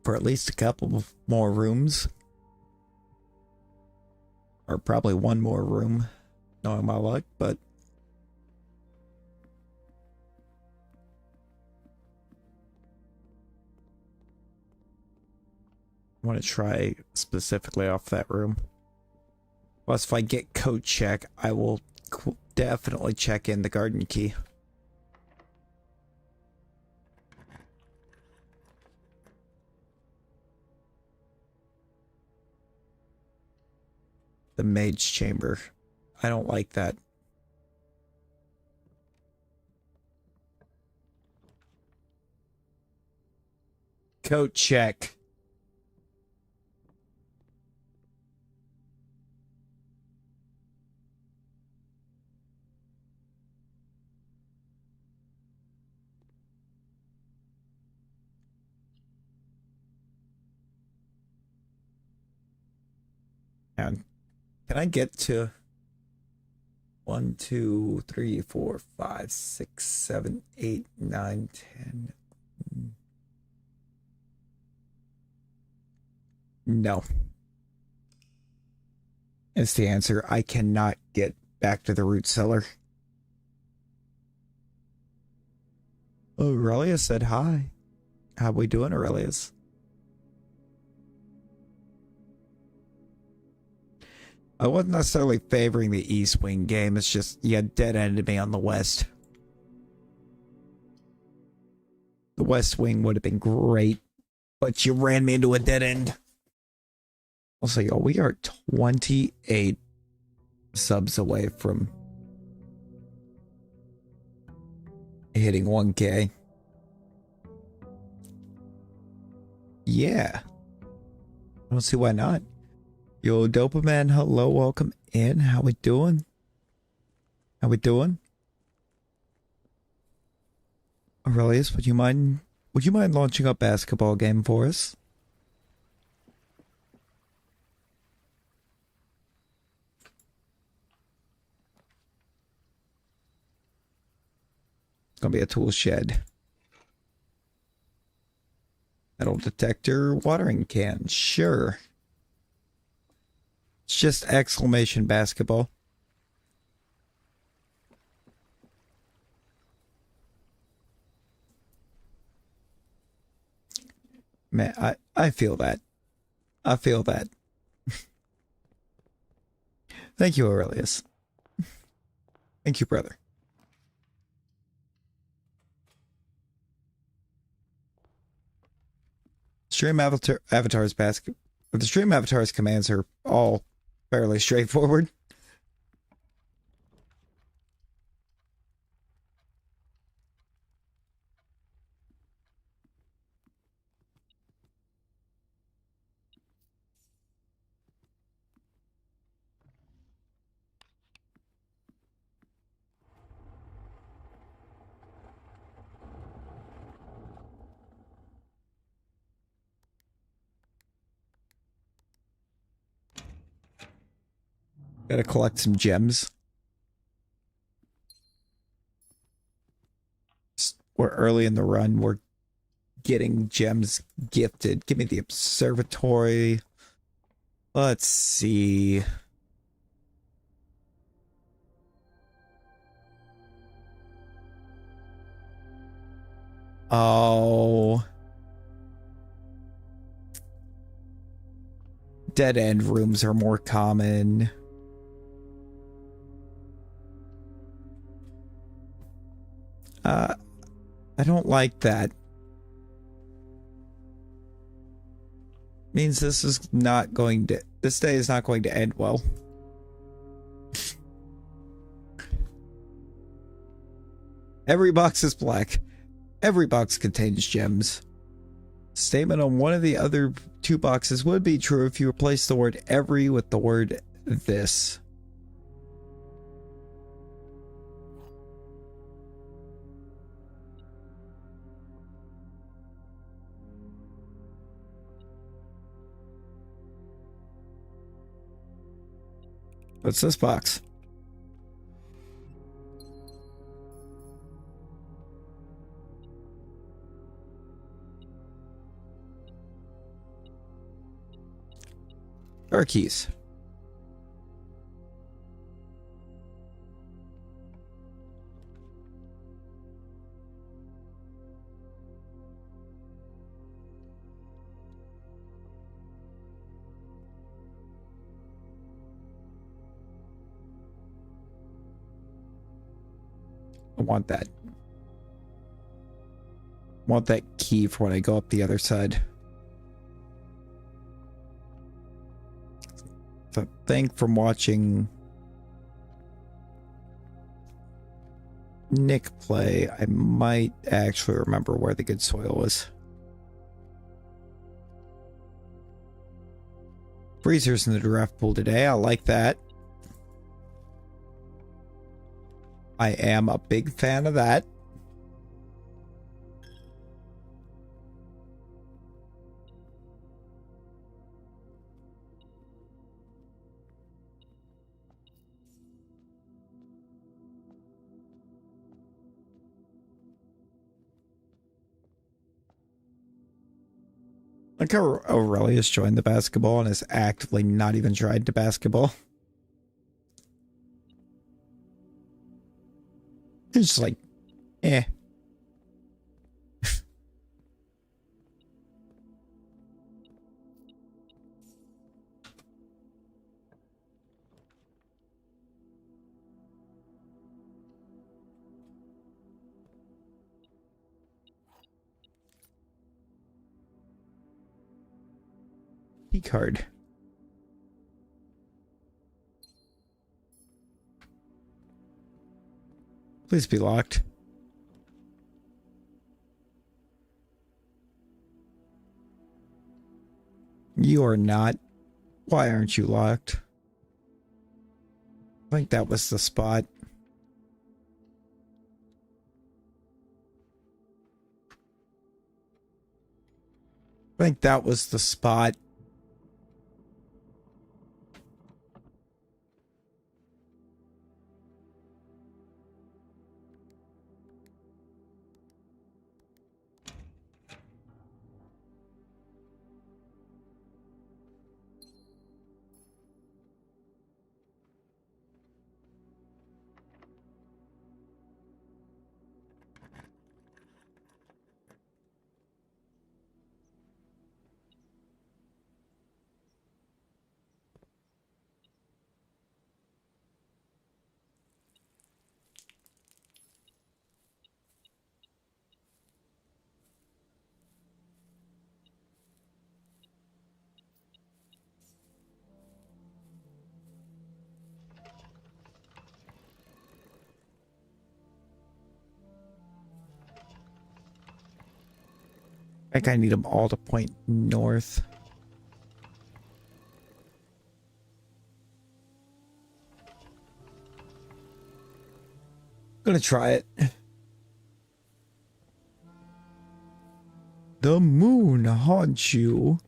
for at least a couple more rooms. Or probably one more room, knowing my luck, but... I want to try specifically off that room. Plus, if I get code check, I will definitely check in the garden key. The maid's chamber. I don't like that. Code check. And can I get to 1, 2, 3, 4, 5, 6, 7, 8, 9, 10? No. It's the answer. I cannot get back to the root cellar. Oh, Aurelius said hi. How we doing, Aurelius? I wasn't necessarily favoring the East Wing game. It's just you had dead-ended me on the West. The West Wing would have been great, but you ran me into a dead end. Also, yo, we are 28 subs away from hitting 1K. Yeah. I don't see why not. Yo, Dopaman, hello, welcome in. How we doing? How we doing? Aurelius, would you mind would you mind launching a basketball game for us? It's gonna be a tool shed. Metal detector, watering can, sure. It's just exclamation basketball. Man, I feel that. I feel that. Thank you, Aurelius. Thank you, brother. Stream avatars basket. The stream avatars commands are all fairly straightforward. Gotta collect some gems. We're early in the run. We're getting gems gifted. Give me the observatory. Let's see. Oh. Dead end rooms are more common. I don't like that. Means this is not going to, this day is not going to end well. Every box is black. Every box contains gems. Statement on one of the other two boxes would be true if you replace the word every with the word this. What's this box? Our keys. I want that. I want that key for when I go up the other side. So thank from watching Nick play. I might actually remember where the good soil is. Freezers in the draft pool today. I like that. I am a big fan of that. Like how Aurelius joined the basketball and is actively not even tried to basketball. It's just like, eh. Key card. Please be locked. You are not. Why aren't you locked? I think that was the spot. think that was the spot. I think I need them all to point north. Gonna try it. The moon haunts you.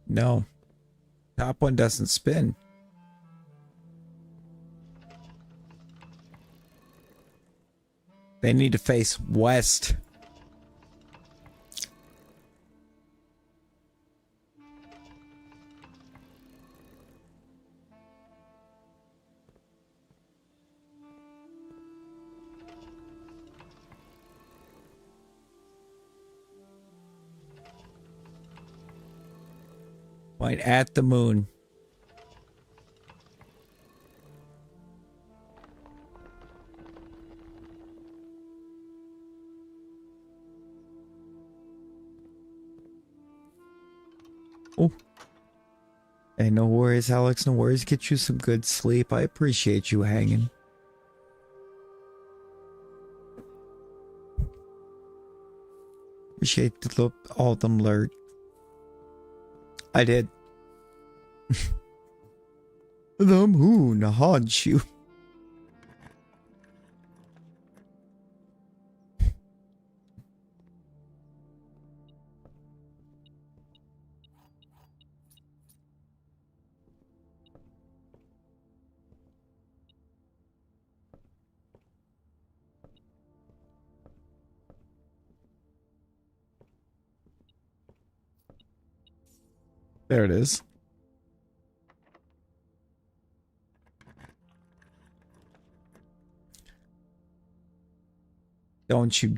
No. Top one doesn't spin. They need to face west. Point at the moon. Oh. Hey, no worries, Alex. No worries. Get you some good sleep. I appreciate you hanging. Appreciate all of them lurk. I did. The moon haunts you. There it is. Don't you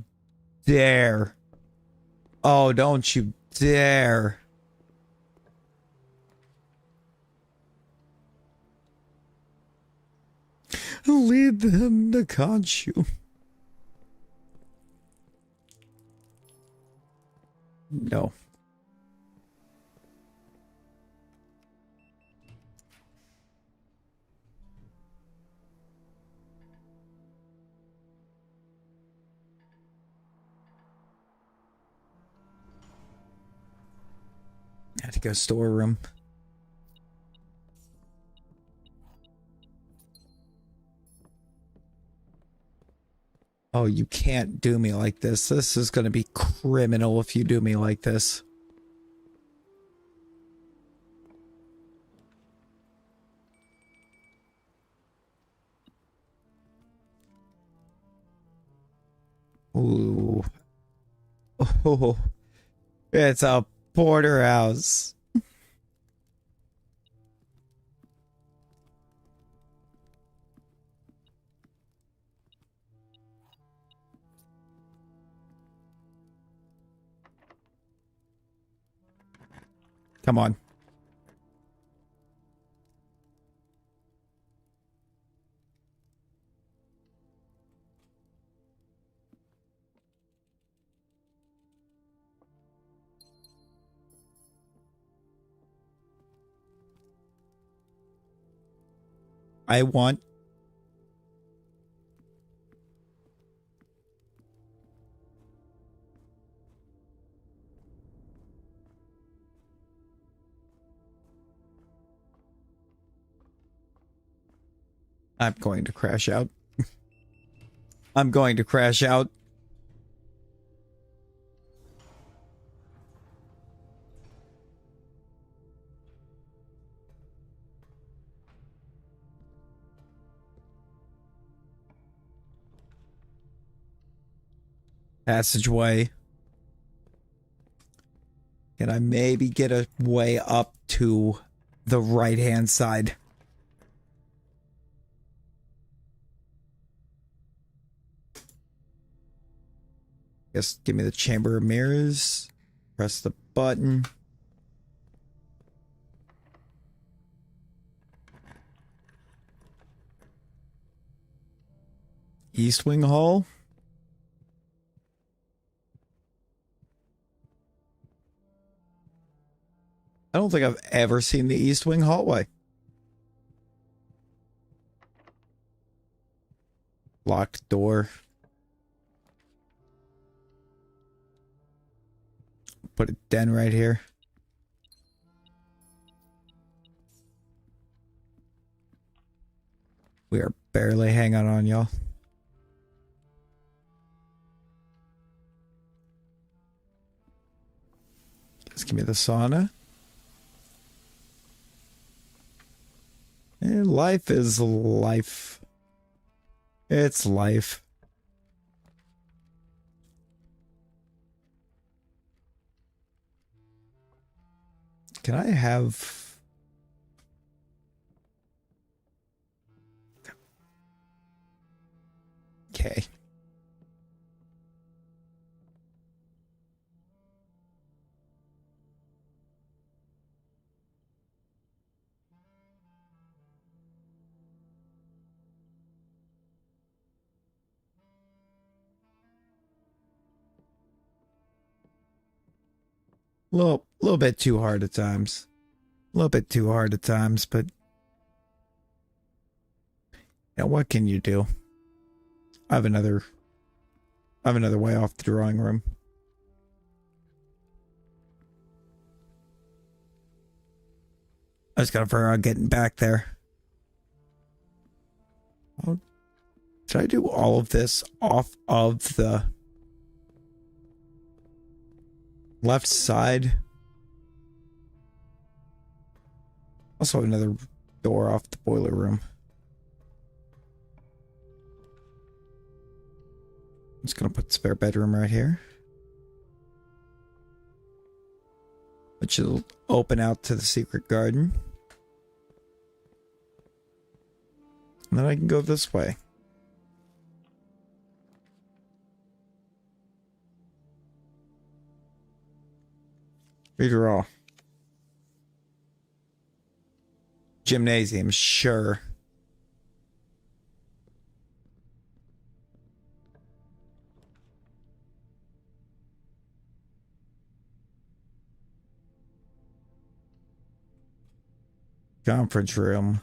dare. Oh, don't you dare. Lead them to catch you. No. I had to go storeroom. Oh, you can't do me like this. This is going to be criminal if you do me like this. Ooh. Oh, it's a porterhouse. Come on. I want... I'm going to crash out. I'm going to crash out. Passageway. Can I maybe get a way up to the right-hand side? Guess give me the chamber of mirrors. Press the button. East Wing Hall. I don't think I've ever seen the East Wing hallway. Locked door. Put a den right here. We are barely hanging on, y'all. Just give me the sauna. And life is life. It's life. Can I have... Okay. Little bit too hard at times. A little bit too hard at times, but yeah, what can you do? I have another way off the drawing room. I just gotta figure out getting back there. Oh, did I do all of this off of the left side? Also another door off the boiler room. I'm just gonna put spare bedroom right here, which will open out to the secret garden. And then I can go this way. Redraw. Gymnasium, sure. Conference room.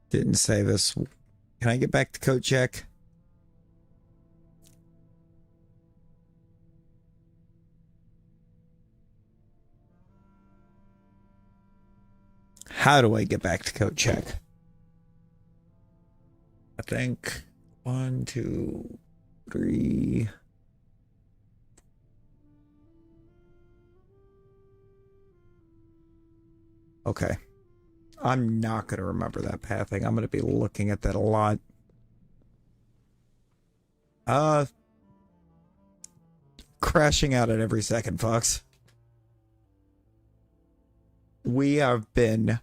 Didn't say this. Can I get back to coat check? How do I get back to coat check? I think 1, 2, 3. Okay. I'm not going to remember that pathing. I'm going to be looking at that a lot. Crashing out at every second, Fox. We have been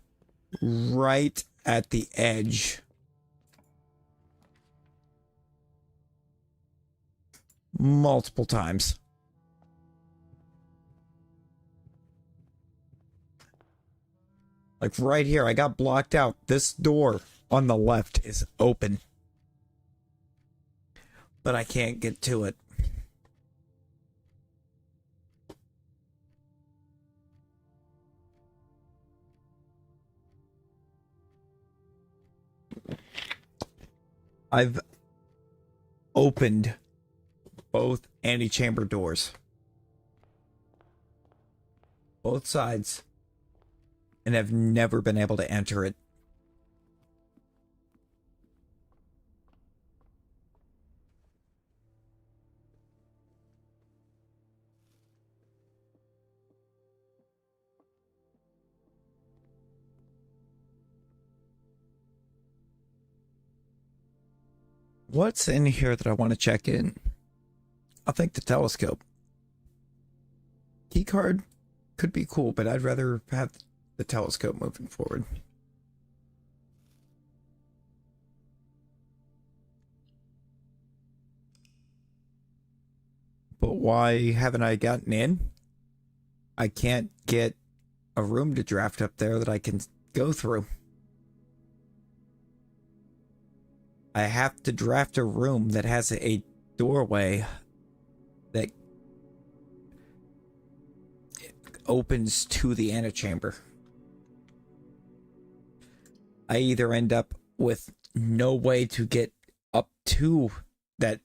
right at the edge multiple times. Like right here, I got blocked out. This door on the left is open. But I can't get to it. I've opened both antechamber doors. Both sides. And have never been able to enter it. What's in here that I want to check in? I think the telescope. Keycard could be cool, but I'd rather have the telescope moving forward. But why haven't I gotten in? I can't get a room to draft up there that I can go through. I have to draft a room that has a doorway that opens to the antechamber. I either end up with no way to get up to that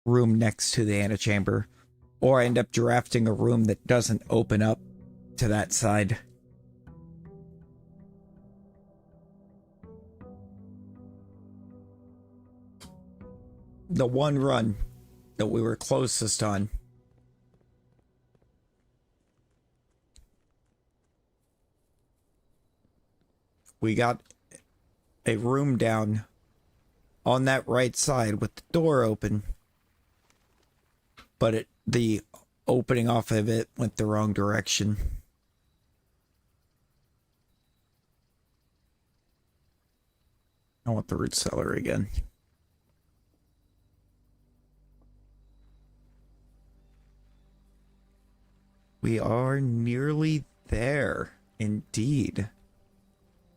room next to the antechamber, or I end up drafting a room that doesn't open up to that side. The one run that we were closest on, we got a room down on that right side with the door open, but the opening off of it went the wrong direction. I want the root cellar again. We are nearly there, indeed.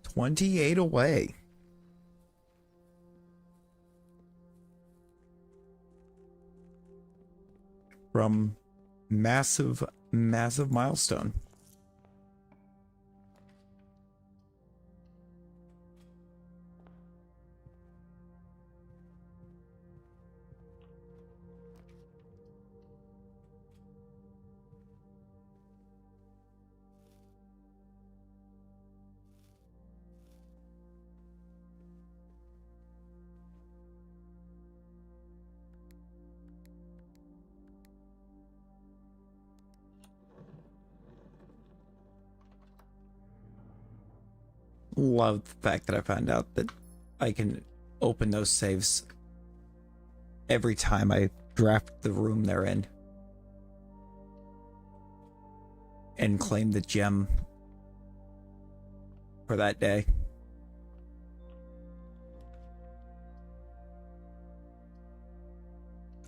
28 away. From massive milestone. Love the fact that I found out that I can open those saves every time I draft the room they're in and claim the gem for that day.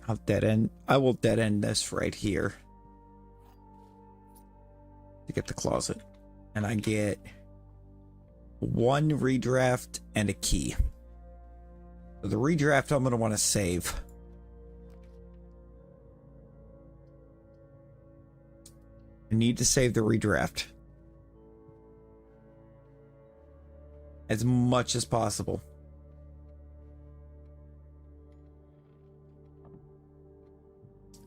I will dead end this right here to get the closet, and I get one redraft and a key. So the redraft I'm going to want to save. I need to save the redraft as much as possible.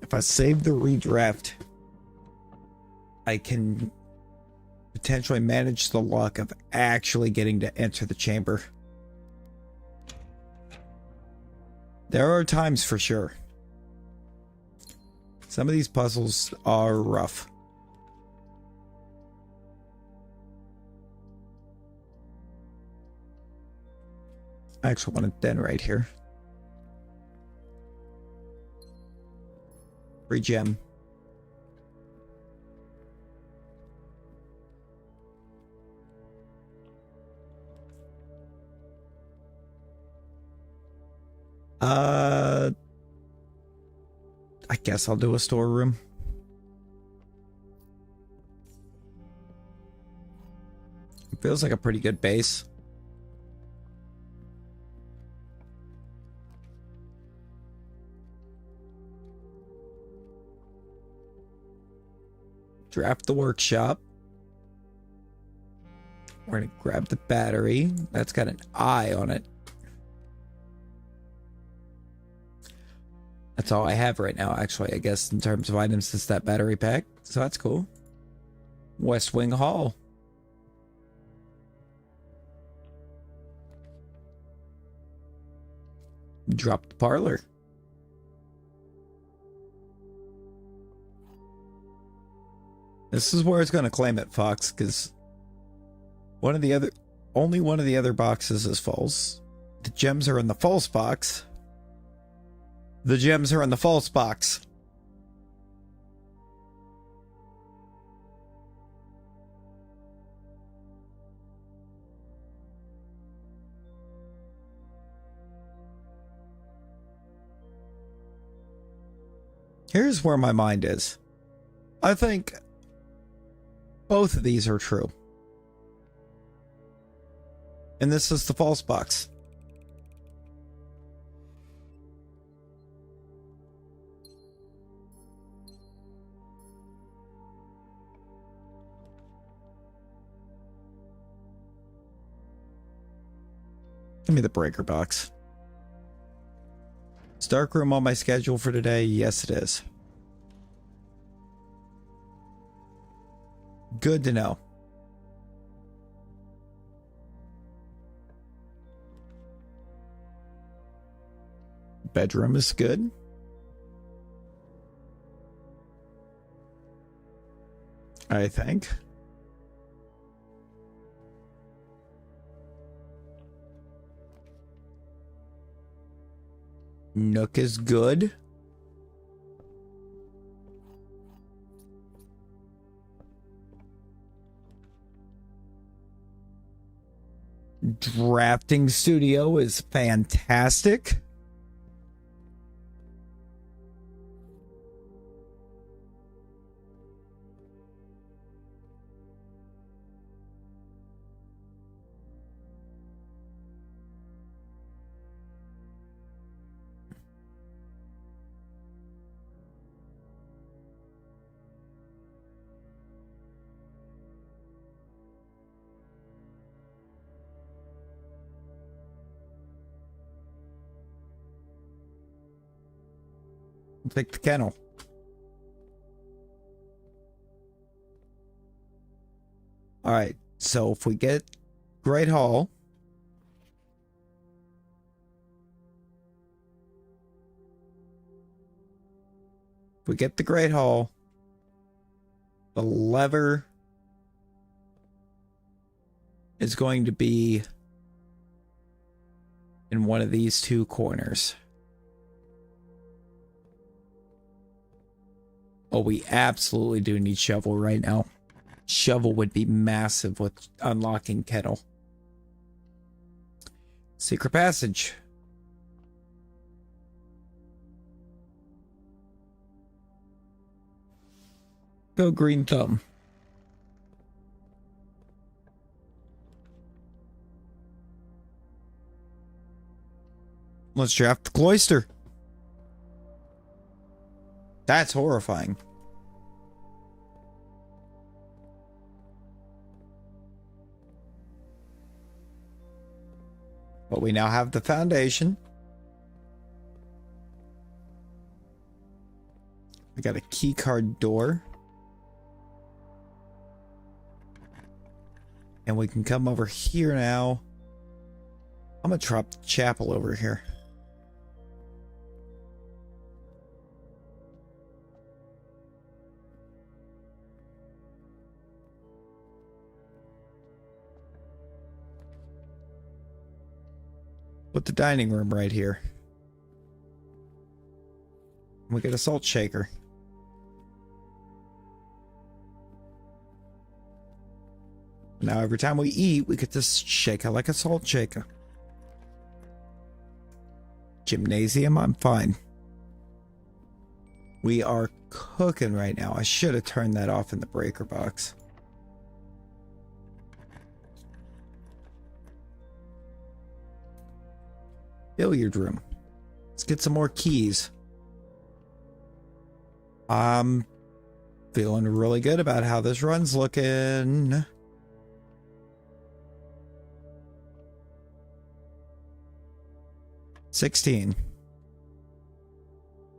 If I save the redraft, I can potentially manage the luck of actually getting to enter the chamber. There are times for sure. Some of these puzzles are rough. I actually want a den right here. Free gem. I guess I'll do a storeroom. It feels like a pretty good base. Draft the workshop. We're going to grab the battery. That's got an eye on it. That's all I have right now, actually, I guess, in terms of items. Is that battery pack. So that's cool. West Wing Hall. Drop the parlor. This is where it's going to claim it, Fox, because only one of the other boxes is false. The gems are in the false box. The gems are in the false box. Here's where my mind is. I think both of these are true. And this is the false box. Give me the breaker box. Is dark room on my schedule for today? Yes, it is. Good to know. Bedroom is good. I think. Nook is good. Drafting studio is fantastic. Pick the kennel. All right, so if we get Great Hall, if we get the Great Hall, the lever is going to be in one of these two corners. Oh, we absolutely do need shovel right now. Shovel would be massive with unlocking kettle. Secret passage. Go green thumb. Let's draft the cloister. That's horrifying. But we now have the foundation. We got a key card door. And we can come over here now. I'm gonna drop the chapel over here. Put the dining room right here. We get a salt shaker. Now every time we eat, we get to shake it like a salt shaker. Gymnasium, I'm fine. We are cooking right now. I should have turned that off in the breaker box. Billiard room. Let's get some more keys. I'm feeling really good about how this run's looking. $16.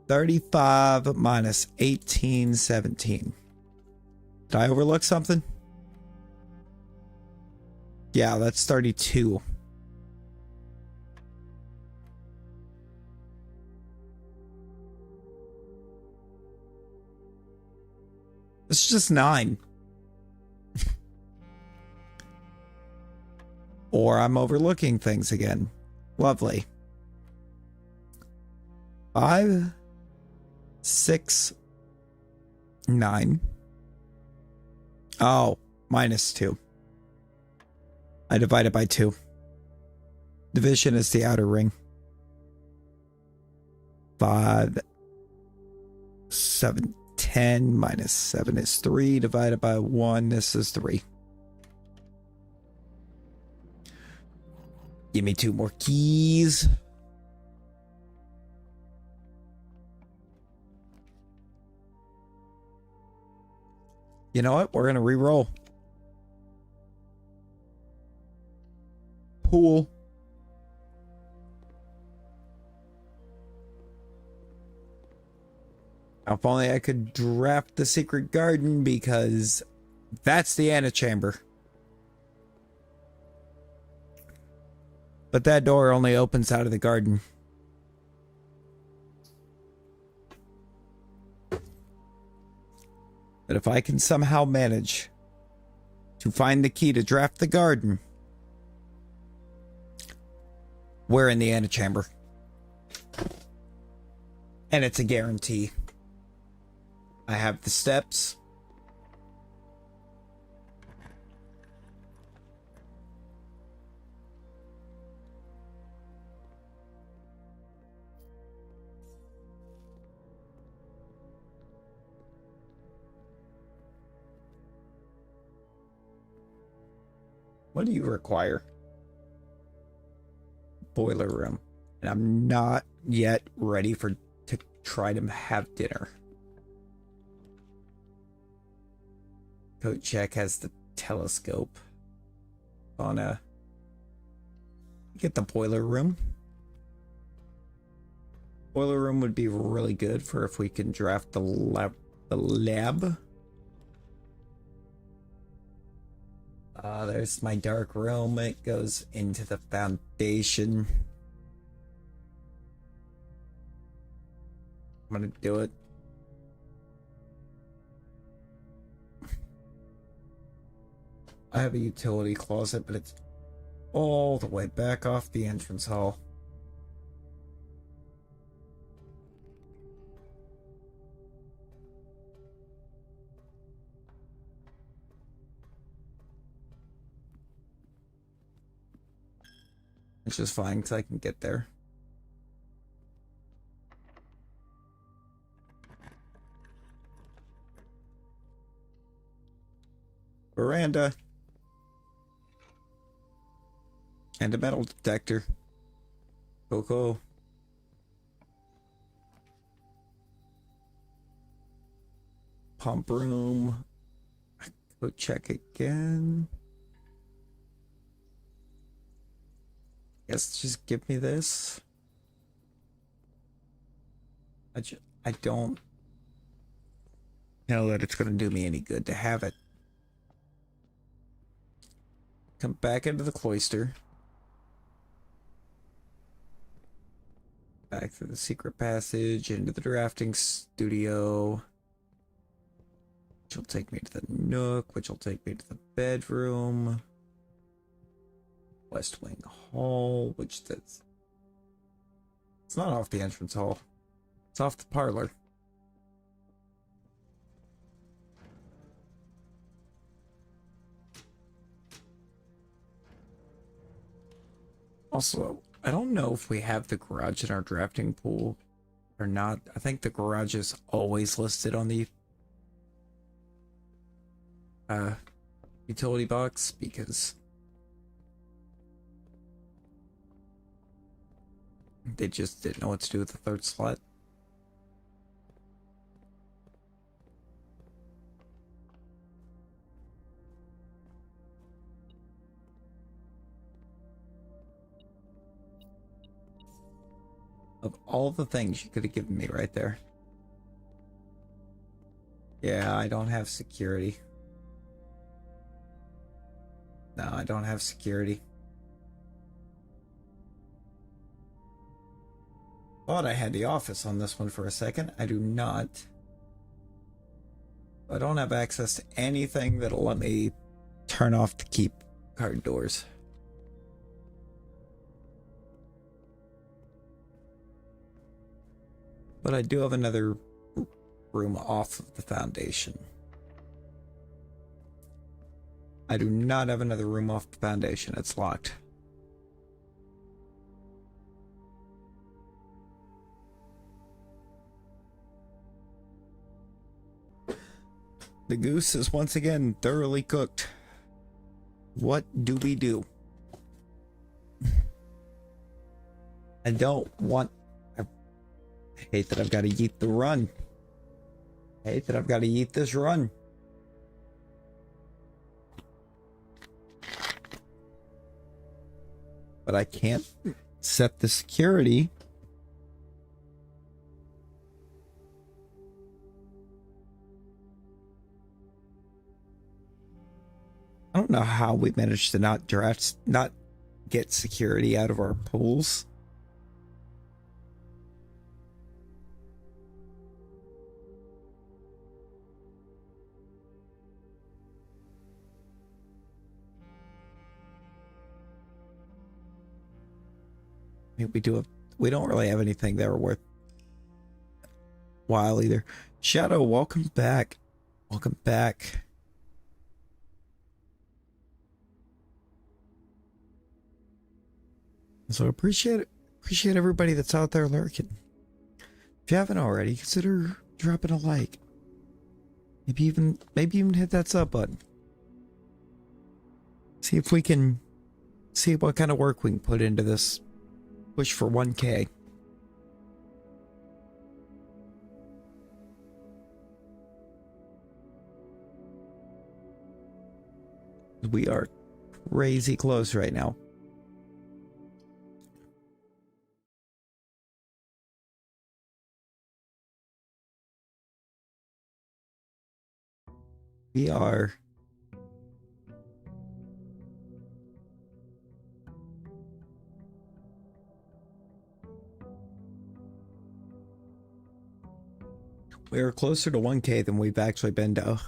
35 minus 18, 17. Did I overlook something? Yeah, that's 32. It's just 9. Or I'm overlooking things again. Lovely. 5, 6, 9. Oh, minus 2. I divided by 2. Division is the outer ring. 5, 7, 10 minus 7 is 3 divided by 1. This is 3. Give me 2 more keys. You know what? We're going to re-roll. Pool. Now, if only I could draft the secret garden, because that's the antechamber. But that door only opens out of the garden. But if I can somehow manage to find the key to draft the garden, we're in the antechamber. And it's a guarantee. I have the steps. What do you require? Boiler room. And I'm not yet ready to try to have dinner. Coat check has the telescope. Wanna get the boiler room. Boiler room would be really good for if we can draft the lab. There's my dark room. It goes into the foundation. I'm gonna do it. I have a utility closet, but it's all the way back off the entrance hall. It's just fine because I can get there. Veranda. And a metal detector. Cool. Pump room. Go check again. Guess just give me this. I don't know that it's going to do me any good to have it. Come back into the cloister. Back through the secret passage, into the drafting studio. Which will take me to the nook, which will take me to the bedroom. West Wing Hall, which that's... It's not off the entrance hall. It's off the parlor. Also, I don't know if we have the garage in our drafting pool. Or not. I think the garage is always listed on the utility box because they just didn't know what to do with the third slot. Of all the things you could have given me right there. Yeah, I don't have security. No, I don't have security. Thought I had the office on this one for a second. I do not. I don't have access to anything that'll let me turn off the keep card doors. But I do have another room off of the foundation. I do not have another room off the foundation. It's locked. The goose is once again thoroughly cooked. What do we do? I don't want... I hate that I've got to yeet the run. I hate that I've got to yeet this run. But I can't set the security. I don't know how we managed to not get security out of our pools. I mean, we don't really have anything that are worth while either. Shadow, welcome back. Welcome back. So appreciate everybody that's out there lurking. If you haven't already, consider dropping a like. Maybe even hit that sub button. See if we can see what kind of work we can put into this push for 1K. We are crazy close right now. We are closer to 1K than we've actually been to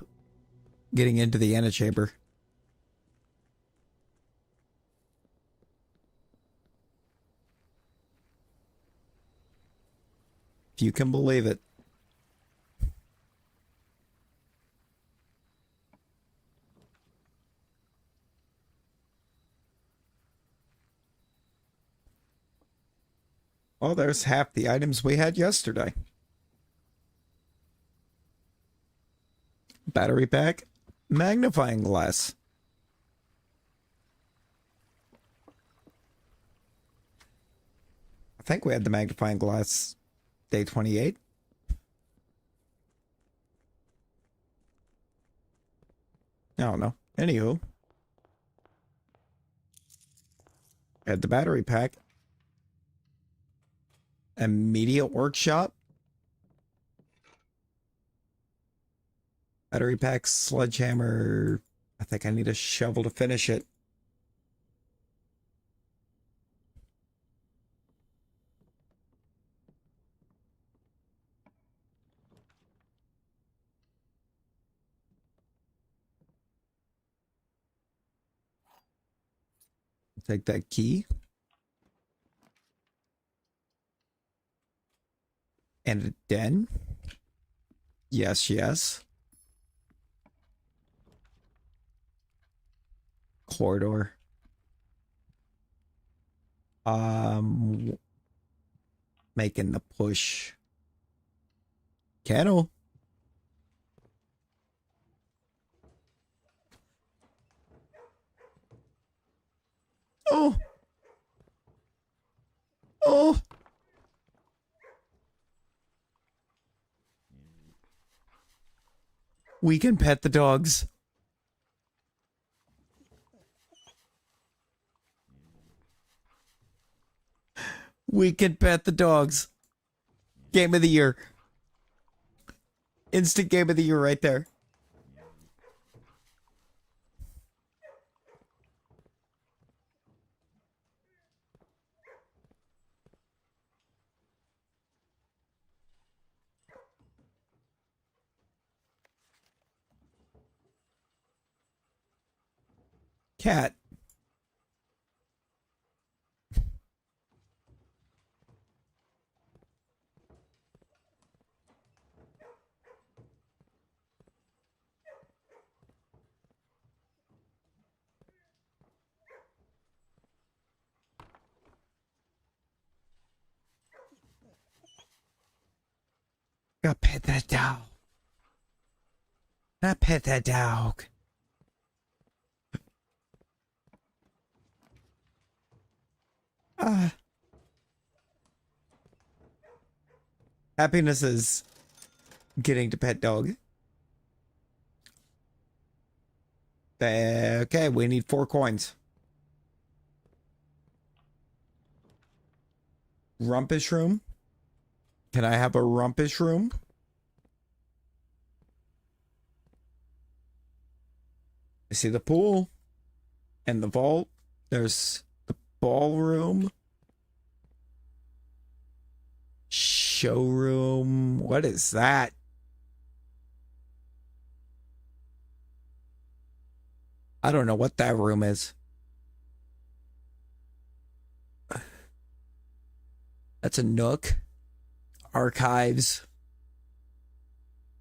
getting into the antechamber. If you can believe it. Oh, there's half the items we had yesterday. Battery pack, magnifying glass. I think we had the magnifying glass day 28. I don't know. Anywho. Had the battery pack. Immediate workshop. Battery pack, sledgehammer. I think I need a shovel to finish it. Take that key. And a den. Yes, yes. Corridor. Making the push Kennel. Oh. Oh. We can pet the dogs. We can pet the dogs. Game of the year. Instant game of the year right there. Cat. Gotta pet that dog. Gotta pet that dog. Happiness is getting to pet dog. Okay, we need 4 coins. Rumpish room. Can I have a rumpish room? I see the pool and the vault. There's the ballroom. Showroom. What is that? I don't know what that room is. That's a nook. Archives.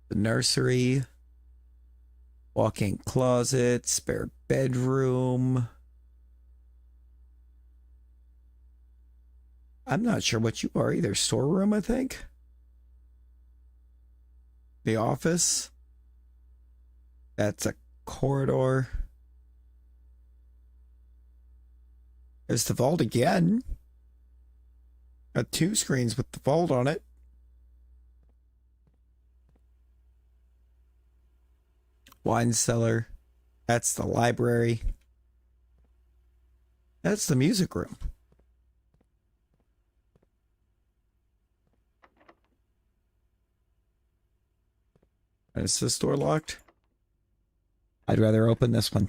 The nursery. Walk-in closet. Spare bedroom. I'm not sure what you are either. Storeroom, I think. The office. That's a corridor. There's the vault again. Got 2 screens with the vault on it. Wine cellar. That's the library. That's the music room. Is this door locked? I'd rather open this one.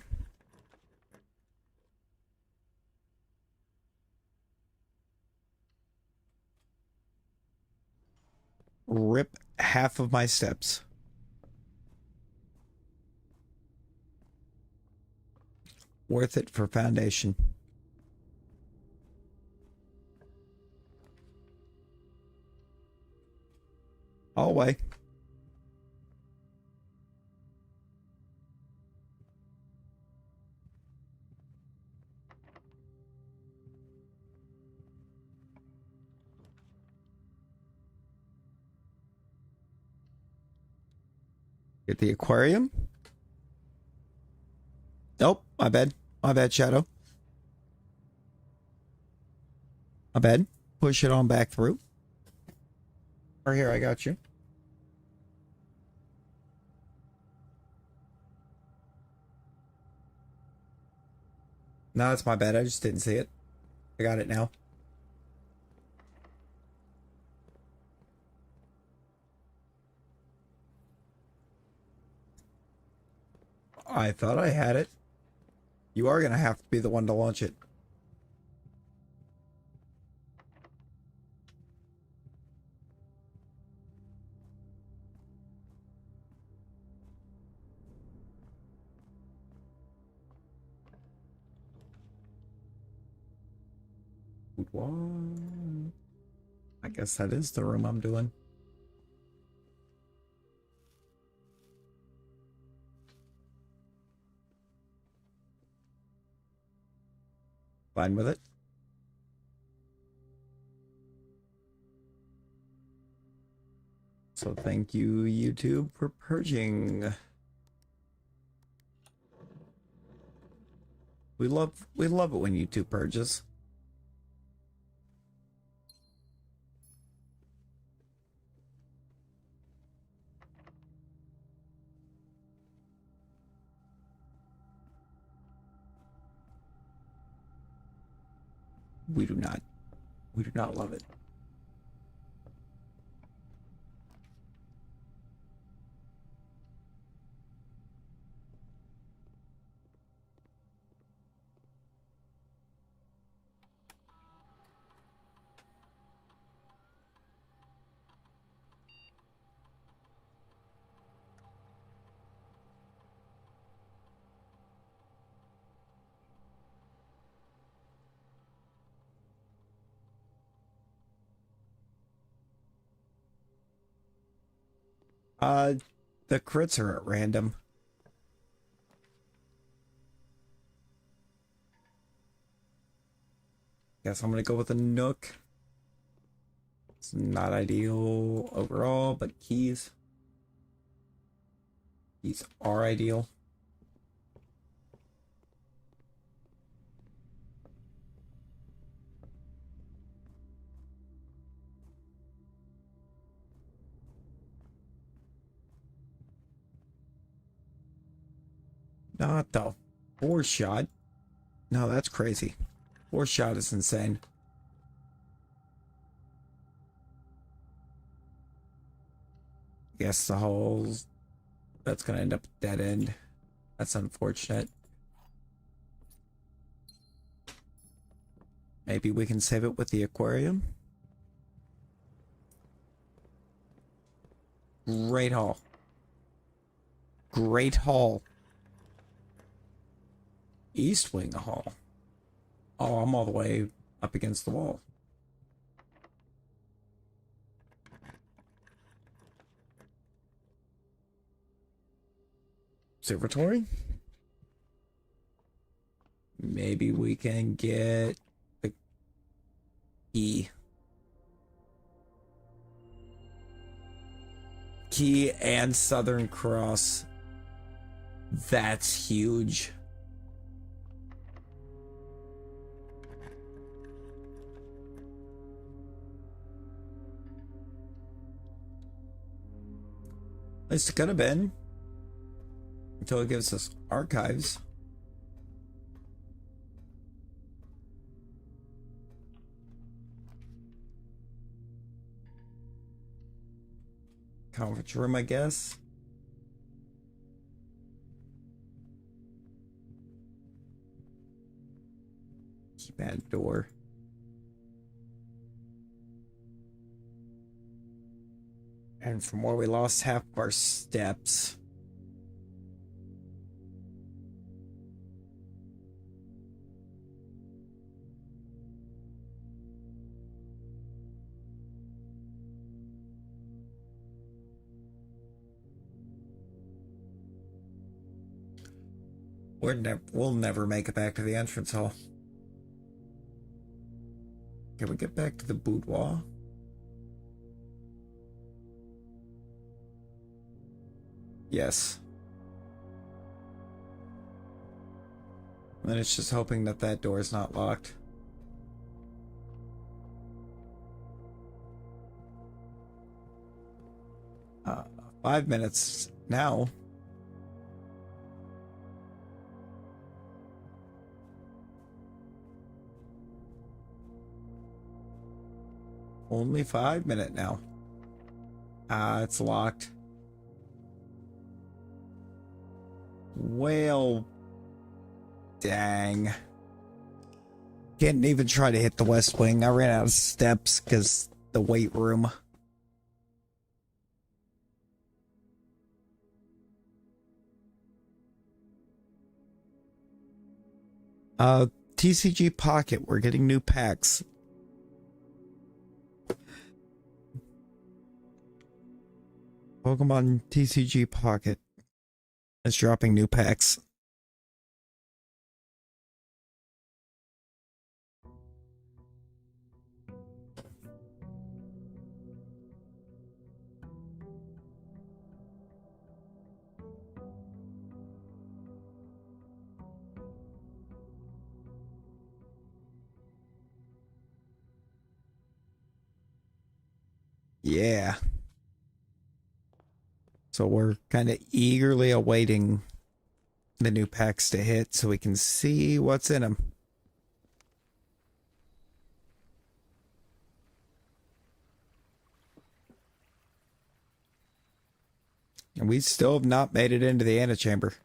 Rip half of my steps. Worth it for foundation. Hallway. Get the aquarium. Nope, my bad. My bad, Shadow. My bad. Push it on back through. Or here, I got you. No, it's my bad. I just didn't see it. I got it now. I thought I had it. You are going to have to be the one to launch it. What? I guess that is the room I'm doing. Fine with it. So thank you, YouTube, for purging. We love it when YouTube purges. We do not. We do not love it. The crits are at random. Guess I'm gonna go with a Nook. It's not ideal overall, but keys. Keys are ideal. Not the 4-shot. No, that's crazy. 4-shot is insane. Guess the holes. That's gonna end up dead end. That's unfortunate. Maybe we can save it with the aquarium. Great haul. Great haul. East Wing Hall. Oh, I'm all the way up against the wall. Observatory? Maybe we can get the key. Key and Southern Cross. That's huge. At least it could have been. Until it gives us archives. Conference room, I guess. Keypad door. And from where we lost half of our steps. We'll never make it back to the entrance hall. Can we get back to the boudoir? Yes. And it's just hoping that that door is not locked. Uh, 5 minutes now. Only 5 minutes now. It's locked. Well, dang. Can't even try to hit the West Wing. I ran out of steps because the weight room. TCG Pocket. We're getting new packs. Pokemon TCG Pocket is dropping new packs. Yeah. So we're kind of eagerly awaiting the new packs to hit so we can see what's in them. And we still have not made it into the antechamber.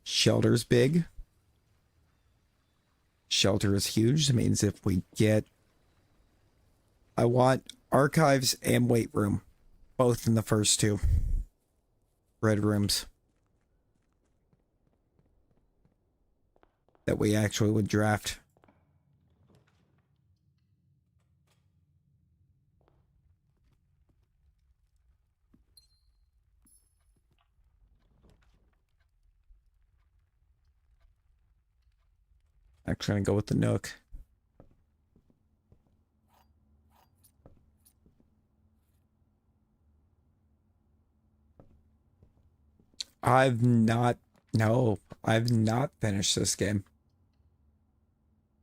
Shelter's big. Shelter is huge. That means if we get... I want archives and weight room. Both in the first two. Red rooms. That we actually would draft. Actually, I'm gonna go with the Nook. I've not finished this game.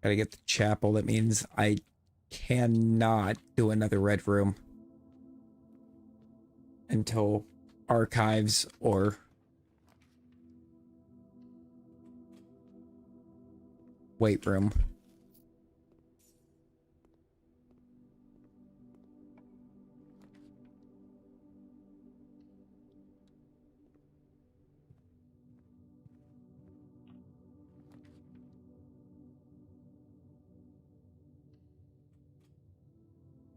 Gotta get the chapel. That means I cannot do another red room until archives or weight room.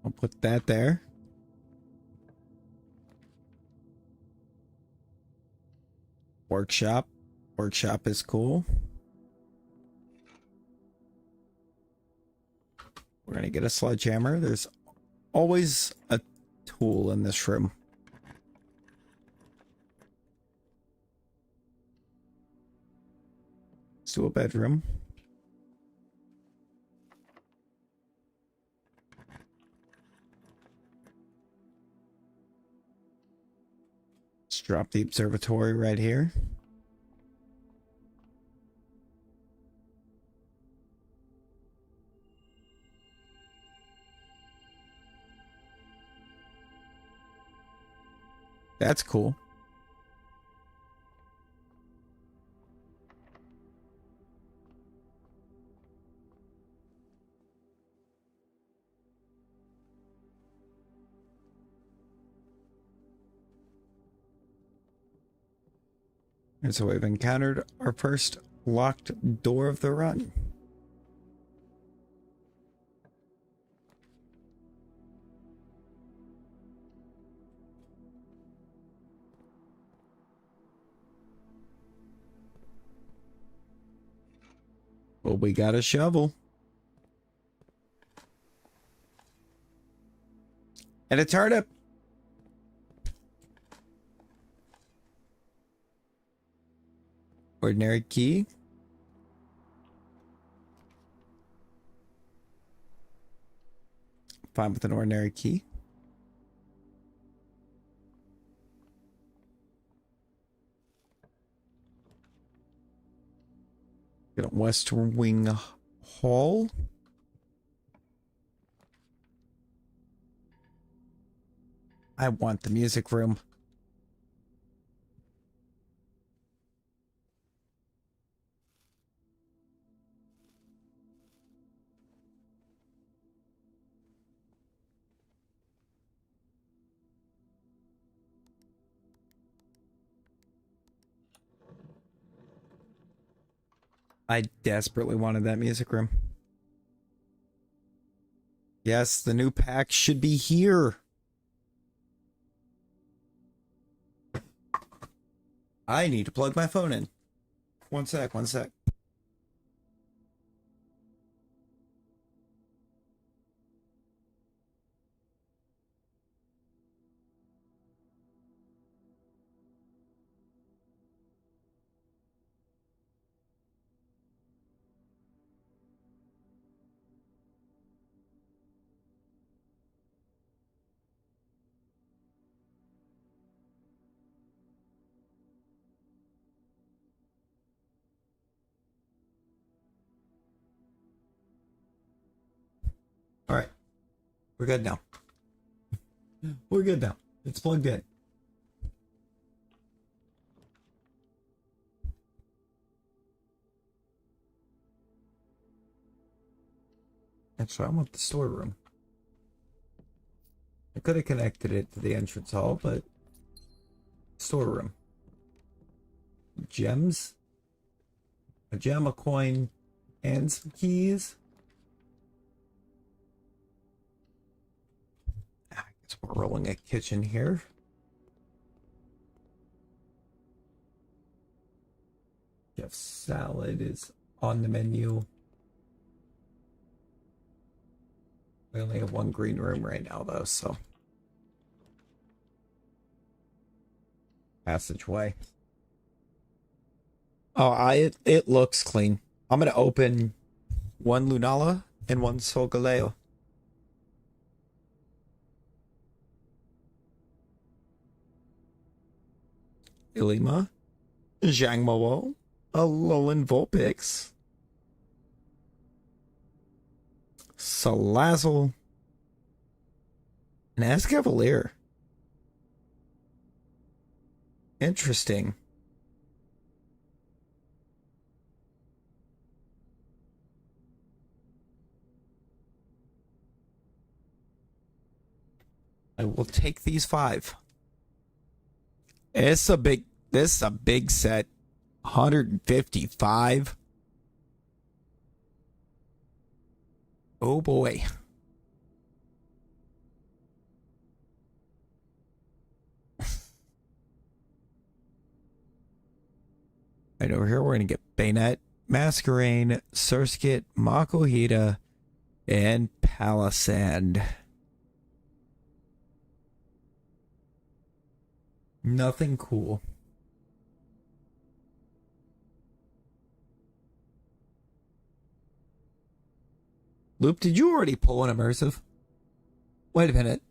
I'll put that there. Workshop. Workshop is cool. We're gonna get a sledgehammer. There's always a tool in this room. Let's do a bedroom. Let's drop the observatory right here. That's cool. And so we've encountered our first locked door of the run. Well, we got a shovel. And a turnip. Ordinary key. Fine with an ordinary key. Get a West Wing Hall. I want the music room. I desperately wanted that music room. Yes, the new pack should be here. I need to plug my phone in. One sec, one sec. All right. We're good now. We're good now. It's plugged in. Actually, I want the storeroom. I could have connected it to the entrance hall, but storeroom. Gems? A gem, a coin, and some keys. I guess we're rolling a kitchen here. Jeff salad is on the menu. We only have one green room right now, though, so. Passageway. Oh, it looks clean. I'm gonna open one Lunala and one Solgaleo. Ilima, Zhangmo, Alolan Vulpix, Salazzle, and Escavalier. Interesting. I will take these 5. This is a big set. 155. Oh boy. Right over here, we're going to get Bayonet, Masquerain, Surskit, Makuhita, and Palisand. Nothing cool. Loop, did you already pull an immersive? Wait a minute.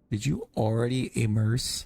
Did you already immerse?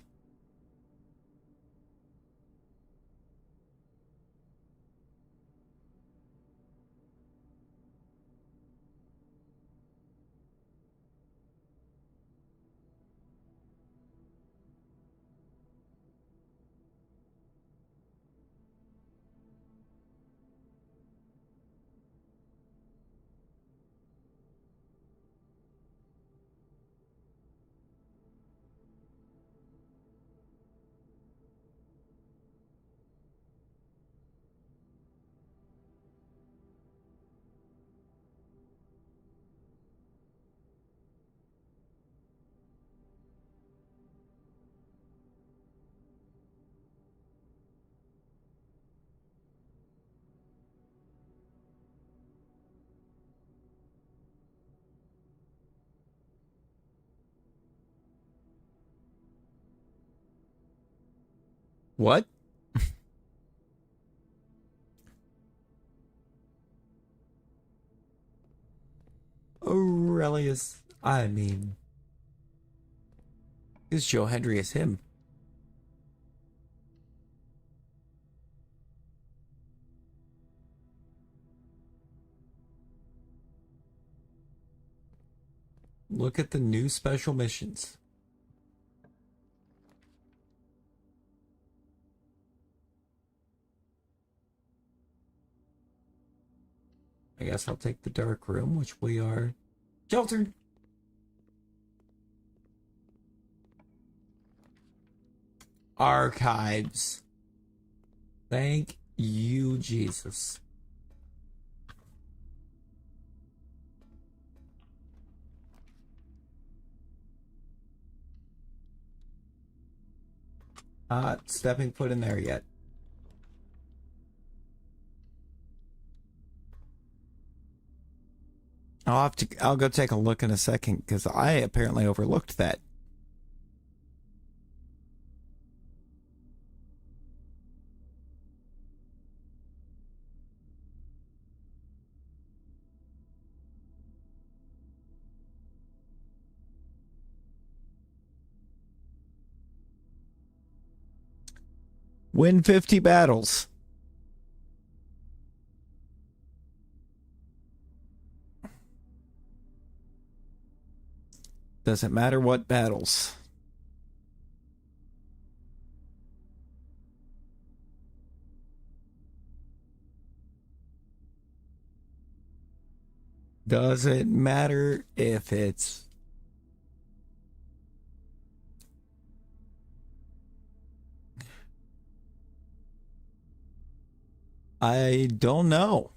What? Aurelius, I mean, is Joe Hendry is him. Look at the new special missions. I guess I'll take the dark room, which we are sheltered. Archives. Thank you, Jesus. Not stepping foot in there yet. I'll go take a look in a second because I apparently overlooked that. Win 50 battles. Doesn't matter what battles. Doesn't matter if it's I don't know.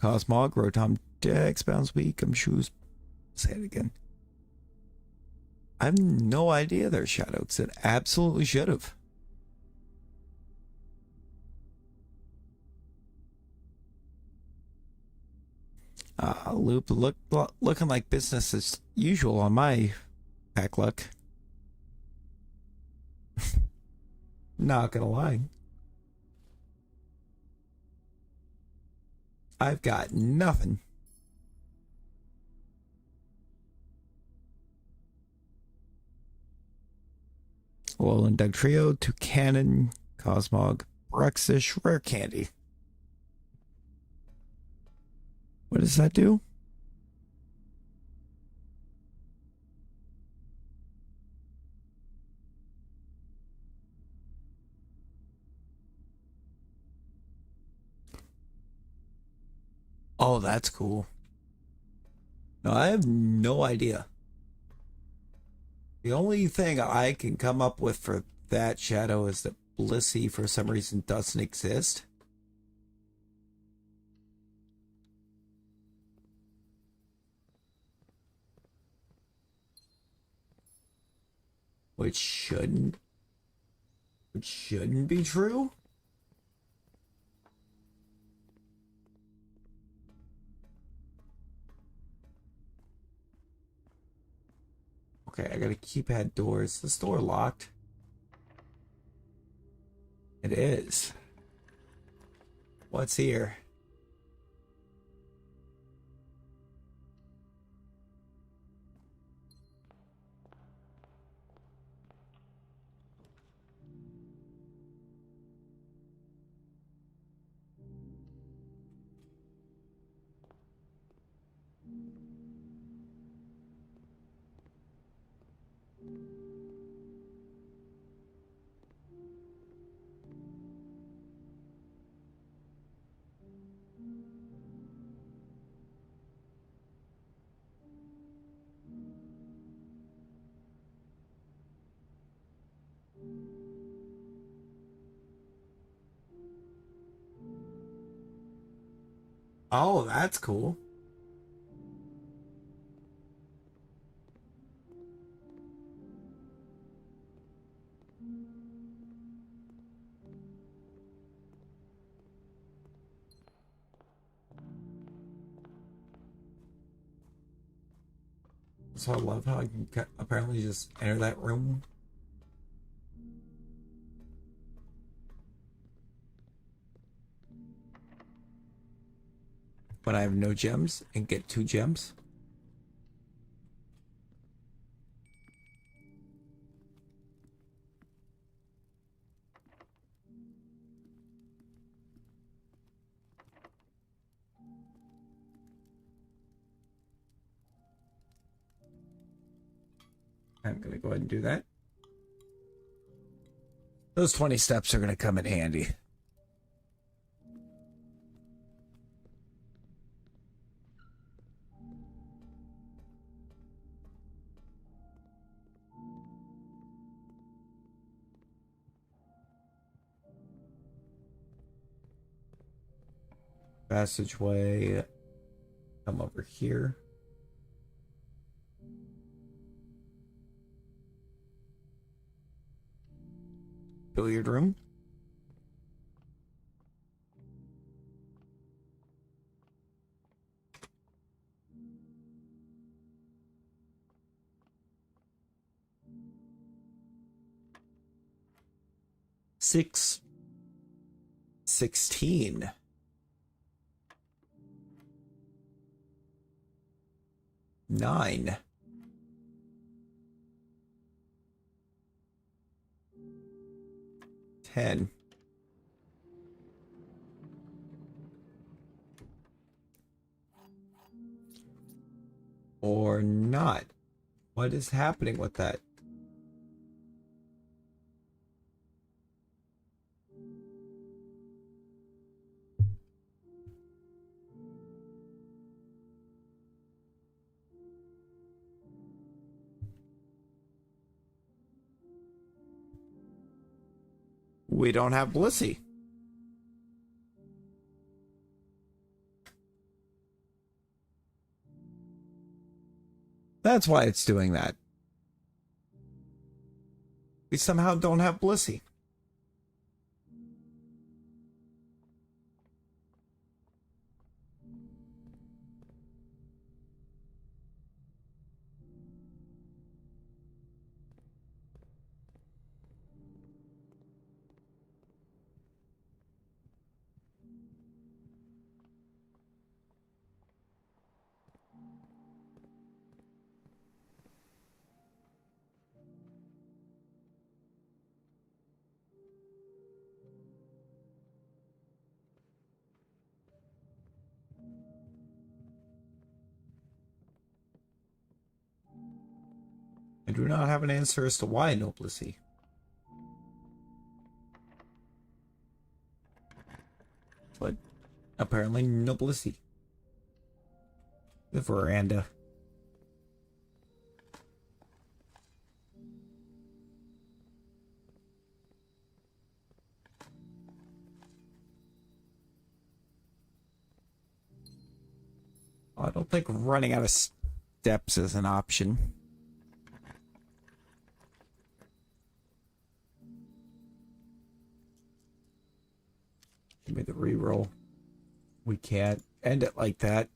Cosmog, Rotom, Dex, Bounce Weak, Shoes. Say it again. I have no idea there's shoutouts. It absolutely should have. Loop looking like business as usual on my pack luck. Not gonna lie. I've got nothing. Alolan Doug Trio, Toucanon, Cosmog, Bruxish, Rare Candy. What does that do? Oh, that's cool. No, I have no idea. The only thing I can come up with for that shadow is that Blissey for some reason doesn't exist. Which shouldn't be true. Okay, I got a keypad door. Is this door locked? It is. What's here? Oh, that's cool. So I love how I can apparently just enter that room. When I have no gems and get 2 gems. I'm going to go ahead and do that. Those 20 steps are going to come in handy. Passageway. Come over here. Billiard room. Six. 16. 9. 10. Or not. What is happening with that? We don't have Blissey. That's why it's doing that. We somehow don't have Blissey. I do not have an answer as to why no Blissey. But apparently no Blissey. The veranda. I don't think running out of steps is an option. Give me the reroll. We can't end it like that.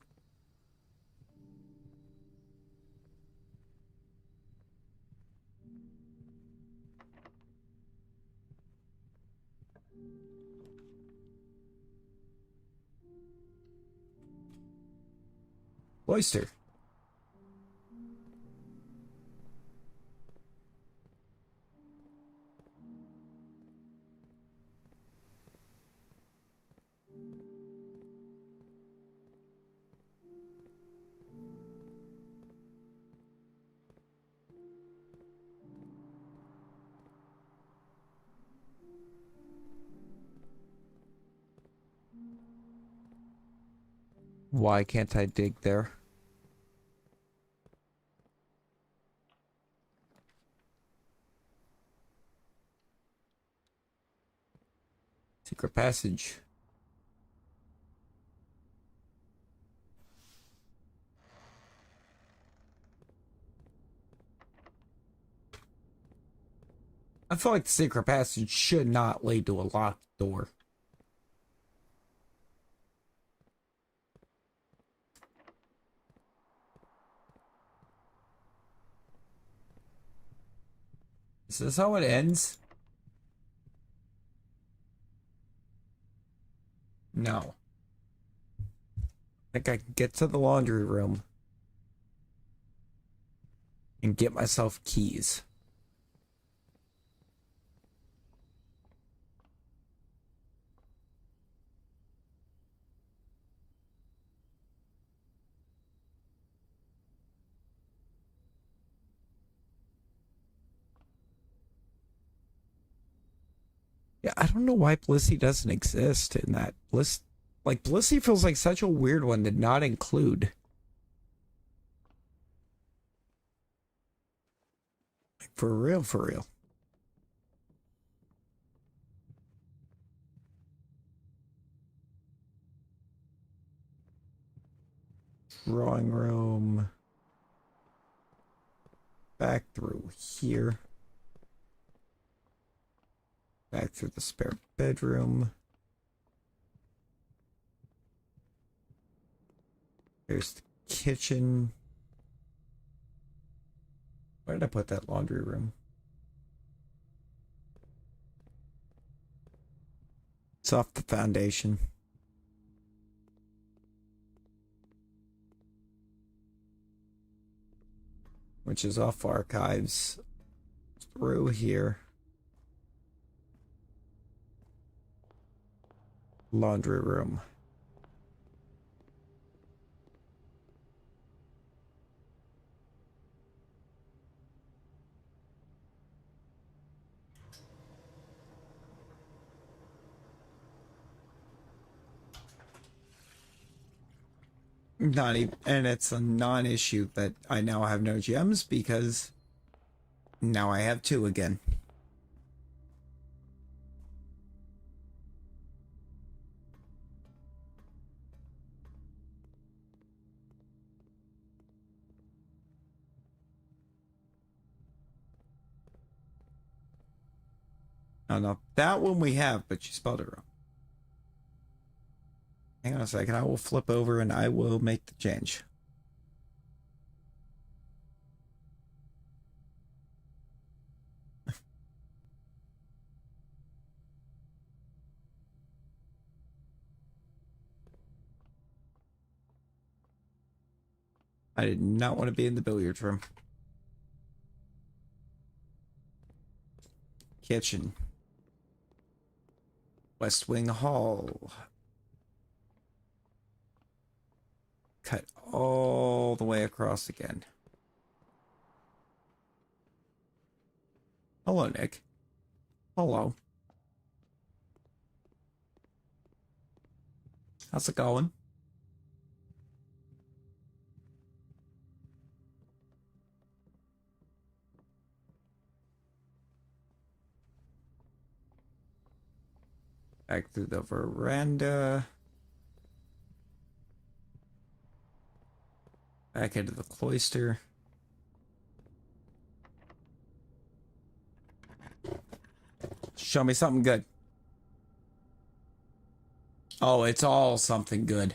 Oyster. Why can't I dig there? Secret passage. I feel like the secret passage should not lead to a locked door. Is this how it ends? No. I think I can get to the laundry room and get myself keys. Yeah, I don't know why Blissey doesn't exist in that. Blissey feels like such a weird one to not include. Like, for real, for real. Drawing room. Back through here. Back through the spare bedroom. There's the kitchen. Where did I put that laundry room? It's off the foundation. Which is off archives. Through here. Laundry room. Not even, and it's a non-issue that I now have no gems because now I have 2 again. Oh, no, that one we have, but you spelled it wrong. Hang on a second. I will flip over and I will make the change. I did not want to be in the billiards room. Kitchen. West Wing Hall. Cut all the way across again. Hello, Nick. Hello. How's it going? Back through the veranda. Back into the cloister. Show me something good. Oh, it's all something good.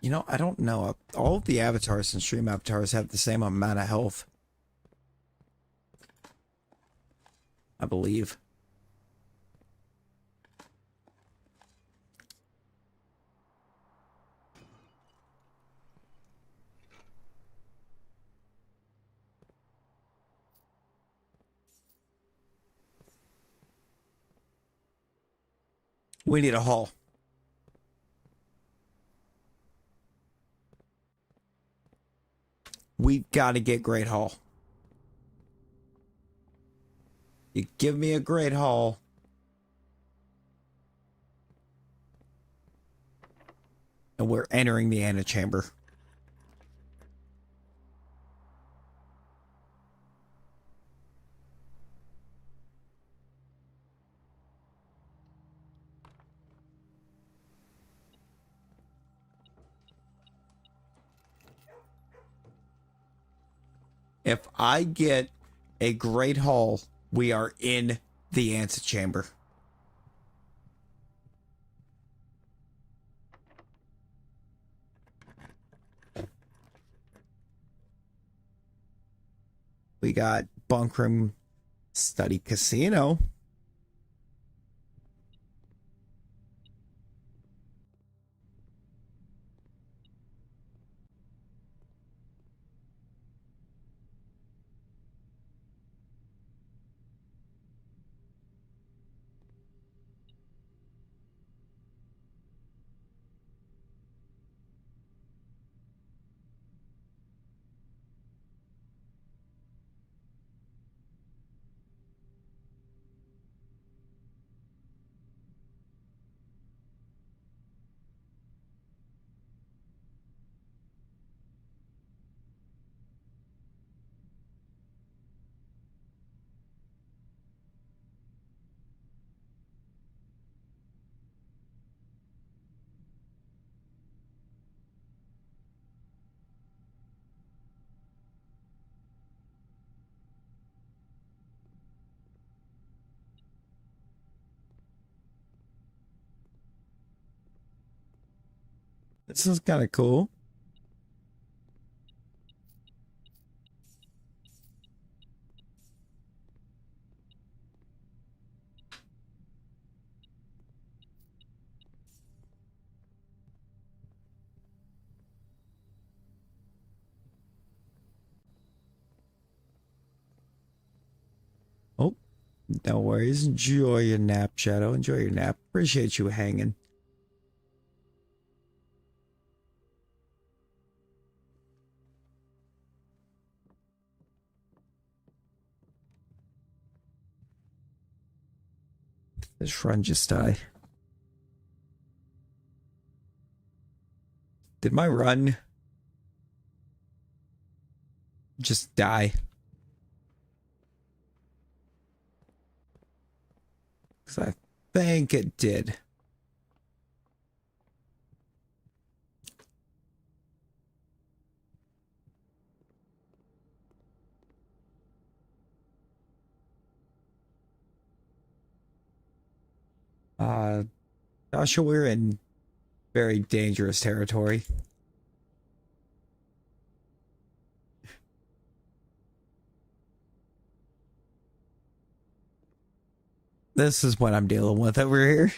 You know, I don't know. All of the avatars and stream avatars have the same amount of health, I believe. We need a haul. We've got to get Great Hall. You give me a Great Hall. And we're entering the antechamber. If I get a Great Hall, we are in the antechamber. We got Bunkroom Study Casino. This is kind of cool. Oh, no worries. Enjoy your nap, Shadow. Enjoy your nap. Appreciate you hanging. This run just die. Did my run just die? Because I think it did. Joshua, we're in very dangerous territory. This is what I'm dealing with over here.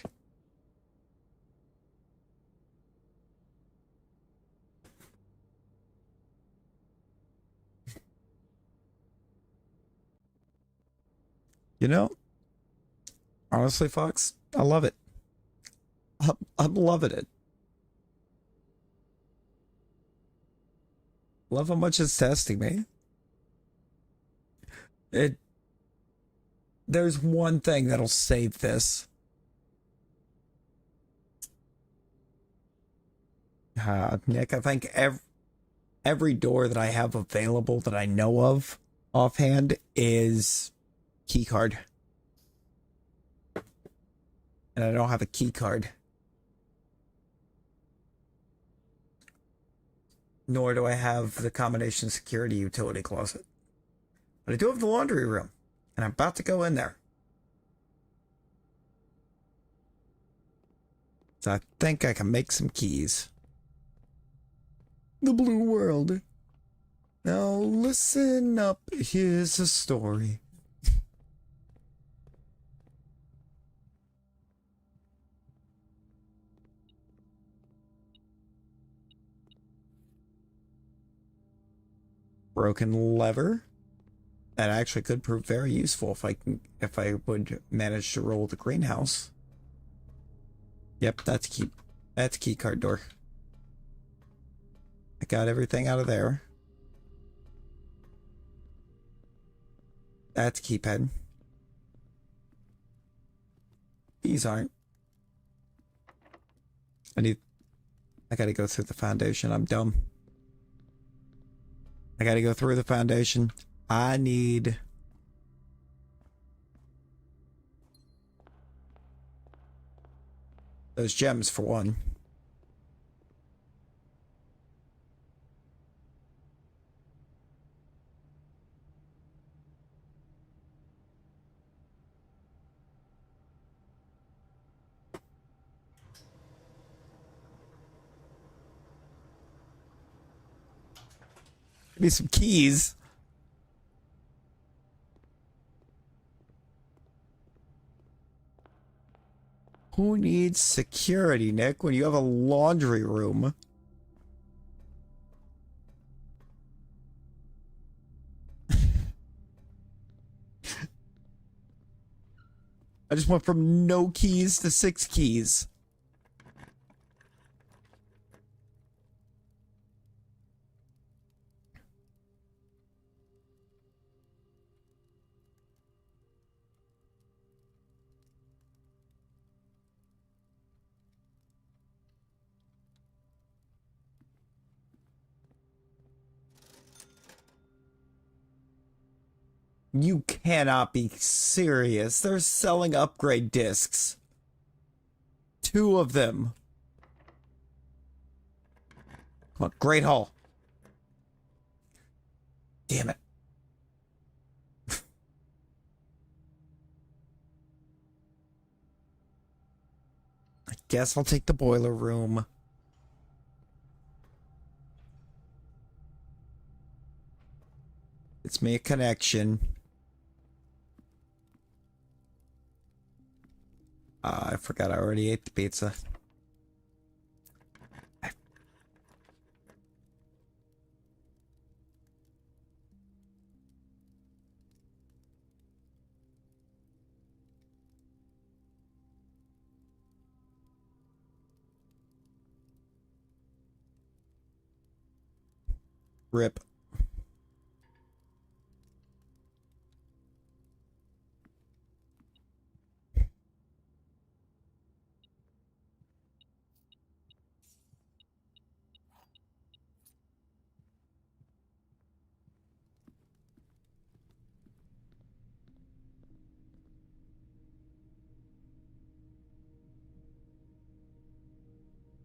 You know, honestly, Fox, I love it. I'm loving it. Love how much it's testing me. There's one thing that'll save this. Nick, I think every door that I have available that I know of offhand is keycard. And I don't have a keycard. Nor do I have the combination security utility closet. But I do have the laundry room. And I'm about to go in there. So I think I can make some keys. The blue world. Now listen up, here's a story. Broken lever. That actually could prove very useful if I would manage to roll the greenhouse. Yep, that's key card door. I got everything out of there. That's keypad. These aren't. I gotta go through the foundation. I'm dumb. I gotta go through the foundation. I need those gems for one. Give me some keys. Who needs security, Nick, when you have a laundry room? I just went from no keys to 6 keys. You cannot be serious. They're selling upgrade discs. 2 of them. Come on, Great Hall. Damn it. I guess I'll take the boiler room. It's me a connection. I forgot I already ate the pizza. Rip.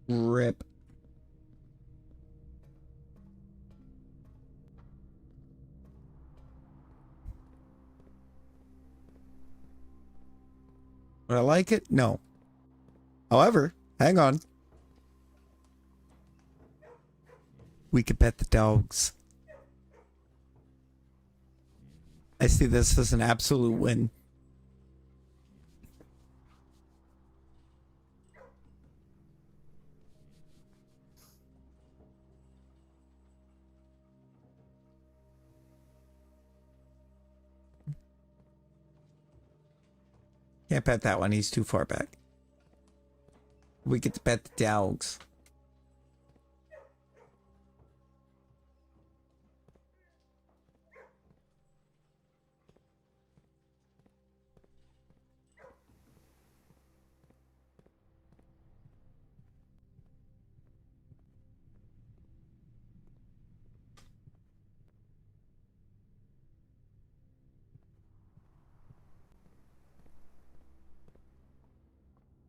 Rip. Would I like it? No. However, hang on. We could pet the dogs. I see this as an absolute win. Can't pet that one. He's too far back. We get to pet the dogs.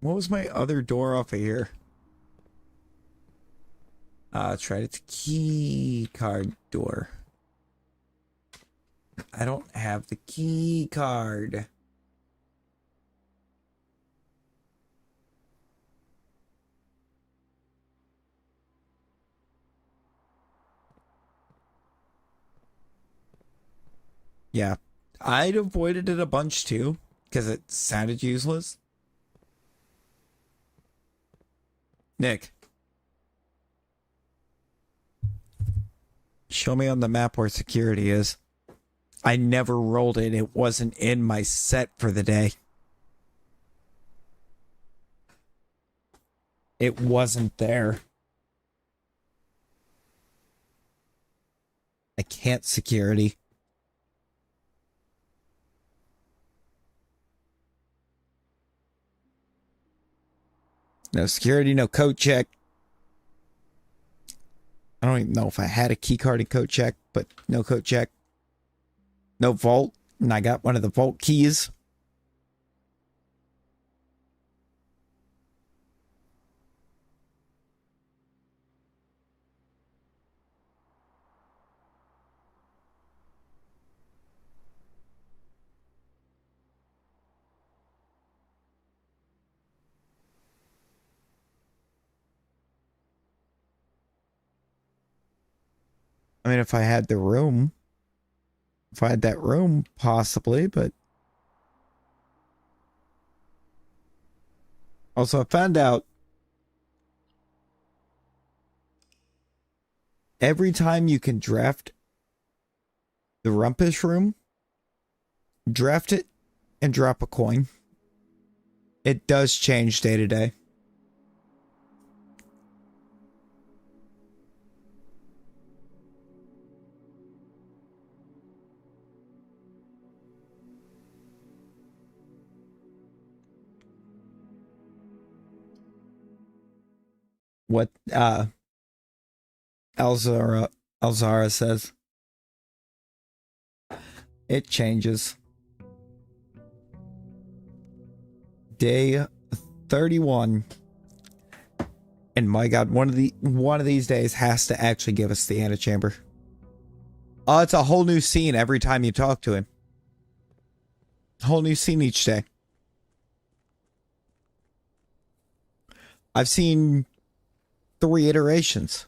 What was my other door off of here? Try it. Key card door. I don't have the key card. Yeah. I'd avoided it a bunch too, because it sounded useless. Nick. Show me on the map where security is. I never rolled it. It wasn't in my set for the day. It wasn't there. I can't security. No security, no code check. I don't even know if I had a key card and code check, but no code check. No vault, and I got one of the vault keys. I mean, if I had the room, if I had that room, possibly, but also I found out every time you can draft the Rumpus room, draft it and drop a coin. It does change day to day. What Alzara says. It changes. Day 31. And my god, one of these days has to actually give us the antechamber. Oh, it's a whole new scene every time you talk to him. Whole new scene each day. I've seen 3 iterations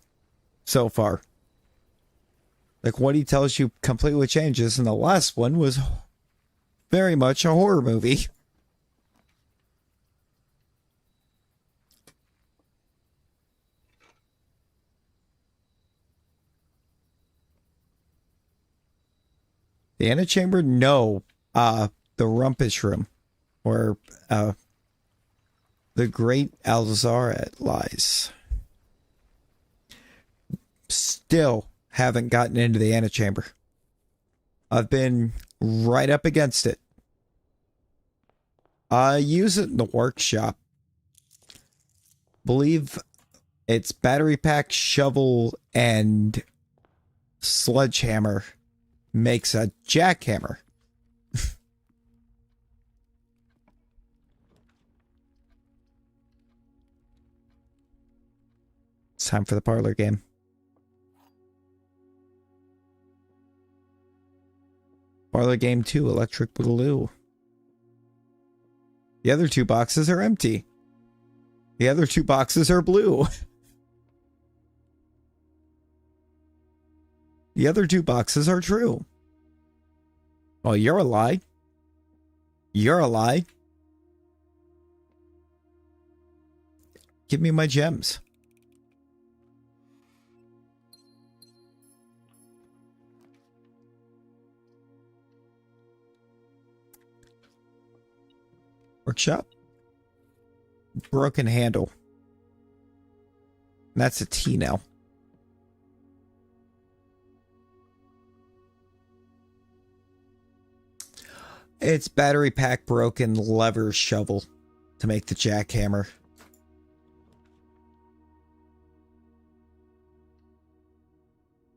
so far. Like, what he tells you completely changes, and the last one was very much a horror movie. The antechamber? No. The Rumpus room. Where the great Alzara lies. Still haven't gotten into the antechamber. I've been right up against it. I use it in the workshop. Believe it's battery pack, shovel, and sledgehammer makes a jackhammer. time for the parlor game. Parlor game 2, Electric Blue. The other 2 boxes are empty. The other 2 boxes are blue. The other 2 boxes are true. Oh, you're a lie. You're a lie. Give me my gems. Workshop. Broken handle. That's a T now. It's battery pack broken lever shovel to make the jackhammer.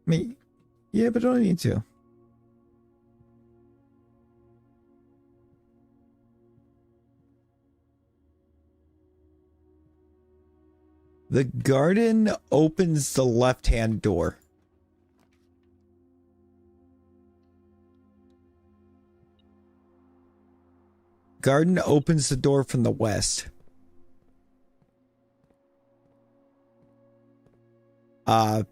I mean, yeah, but I don't need to. The garden opens the left-hand door. Garden opens the door from the west. The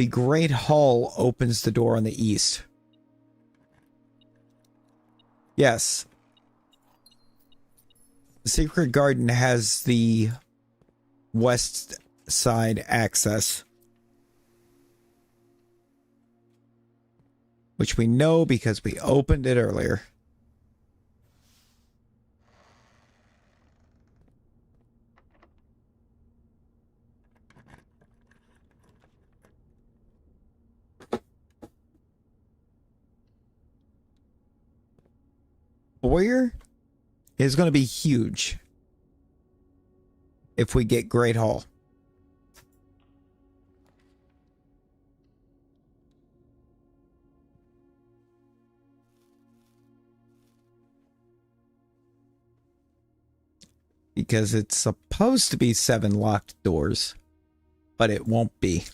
Great Hall opens the door on the east. Yes. The Secret Garden has the west side access. Which we know because we opened it earlier. Foyer is going to be huge if we get Great Hall. Because it's supposed to be 7 locked doors, but it won't be.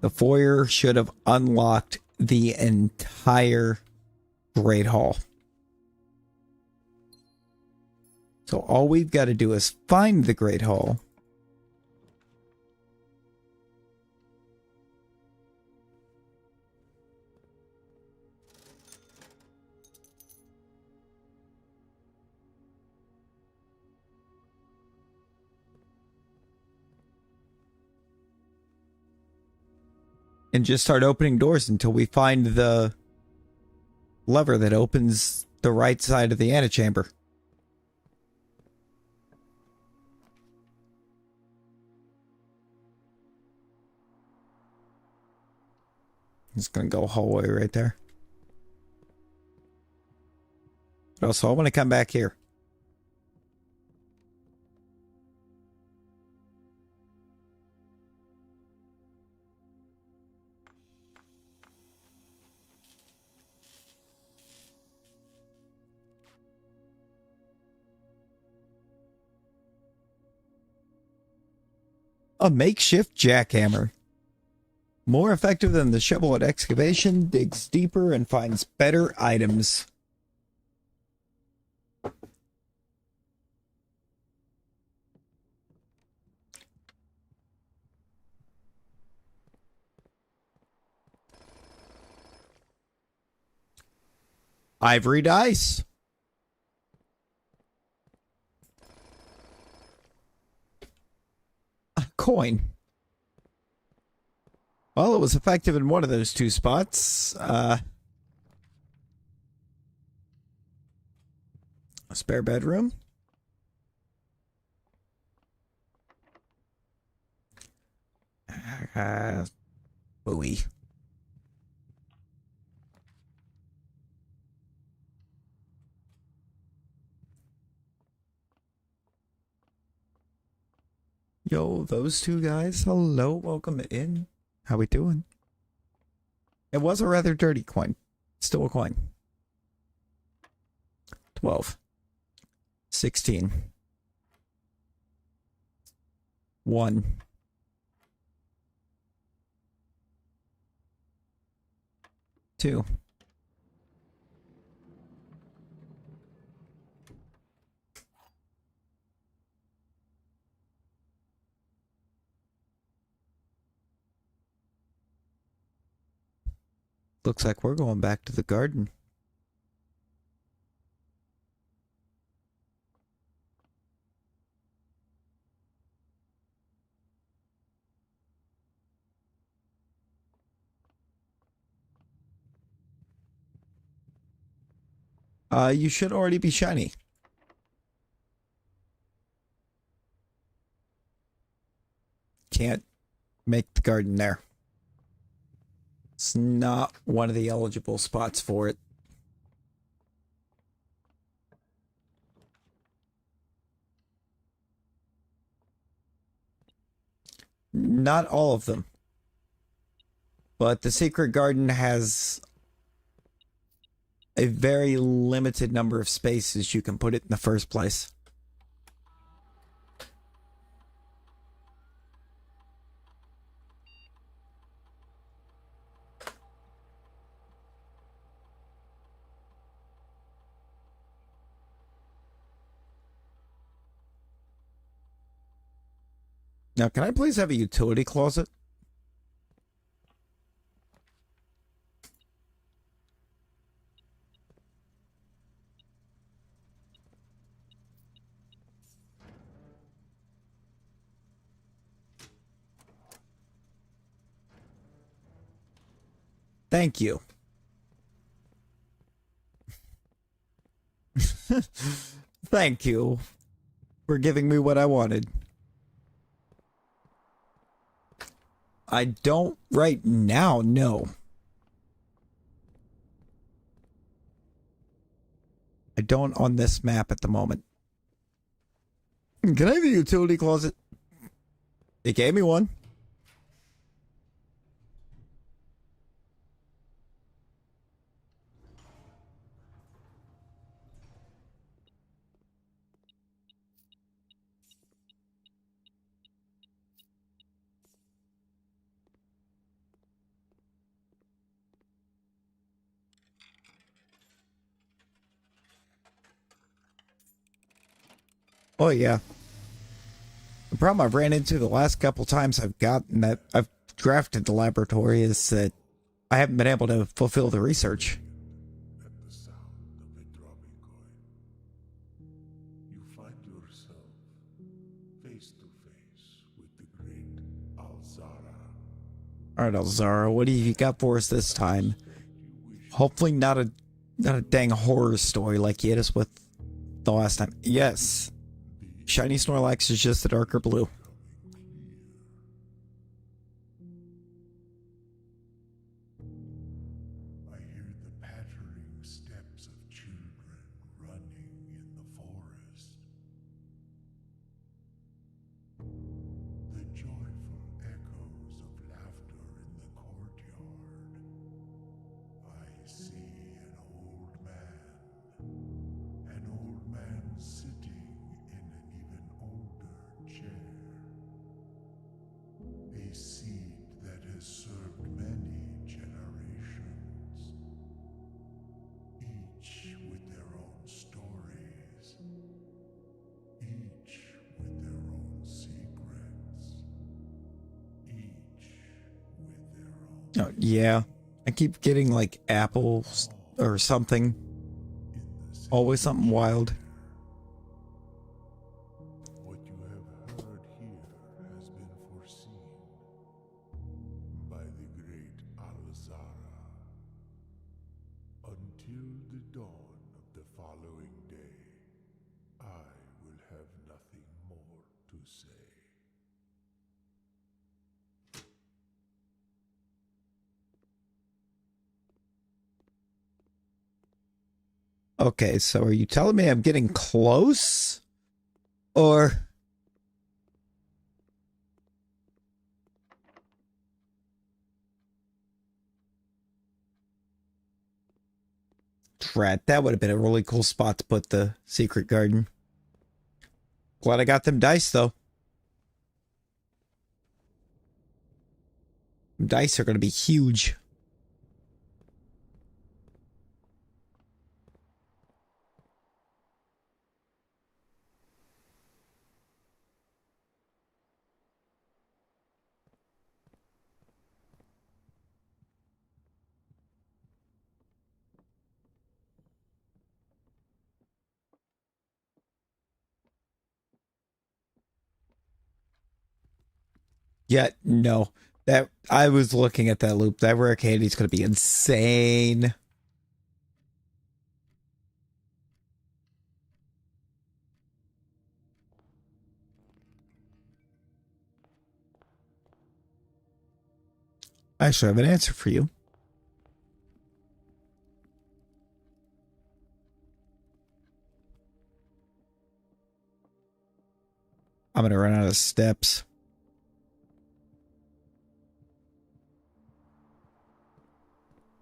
The foyer should have unlocked the entire Great Hall. So all we've got to do is find the Great Hall. And just start opening doors until we find the lever that opens the right side of the antechamber. It's going to go hallway right there. But also, I want to come back here. A makeshift jackhammer. More effective than the shovel at excavation, digs deeper and finds better items. Ivory dice. A coin. Well, it was effective in one of those 2 spots. A spare bedroom. Buoy. Yo, those 2 guys. Hello, welcome in. How we doing? It was a rather dirty coin. Still a coin. 12, 16, 1, 2, 'Looks like we're going back to the garden. You should already be shiny. Can't make the garden there. It's not one of the eligible spots for it. Not all of them. But the secret garden has a very limited number of spaces you can put it in the first place. Now, can I please have a utility closet? Thank you. Thank you for giving me what I wanted. I don't right now, no. I don't on this map at the moment. Can I have a utility closet? They gave me one. Oh, yeah. The problem I've ran into the last couple times I've drafted the laboratory is that I haven't been able to fulfill the research. At the sound of a dropping coin, you find yourself face to face with the great Alzara. Alright, Alzara, what do you got for us this time? Hopefully not a dang horror story like you hit us with the last time. Yes. Shiny Snorlax is just a darker blue. I hear the pattering steps of children running in the forest. The joyful echoes of laughter in the courtyard. I see an old man sitting in an even older chair. A seed that has served many generations, each with their own stories, each with their own secrets, each with their own. Oh, yeah. I keep getting like apples or something. Always something wild. What you have heard here has been foreseen by the great Alzara. Until the dawn of the following day, I will have nothing more to say. Okay, so are you telling me I'm getting close? Or... Drat, that would have been a really cool spot to put the secret garden. Glad I got them dice, though. Dice are going to be huge. Yet, no. That I was looking at that loop. That rare candy is going to be insane. I should have an answer for you. I'm going to run out of steps.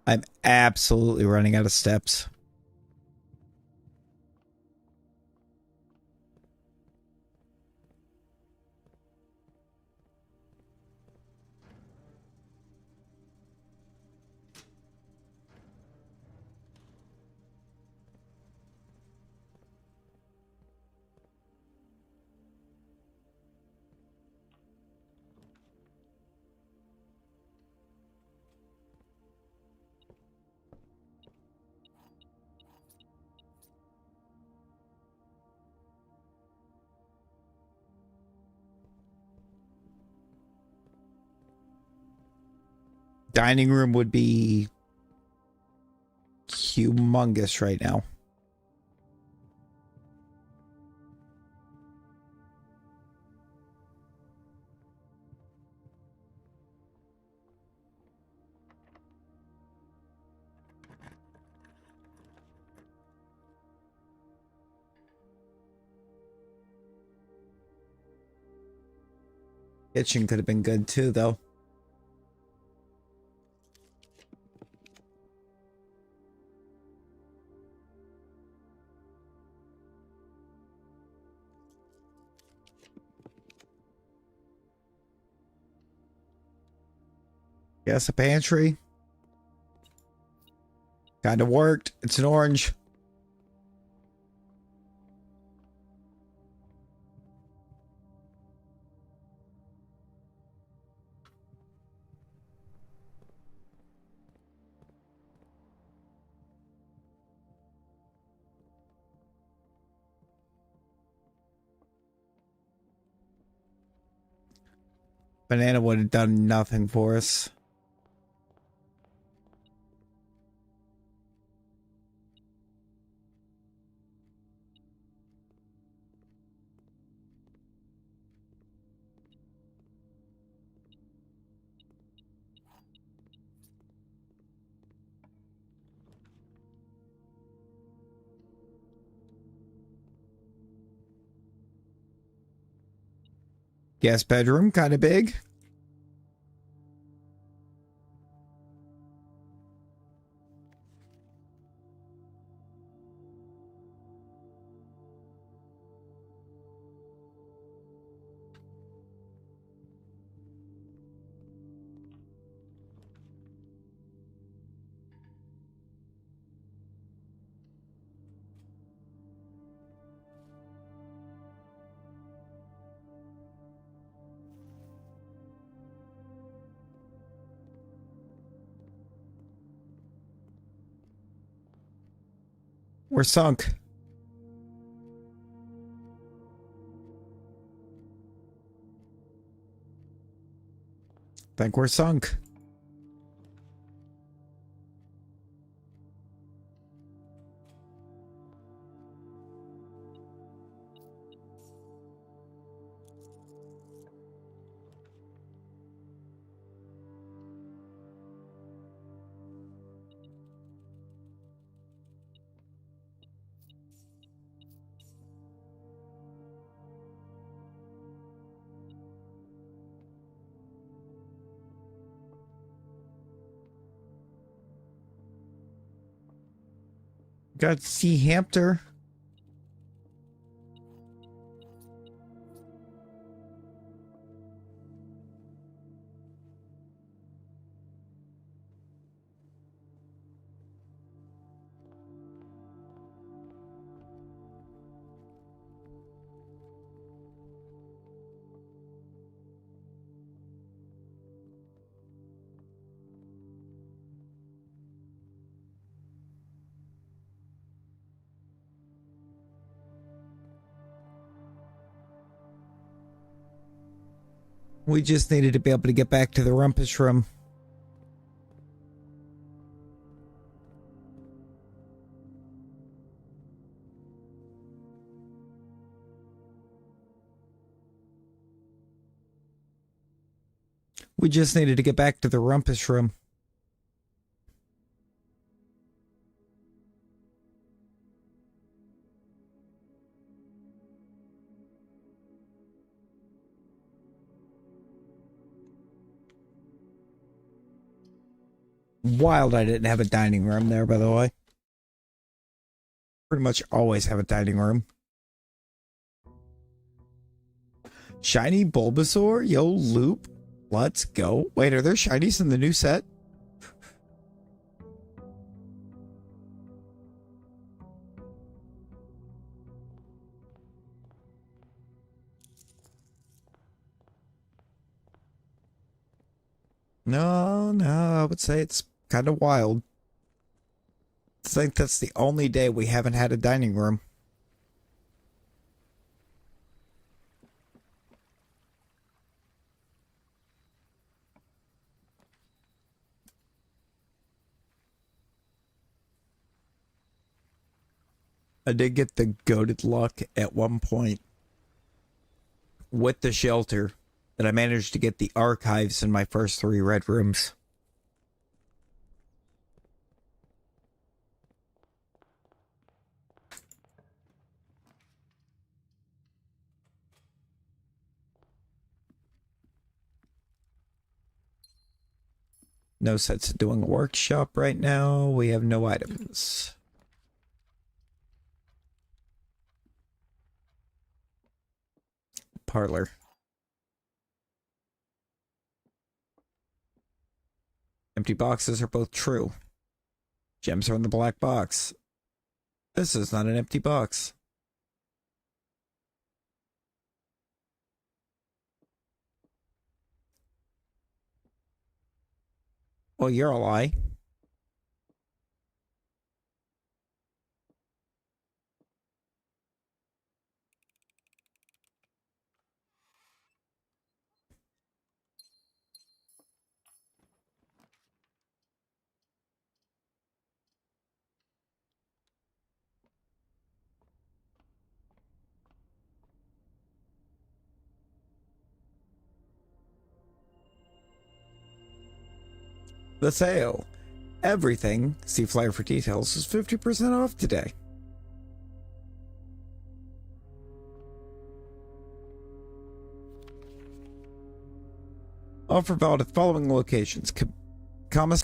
I'm absolutely running out of steps. Dining room would be humongous right now. Kitchen could have been good too, though. Yes, a pantry. Kind of worked. It's an orange. Banana would have done nothing for us. Guest bedroom, kind of big. We're sunk. Think we're sunk. Got to see Hampter. We just needed to be able to get back to the rumpus room. We just needed to get back to the rumpus room. Wild I didn't have a dining room there, by the way. Pretty much always have a dining room. Shiny Bulbasaur? Yo, Loop. Let's go. Wait, are there shinies in the new set? No, I would say it's kind of wild. I think that's the only day we haven't had a dining room. I did get the goated luck at one point with the shelter that I managed to get the archives in my first 3 red rooms. No sense of doing a workshop right now. We have no items. Parlor. Empty boxes are both true. Gems are in the black box. This is not an empty box. Well, you're a lie. The sale. Everything, see flyer for details, is 50% off today. Offer valid at the following locations. Kamas.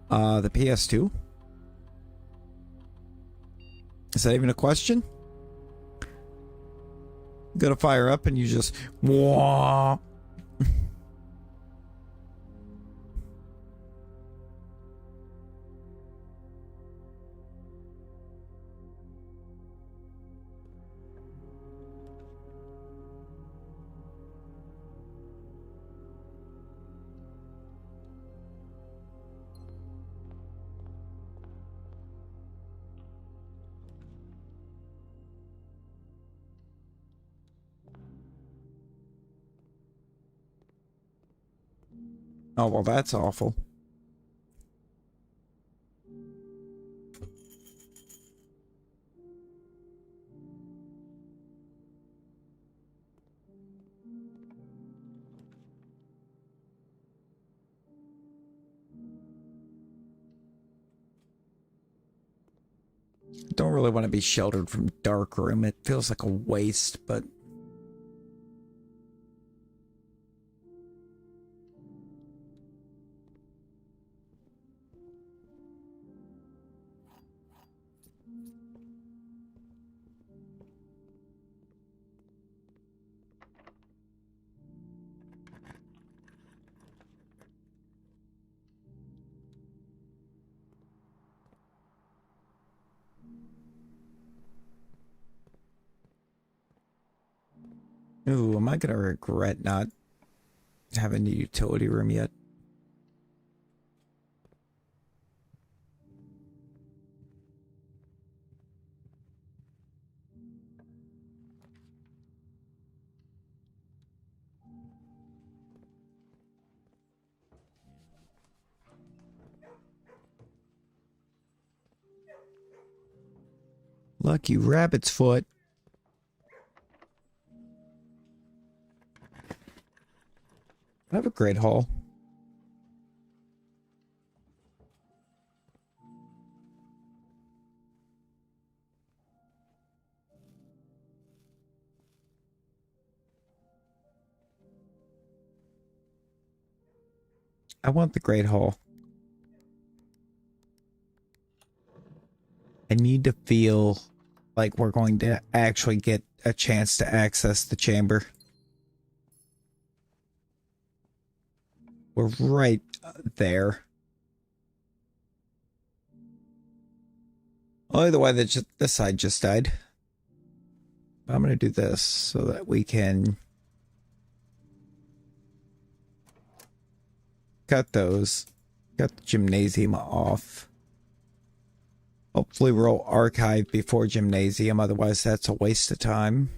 The PS2. Is that even a question? Go to fire up and you just wah. Oh, well, that's awful. Don't really want to be sheltered from dark room. It feels like a waste, but Ooh, am I gonna regret not having the utility room yet? Lucky rabbit's foot. I have a great hall. I want the great hall. I need to feel like we're going to actually get a chance to access the chamber. We're right there. Oh, the way that this side just died. I'm going to do this so that we can cut those. Cut the gymnasium off. Hopefully we'll archive before gymnasium, otherwise that's a waste of time.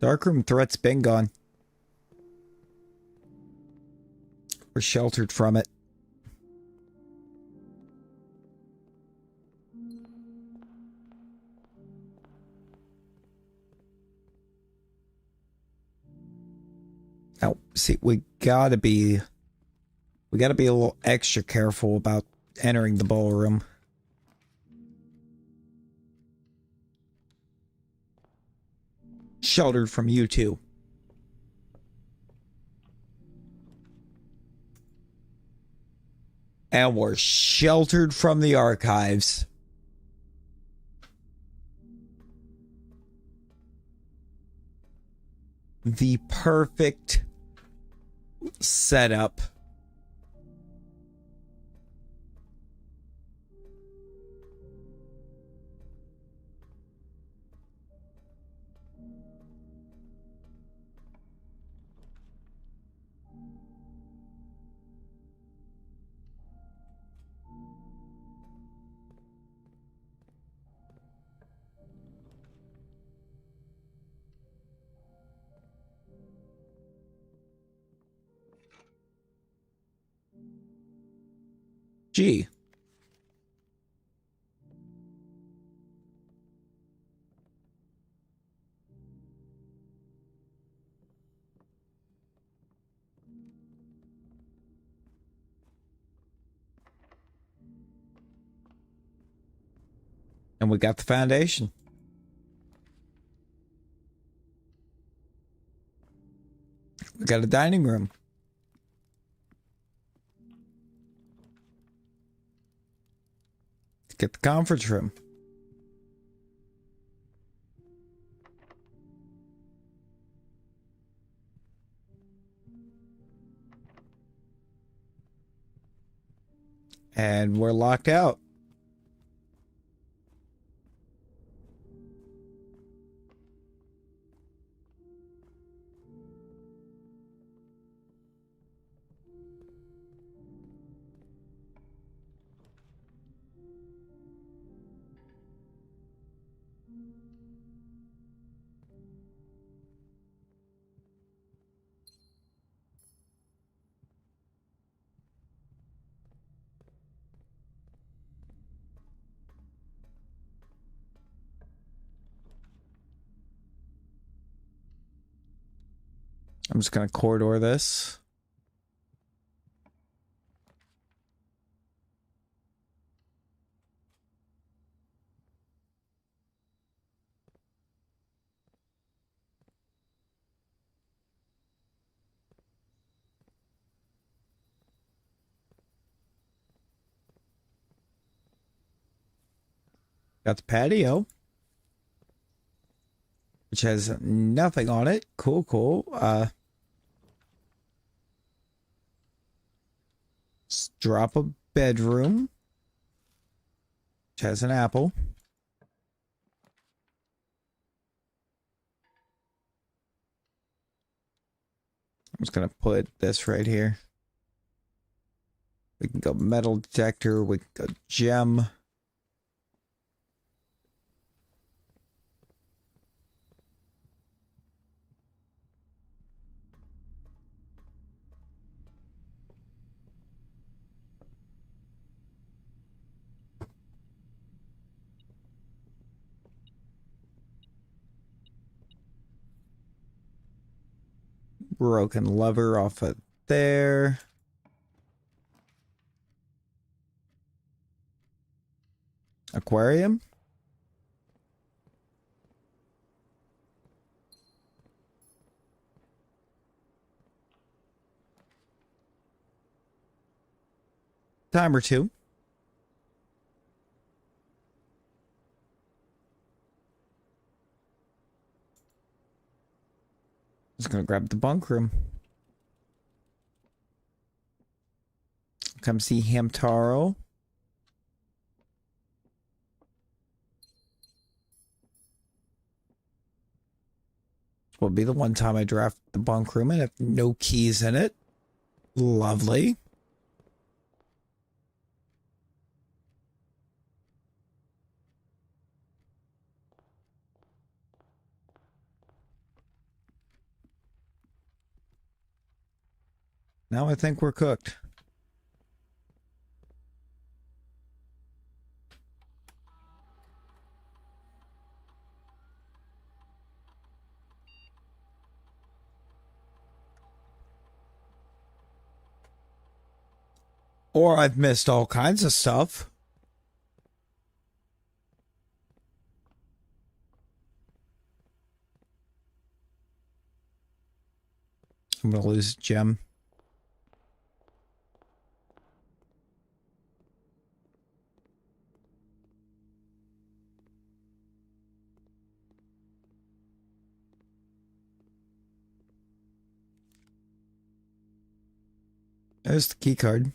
Darkroom threat's been gone. We're sheltered from it. Now, see, we gotta be a little extra careful about entering the ballroom. Sheltered from you two. And we're sheltered from the archives. The perfect setup. Gee. And we got the foundation. We got a dining room. Let's get the conference room. And we're locked out. I'm just going to corridor this. Got the patio. which has nothing on it. Cool, cool. Let's drop a bedroom, which has an apple. I'm just gonna put this right here. We can go metal detector, we can go gem. Broken lever off of there. Aquarium. Time or two. Just gonna grab the bunk room. Come see Hamtaro. This will be the one time I draft the bunk room and have no keys in it. Lovely. Now I think we're cooked. Or I've missed all kinds of stuff. I'm gonna lose a gem. There's the key card.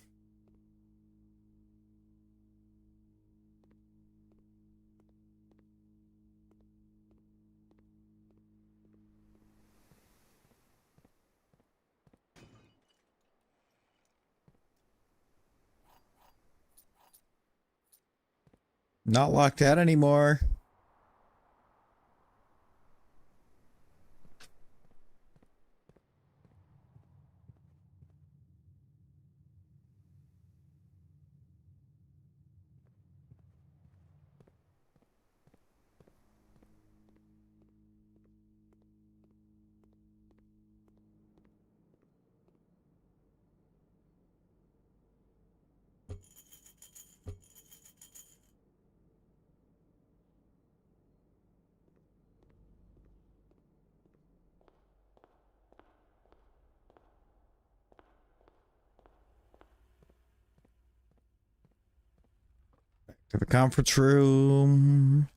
Not locked out anymore. To the conference room.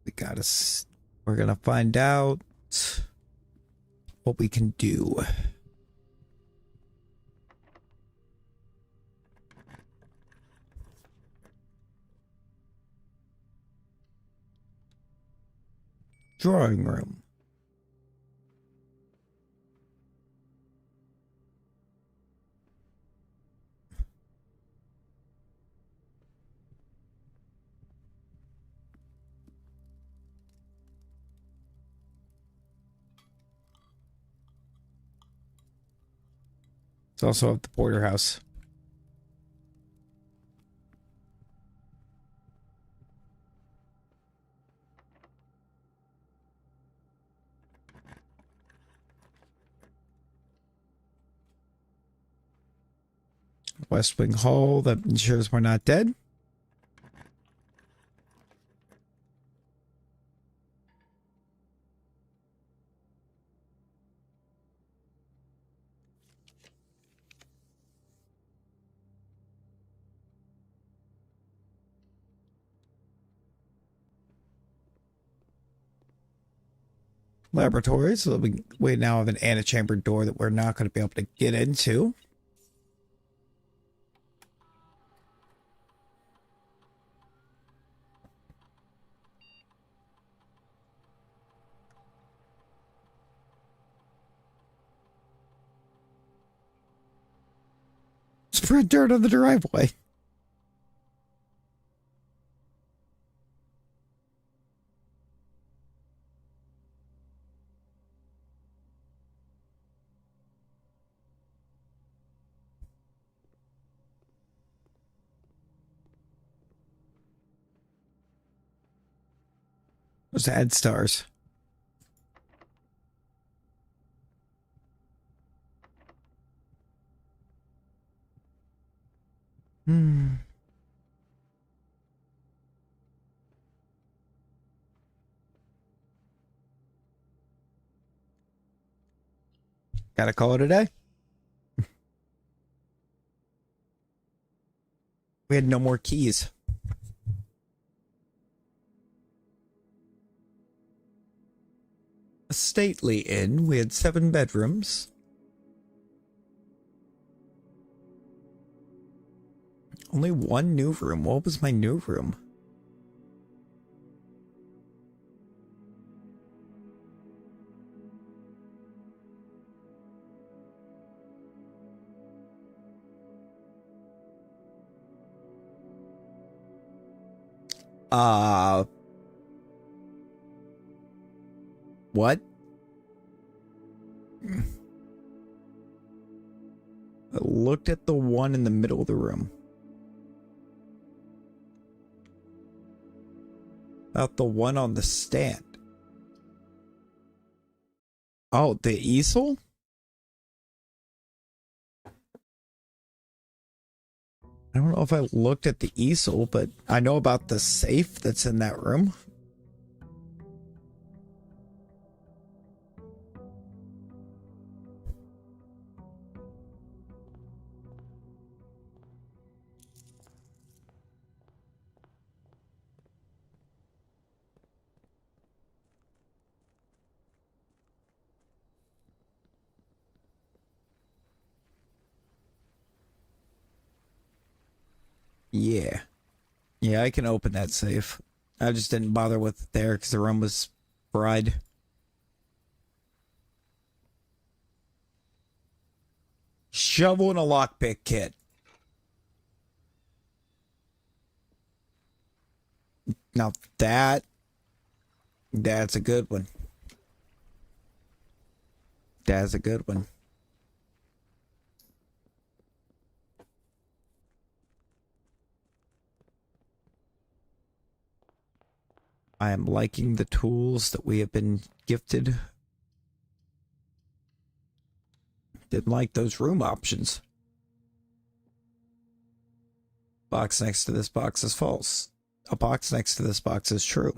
We gotta. We're gonna find out what we can do. Drawing room. It's also at the porterhouse. West Wing Hall, that ensures we're not dead. Laboratory, so we now have an antechamber door that we're not going to be able to get into. Spread dirt on the driveway. Those ad stars. Gotta call it a day. We had no more keys. A stately inn. We had 7 bedrooms. Only 1 new room. What was my new room? What? I looked at the one in the middle of the room. About the one on the stand. Oh, the easel? I don't know if I looked at the easel, but I know about the safe that's in that room. Yeah. Yeah, I can open that safe. I just didn't bother with it there because the room was fried. Shovel and a lockpick kit. Now that's a good one. That's a good one. I am liking the tools that we have been gifted. Didn't like those room options. Box next to this box is false. A box next to this box is true.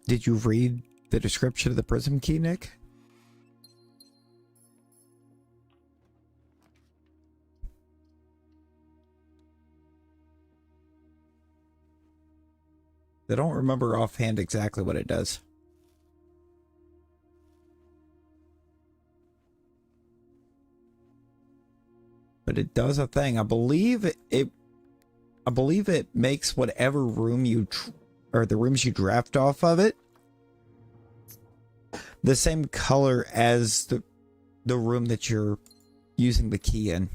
Did you read the description of the prism key, Nick? I don't remember offhand exactly what it does. But it does a thing. I believe it makes whatever room or the rooms you draft off of it the same color as the room that you're using the key in.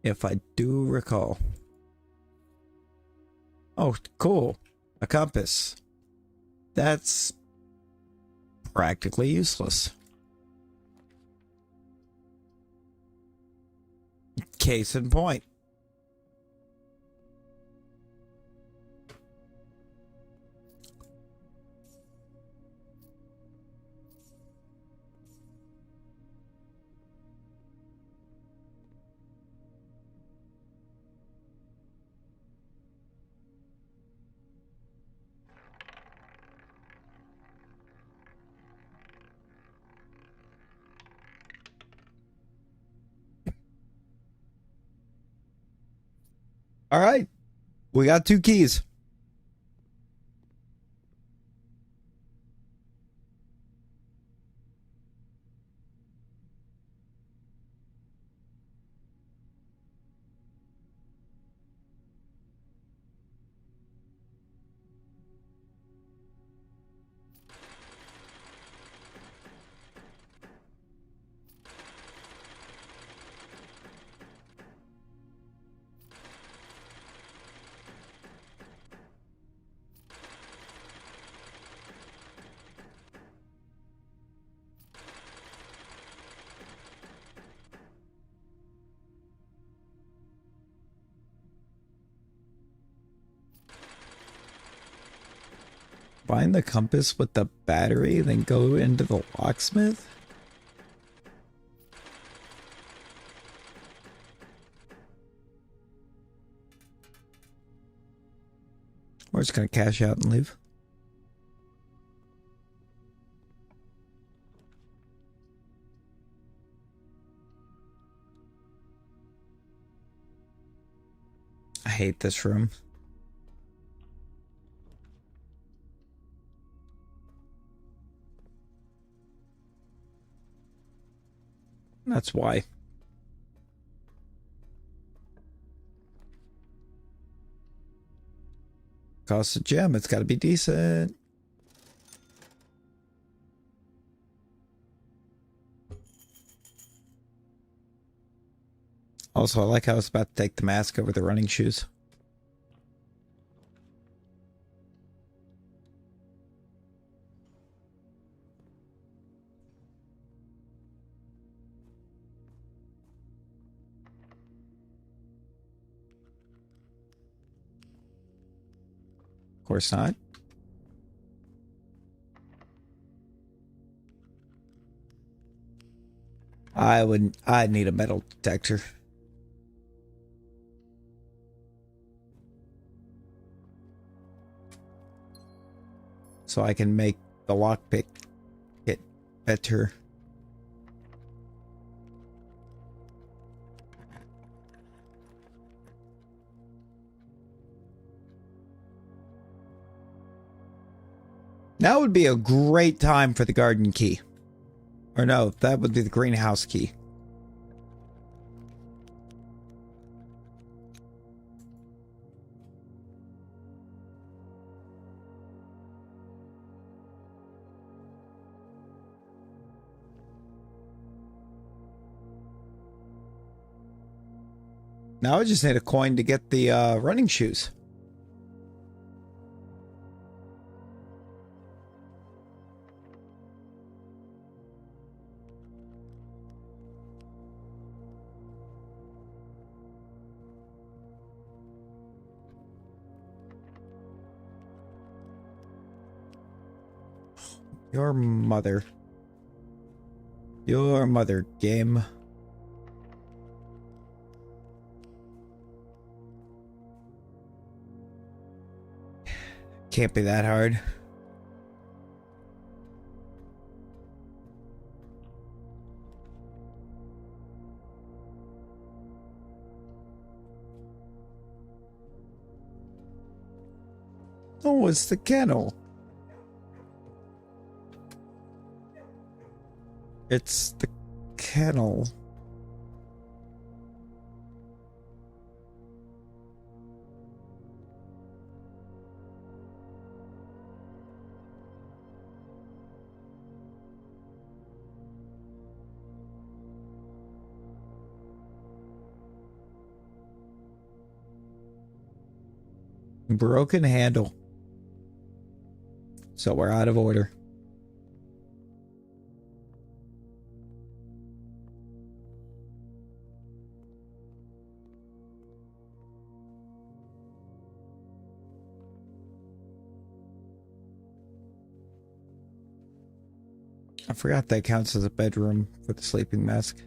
if I do recall. Oh, cool. A compass. That's practically useless. Case in point. All right. We got 2 keys. Find the compass with the battery, then go into the locksmith? We're just gonna cash out and leave. I hate this room. That's why. Cost a gem, it's gotta be decent. Also, I like how I was about to take the mask over the running shoes. Of course not. I'd need a metal detector. So I can make the lockpick get better. Now would be a great time for the garden key. Or no, that would be the greenhouse key. Now I just need a coin to get the running shoes. Your mother. Your mother, game. Can't be that hard. Oh, it's the kennel. It's the kennel. Broken handle. So we're out of order. I forgot that counts as a bedroom for the sleeping mask.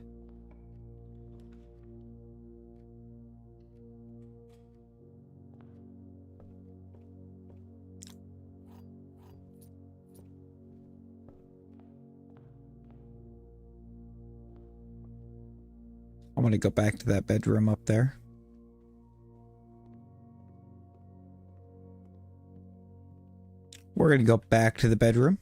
I'm going to go back to that bedroom up there. We're going to go back to the bedroom.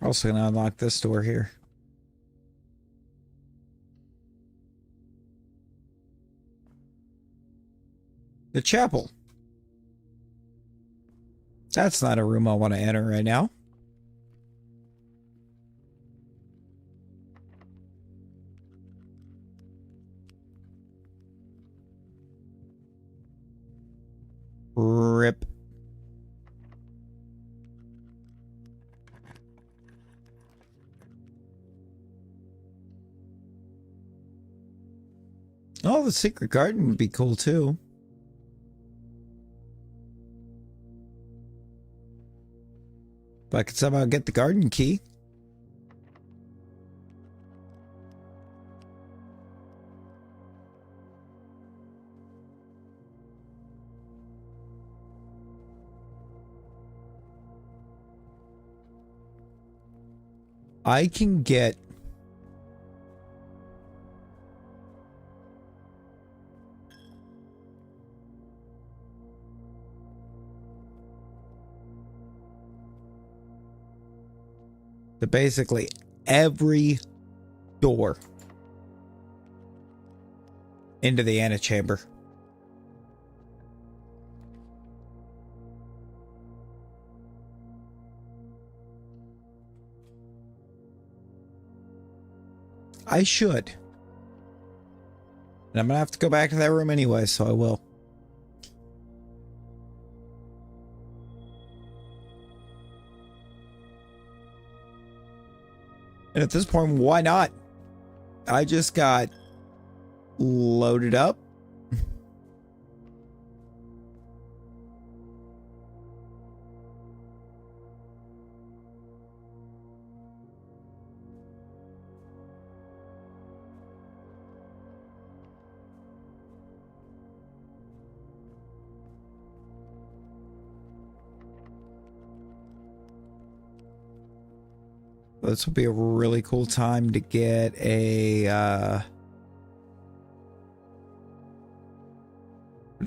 Also going to unlock this door here. The chapel. That's not a room I want to enter right now. Rip. Oh, the secret garden would be cool too. If I could somehow get the garden key. I can get to basically every door into the antechamber. I should. And I'm gonna have to go back to that room anyway, so I will. And at this point, why not? I just got loaded up. This will be a really cool time to get a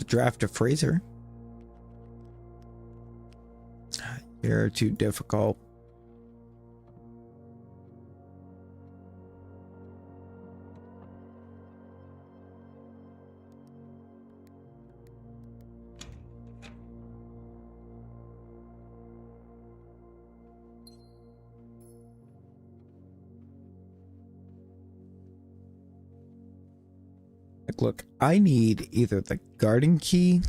draft a freezer. You're too difficult. Look, I need either the garden key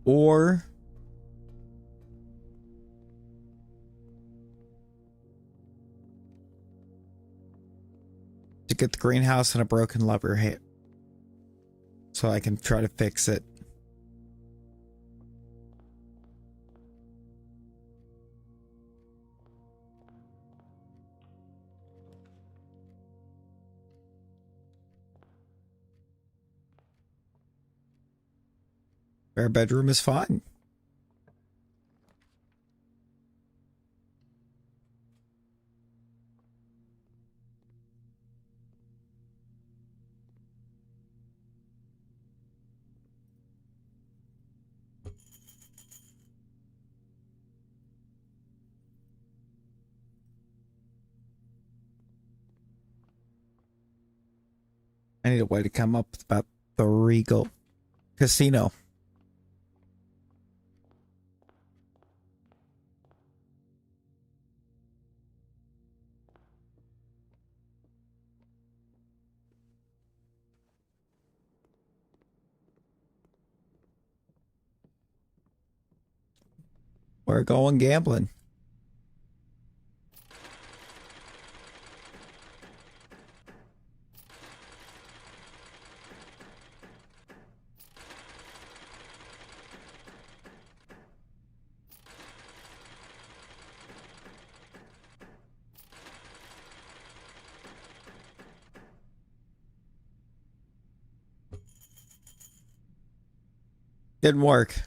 or to get the greenhouse and a broken lever hit. So I can try to fix it. Our bedroom is fine. I need a way to come up with about the Regal Casino. We're going gambling. Didn't work.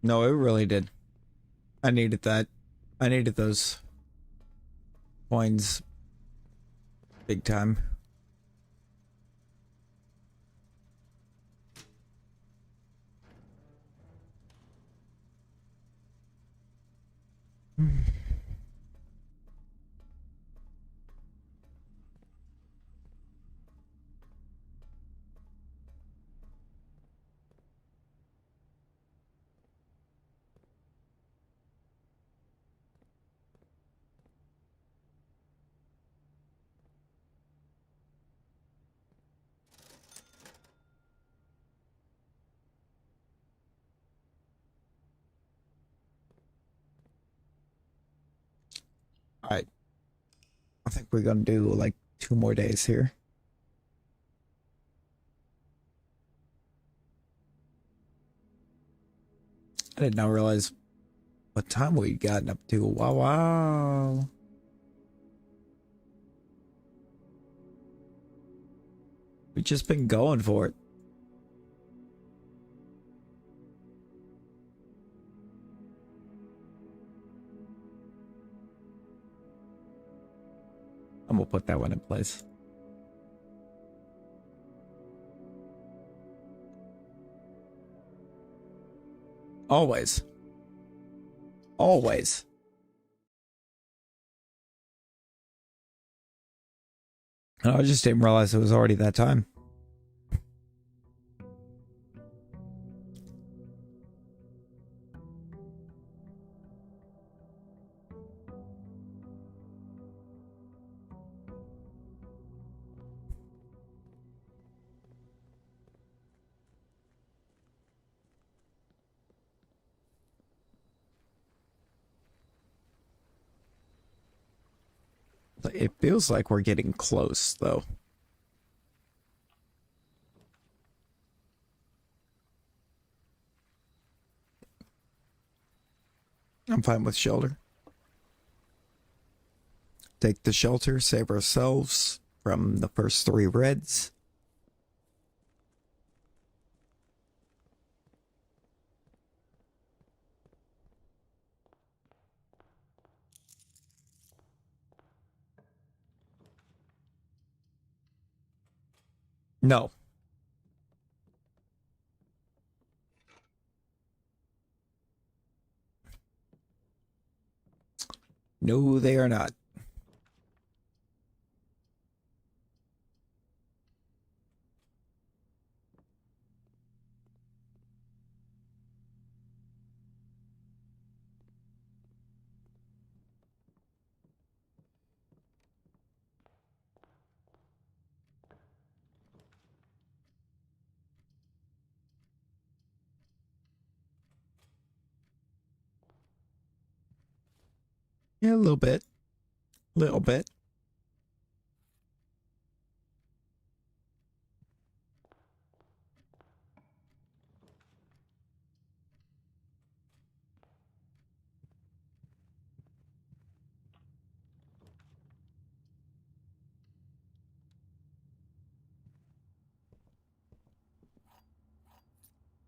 No, it really did. I needed that. I needed those coins big time. All right. I think we're going to do like 2 more days here. I did not realize what time we gotten up to. Wow, wow. We've just been going for it. I'm gonna put that one in place. Always. Always. And I just didn't realize it was already that time. It feels like we're getting close, though. I'm fine with shelter. Take the shelter, save ourselves from the first 3 reds. No. No, they are not. Yeah, a little bit. Little bit.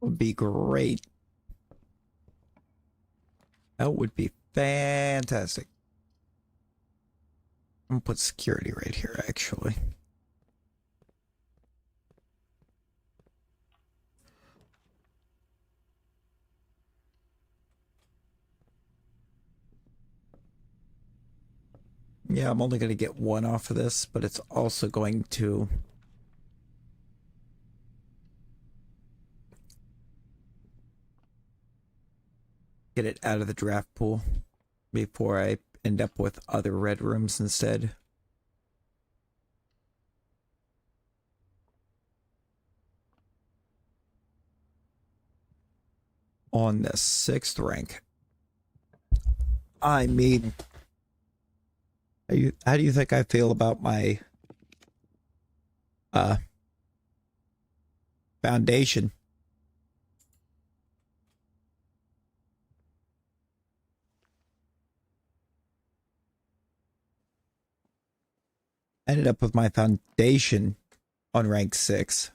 Would be great. That would be fantastic. I'm gonna put security right here, actually. Yeah, I'm only going to get one off of this, but it's also going to get it out of the draft pool before I end up with other red rooms instead. On the 6th rank. I mean, how do you think I feel about my foundation? I ended up with my foundation on rank 6.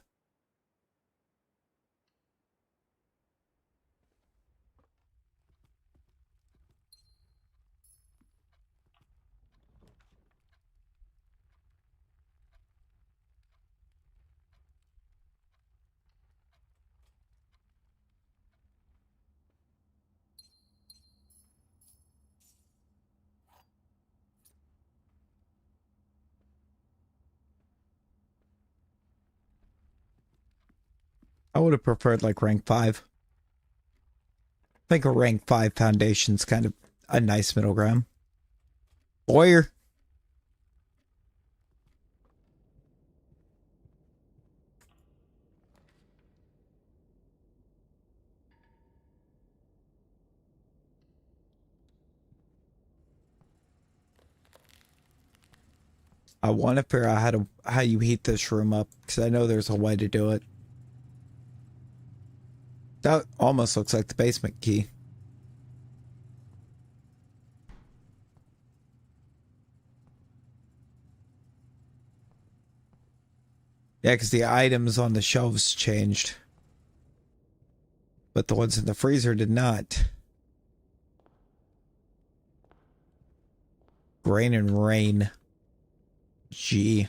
I would have preferred like rank 5. I think a rank 5 foundation's kind of a nice middle ground. Boyer. I want to figure out how you heat this room up, because I know there's a way to do it. That almost looks like the basement key. Yeah, because the items on the shelves changed. But the ones in the freezer did not. Grain and rain. G.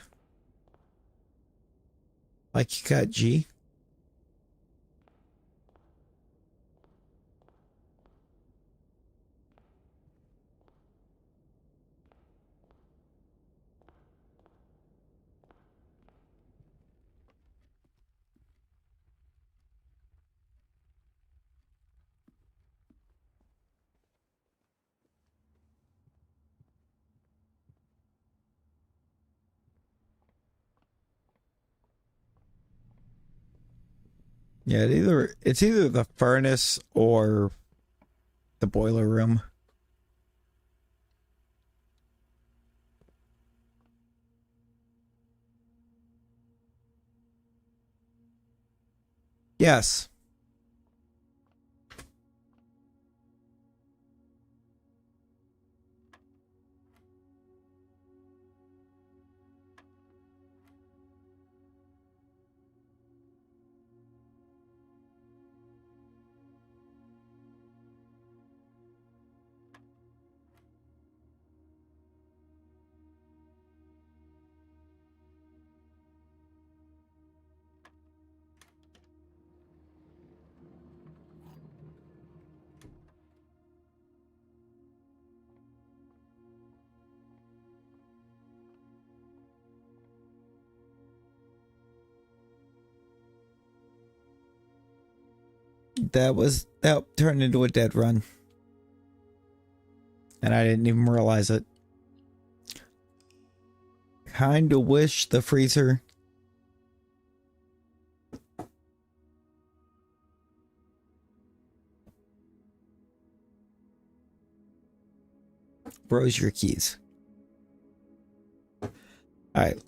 Like you got G? Yeah, it's either the furnace or the boiler room. Yes. That turned into a dead run. And I didn't even realize it. Kinda wish the freezer froze your keys. Alright.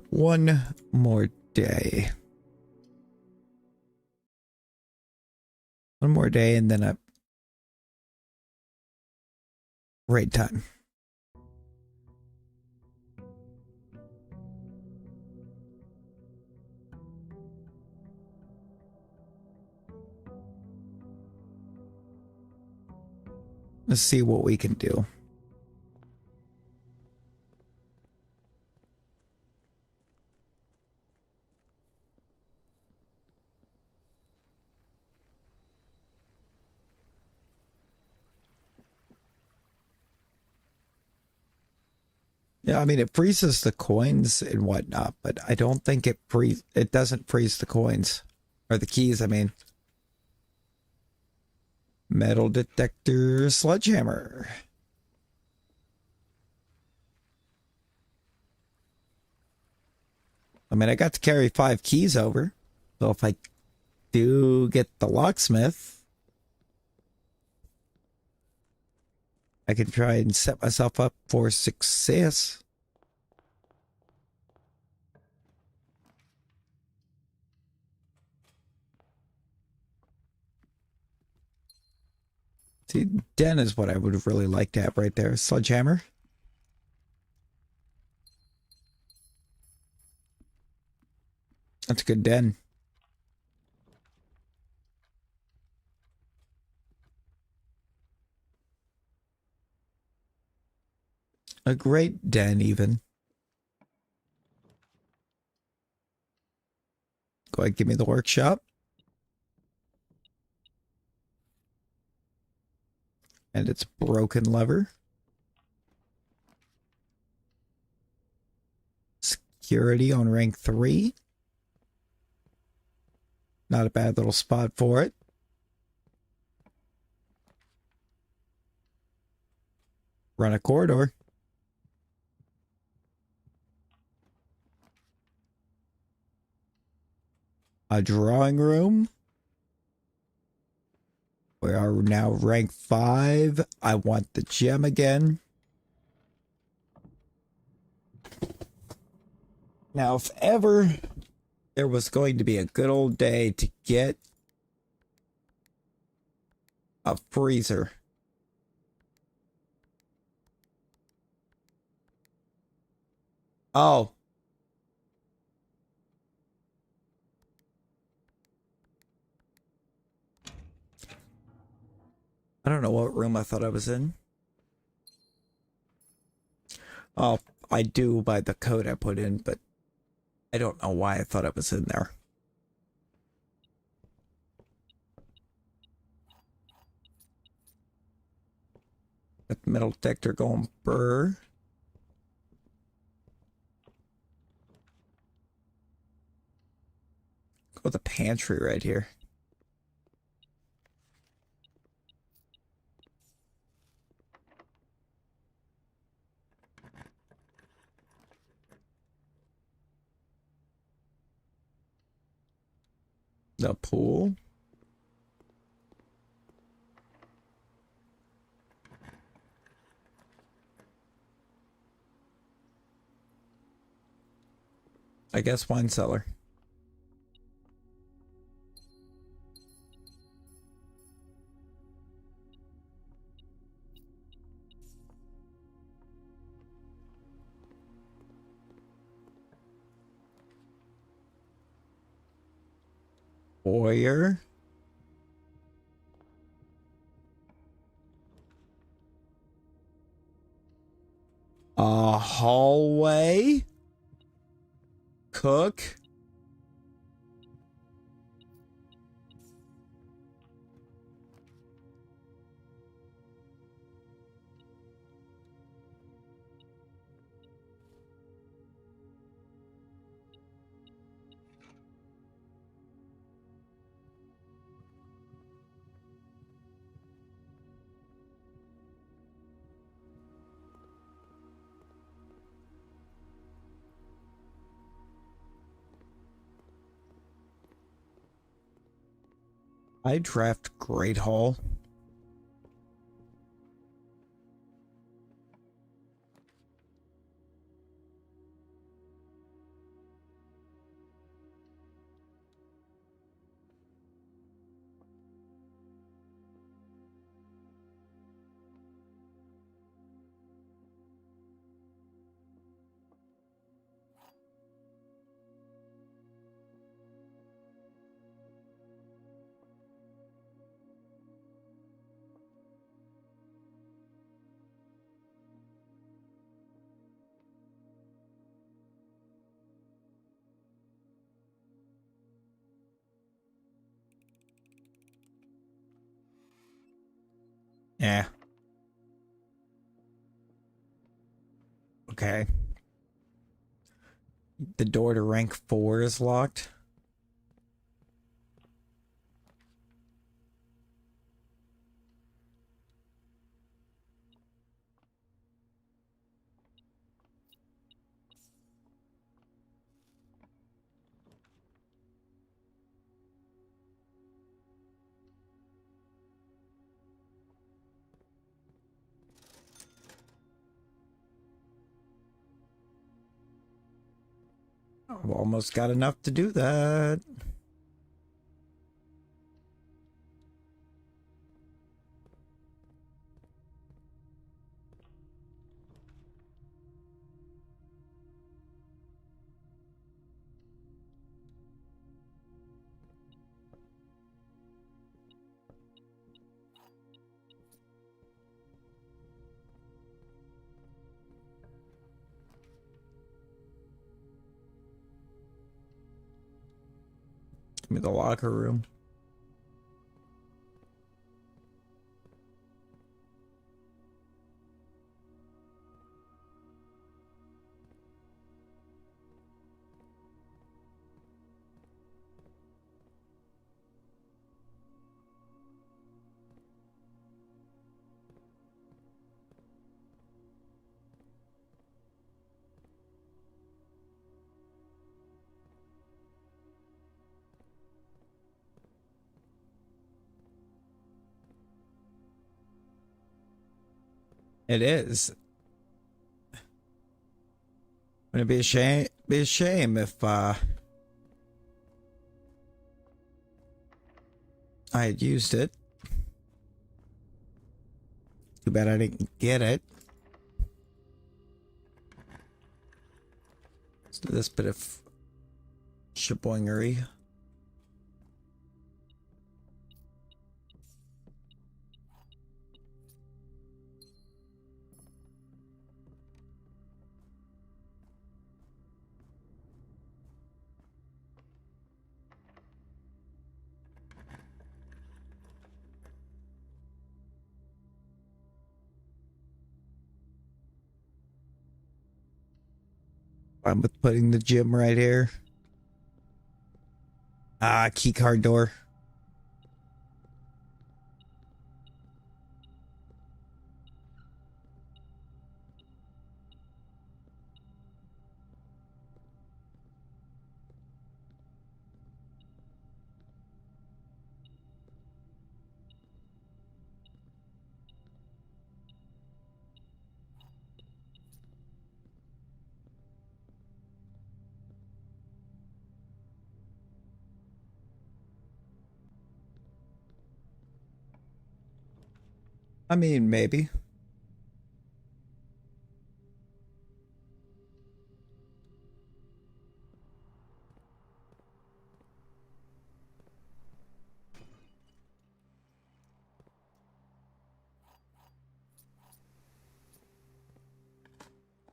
One more day. One more day and then a raid time. Let's see what we can do. Yeah, I mean it freezes the coins and whatnot, but I don't think it doesn't freeze the coins. Or the keys, I mean. Metal detector sledgehammer. I mean, I got to carry 5 keys over. So if I do get the locksmith, I can try and set myself up for success. See, den is what I would really like to have right there. Sledgehammer. That's a good den. A great den, even. Go ahead, give me the workshop. And its broken lever. Security on rank 3. Not a bad little spot for it. Run a corridor. A drawing room. We are now rank 5. I want the gem again. Now, if ever there was going to be a good old day to get a freezer. Oh. I don't know what room I thought I was in. Oh, I do by the code I put in, but I don't know why I thought I was in there. Got the metal detector going burr. Go with the pantry right here. The pool. I guess wine cellar. Foyer. A hallway. Cook. I draft Great Hall. Yeah. Okay. The door to rank 4 is locked. I've almost got enough to do that. Give me the locker room. It is. Wouldn't it be a shame if I had used it. Too bad I didn't get it. Let's do this bit of shaboingery. I'm with putting the gym right here. Ah, key card door. I mean, maybe.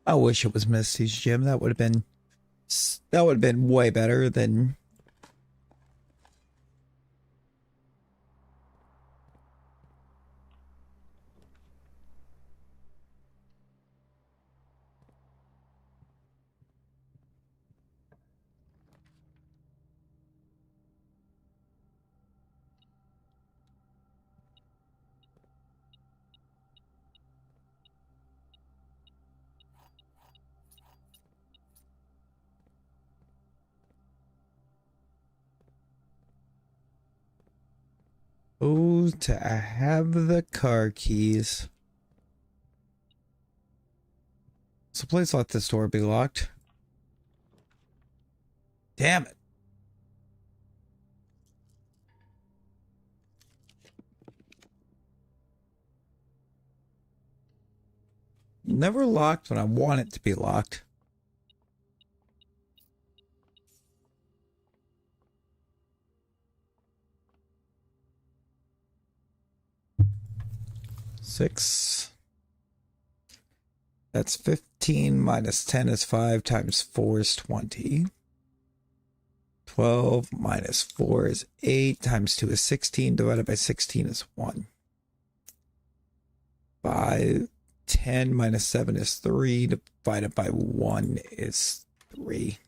I wish it was Misty's gym. That would have been way better than. Oh, to have the car keys. So please let this door be locked. Damn it. Never locked when I want it to be locked. Six. That's 15 minus 10 is 5 times 4 is 20. 12 minus 4 is 8 times 2 is 16 divided by 16 is 1. 5. 10 minus 7 is 3. Divided by 1 is 3.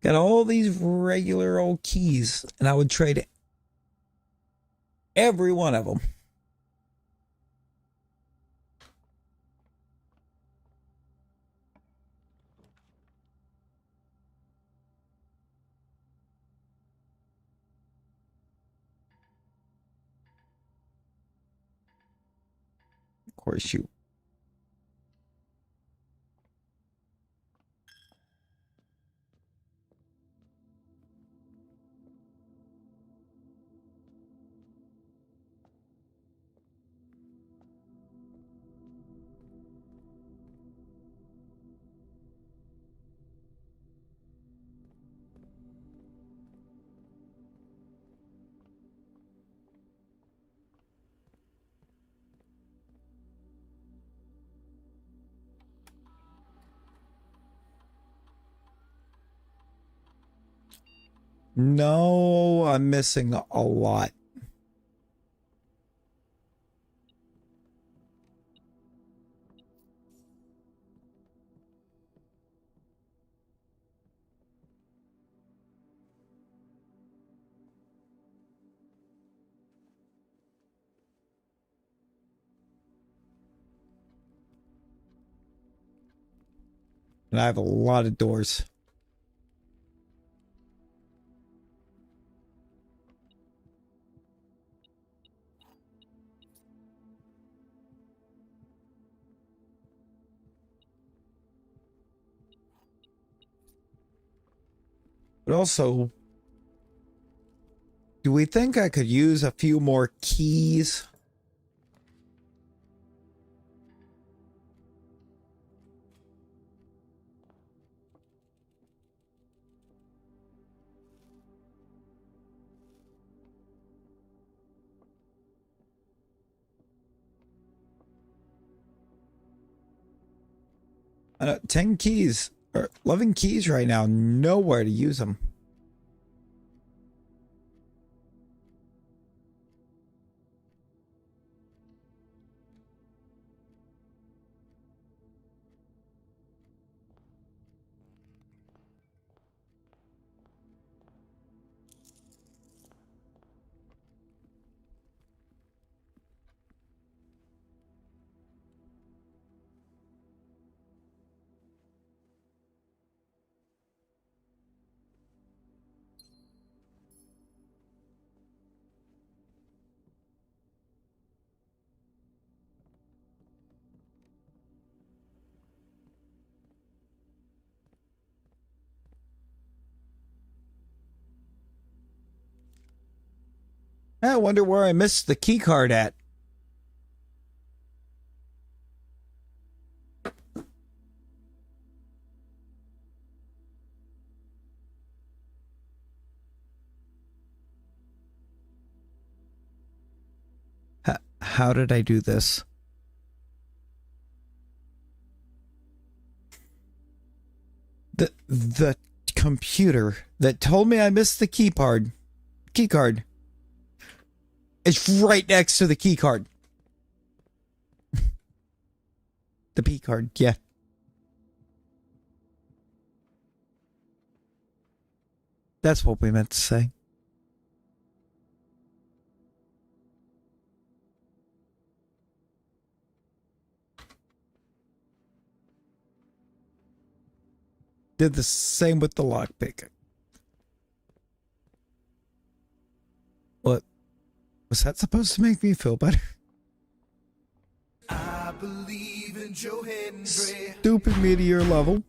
Got all these regular old keys, and I would trade every one of them. Of course, you. No, I'm missing a lot. And I have a lot of doors. But also, do we think I could use a few more keys? I know, 10 keys, or 11 keys right now, nowhere to use them. I wonder where I missed the key card at. How did I do this? The computer that told me I missed the key card is right next to the key card. The P card, yeah. That's what we meant to say. Did the same with the lockpick. What? Was that supposed to make me feel better? I believe in Joe Hendry. Stupid meteor level.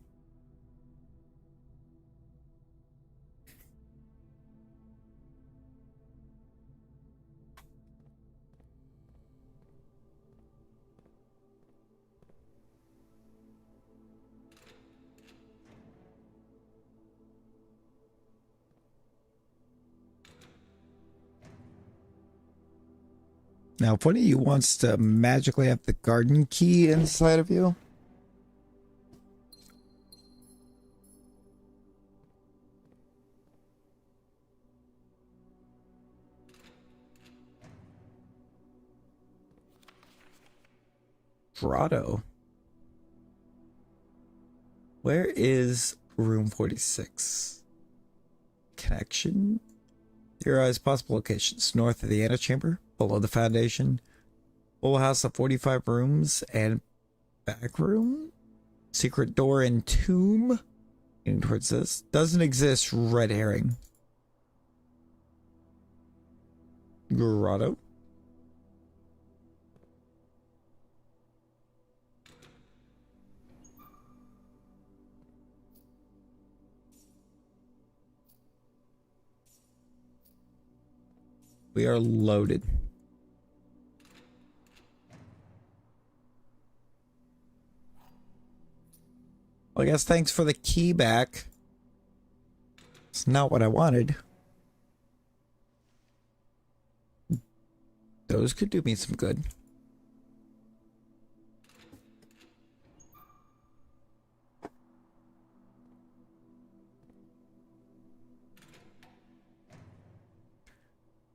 Now, if one of you wants to magically have the garden key inside of you, grotto. Where is room 46? Connection. Theorize possible locations. North of the antechamber, below the foundation. Full house of 45 rooms and back room. Secret door and tomb. Heading towards this. Doesn't exist. Red herring. Grotto. We are loaded. Well, I guess thanks for the key back. It's not what I wanted. Those could do me some good.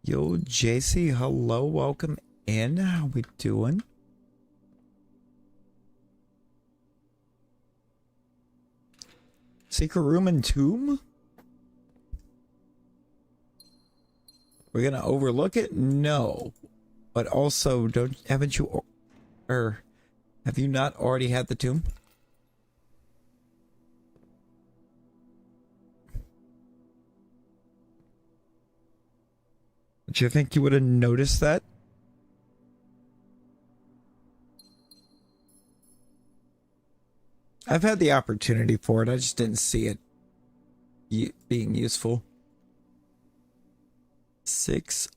Yo, JC, hello, welcome in. How we doing? Secret room and tomb? We're gonna overlook it? No. But also, haven't you, or have you not already had the tomb? Do you think you would have noticed that? I've had the opportunity for it. I just didn't see it being useful. 6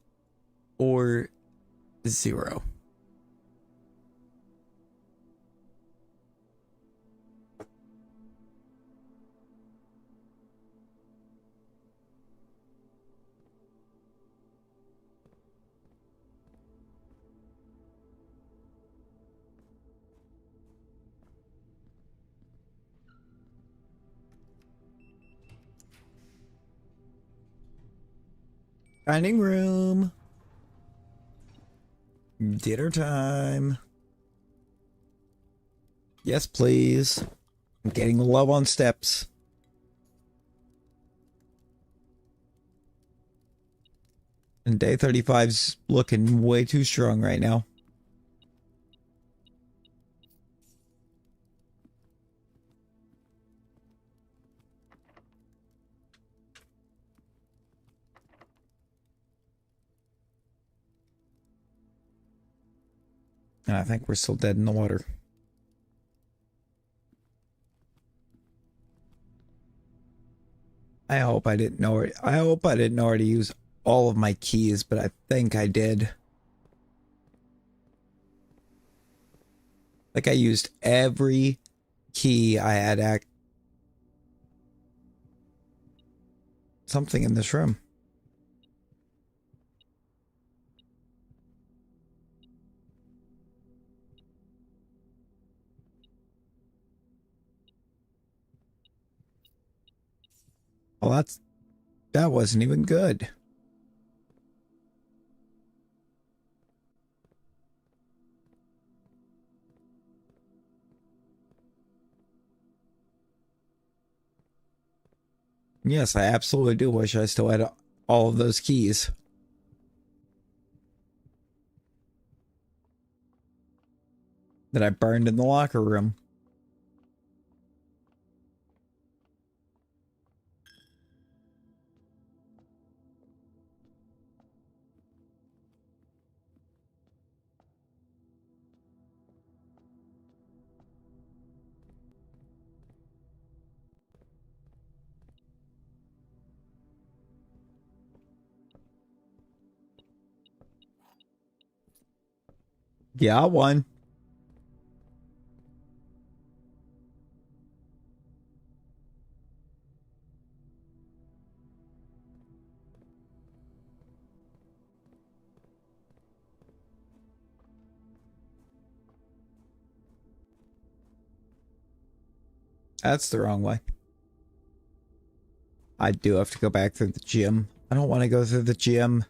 or 0. Dining room. Dinner time. Yes, please. I'm getting love on steps. And day 35's looking way too strong right now. And I think we're still dead in the water. I hope I didn't know where to use all of my keys, but I think I did. Like I used every key I had something in this room. Well, that wasn't even good. Yes, I absolutely do wish I still had all of those keys. That I burned in the locker room. Yeah, one. That's the wrong way. I do have to go back through the gym. I don't want to go through the gym.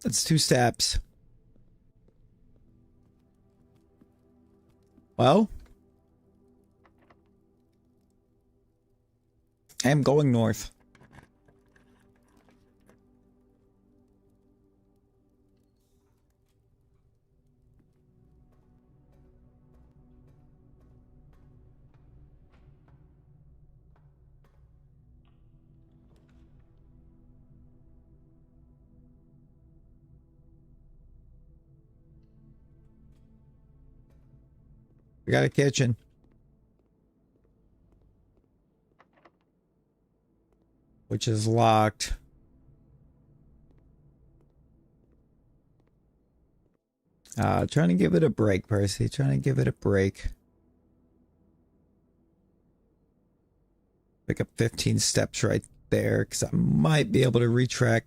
That's 2 steps. Well, I am going north. We got a kitchen. Which is locked. Trying to give it a break, Percy. Trying to give it a break. Pick up 15 steps right there, because I might be able to retrack.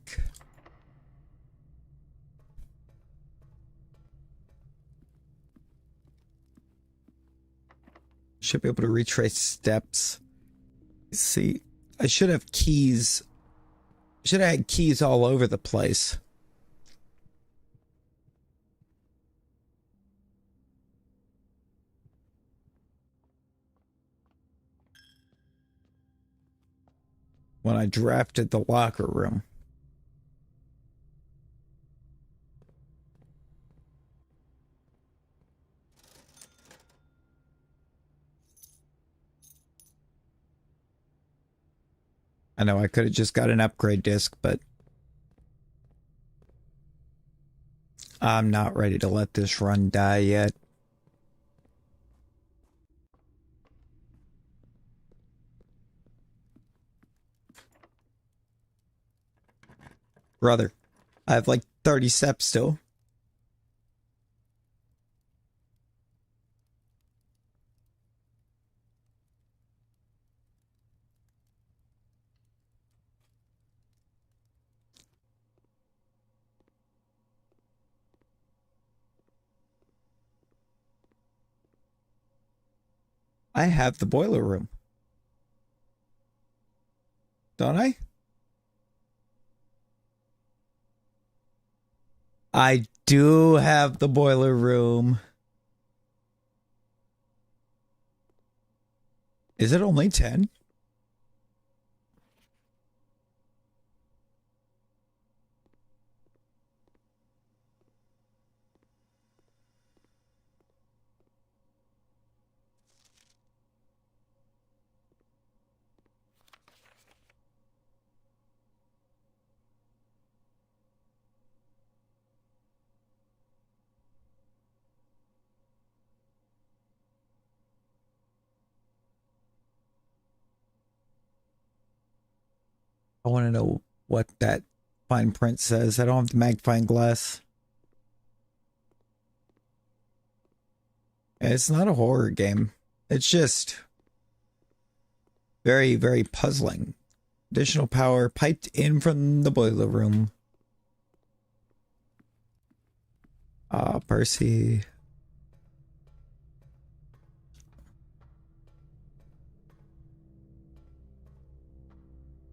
Should be able to retrace steps. See, I should have keys. Should have had keys all over the place. When I drafted the locker room. I know I could have just got an upgrade disc, but I'm not ready to let this run die yet. Brother, I have like 30 steps still. I have the boiler room. Don't I? I do have the boiler room. Is it only 10? I want to know what that fine print says. I don't have the magnifying glass. It's not a horror game. It's just very, very puzzling. Additional power piped in from the boiler room. Percy.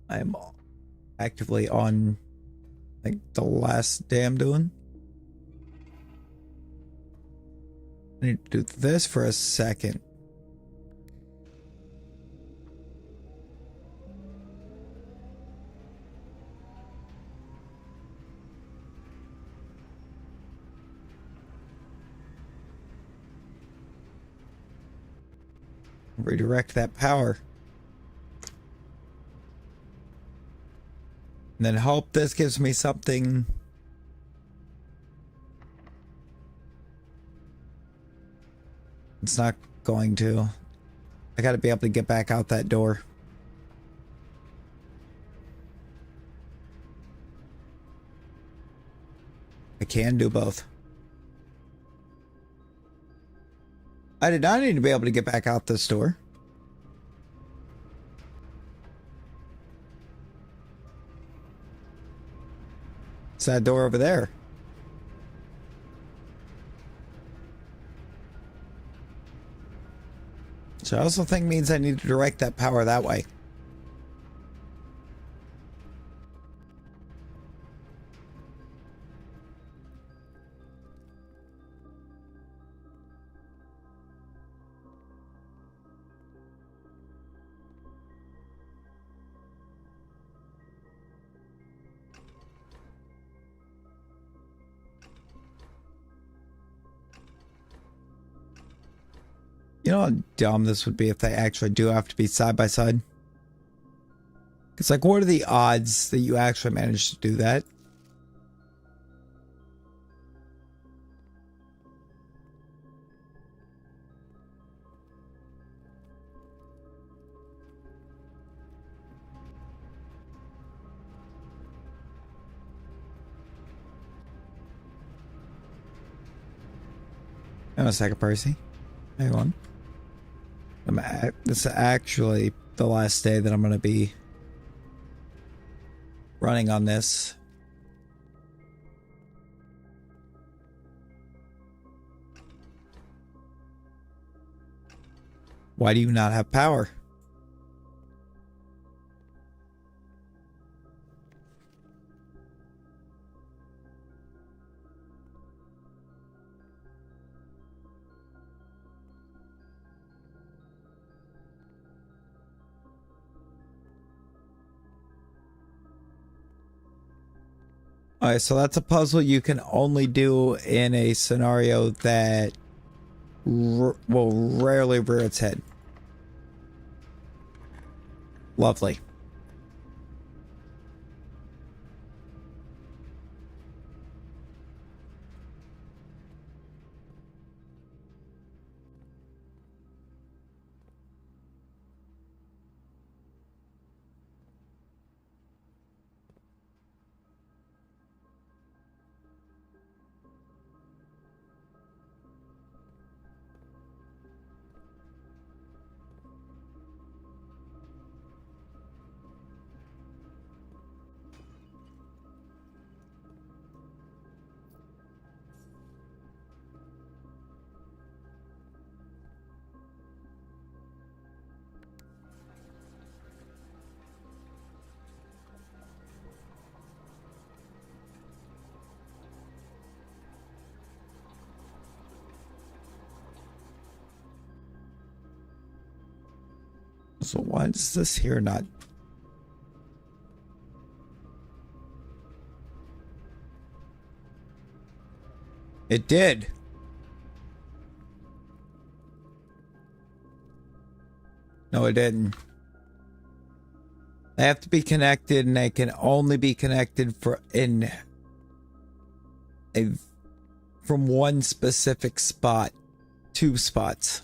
I'm actively on like the last day I'm doing. I need to do this for a second. Redirect that power. And then hope this gives me something. It's not going to. I gotta be able to get back out that door. I can do both. I did not need to be able to get back out this door. It's that door over there. So I also think means I need to direct that power that way. You know how dumb this would be if they actually do have to be side by side? It's like, what are the odds that you actually manage to do that? Hang on a second, Percy. Hang on. This is actually the last day that I'm going to be running on this. Why do you not have power? Alright, so that's a puzzle you can only do in a scenario that will rarely rear its head. Lovely. So why does this here not? It did. No, it didn't. They have to be connected, and they can only be connected from one specific spot. 2 spots.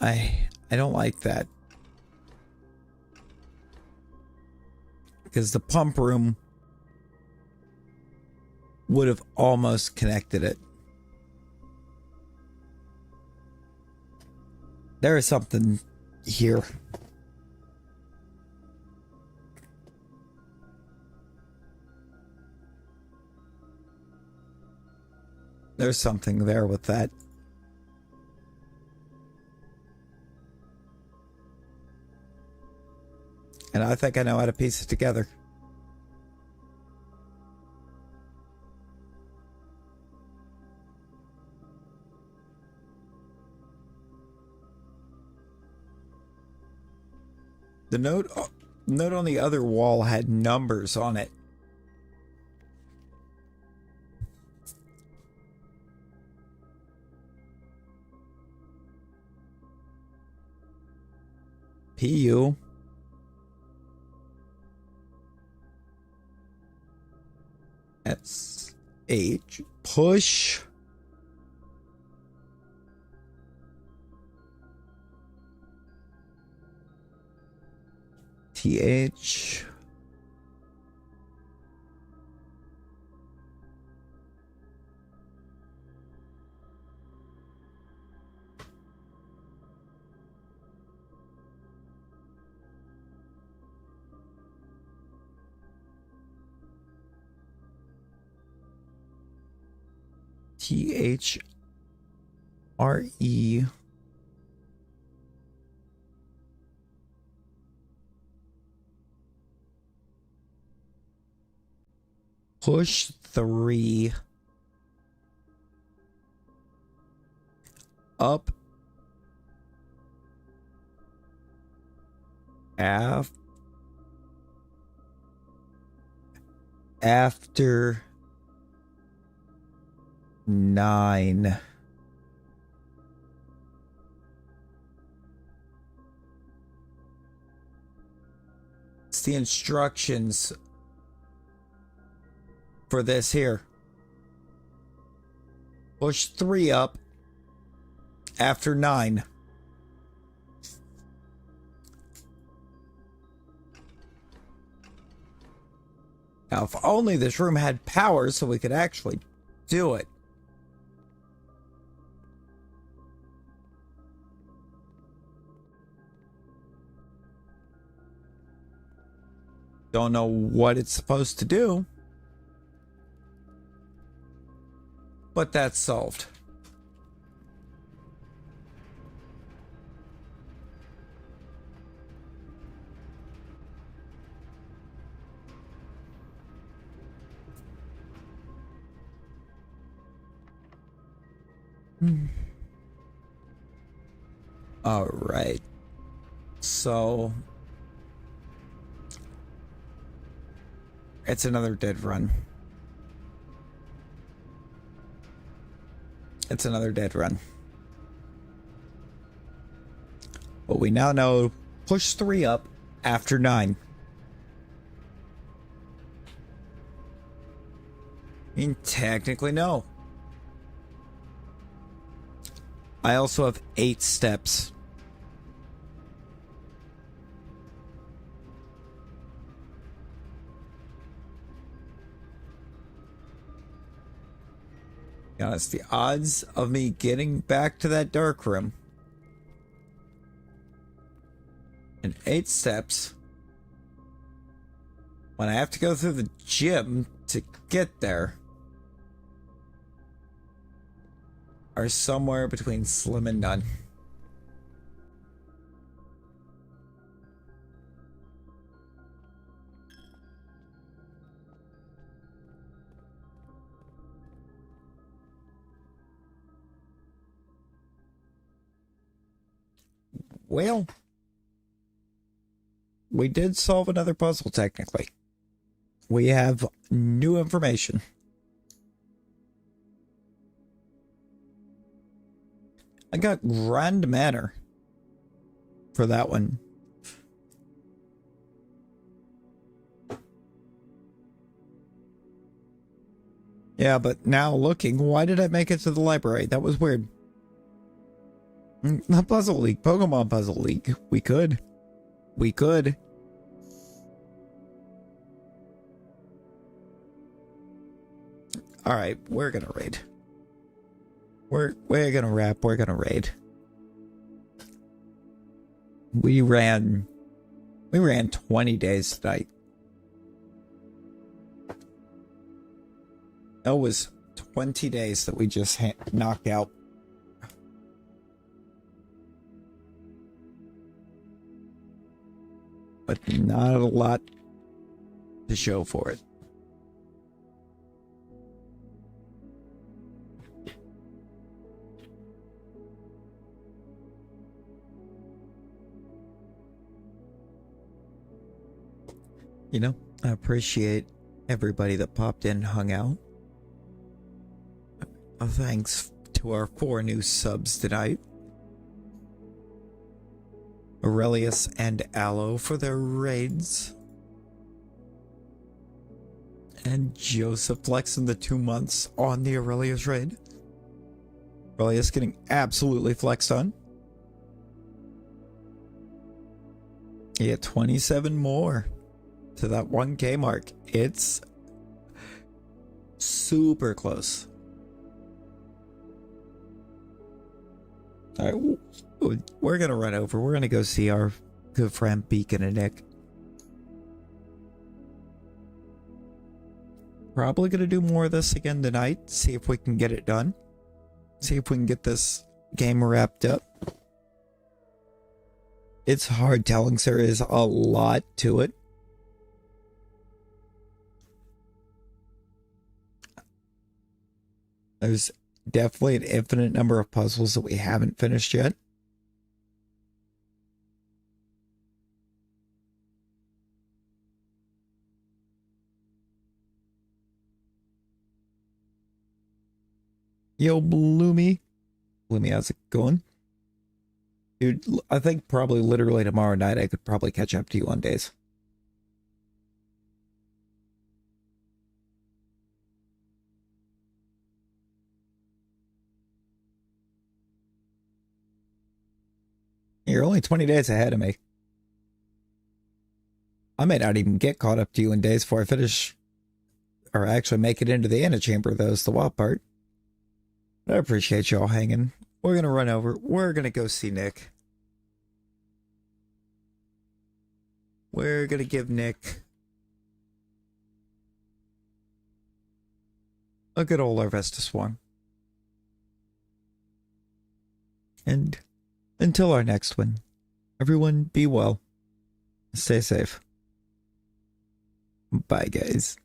I don't like that. Because the pump room would have almost connected it. There is something here. There's something there with that. And I think I know how to piece it together. The note on the other wall had numbers on it. PU. SH. Push. TH. THRE. Push 3. Up. After 9. It's the instructions for this here. Push 3 up after 9. Now, if only this room had power so we could actually do it. Don't know what it's supposed to do, but that's solved. All right. So it's another dead run. It's another dead run. But we now know push 3 up after 9. I mean, technically, no. I also have 8 steps. To be honest, the odds of me getting back to that dark room in 8 steps when I have to go through the gym to get there are somewhere between slim and none. Well, we did solve another puzzle technically. We have new information. I got Grand Manor for that one. Yeah, but now looking, why did I make it to the library? That was weird. The Puzzle League, Pokemon Puzzle League. We could. We could. Alright, we're gonna raid. We're gonna wrap, we're gonna raid. We ran 20 days tonight. That was 20 days that we just knocked out. But not a lot to show for it. You know, I appreciate everybody that popped in and hung out. Thanks to our 4 new subs tonight. Aurelius and Aloe for their raids. And Joseph flexing the 2 months on the Aurelius raid. Aurelius getting absolutely flexed on. Yeah, 27 more to that 1K mark. It's super close. All right, we're gonna run over. We're gonna go see our good friend Beacon and Nick. Probably gonna do more of this again tonight. See if we can get it done. See if we can get this game wrapped up. It's hard telling, there is a lot to it. There's definitely an infinite number of puzzles that we haven't finished yet. Yo, Bloomy. Bloomy, how's it going? Dude, I think probably literally tomorrow night I could probably catch up to you on days. You're only 20 days ahead of me. I may not even get caught up to you in days before I finish, or actually make it into the antechamber, though, is the wild part. But I appreciate y'all hanging. We're going to run over. We're going to go see Nick. We're going to give Nick a good old Arvesta Swan. And until our next one, everyone be well. Stay safe. Bye, guys.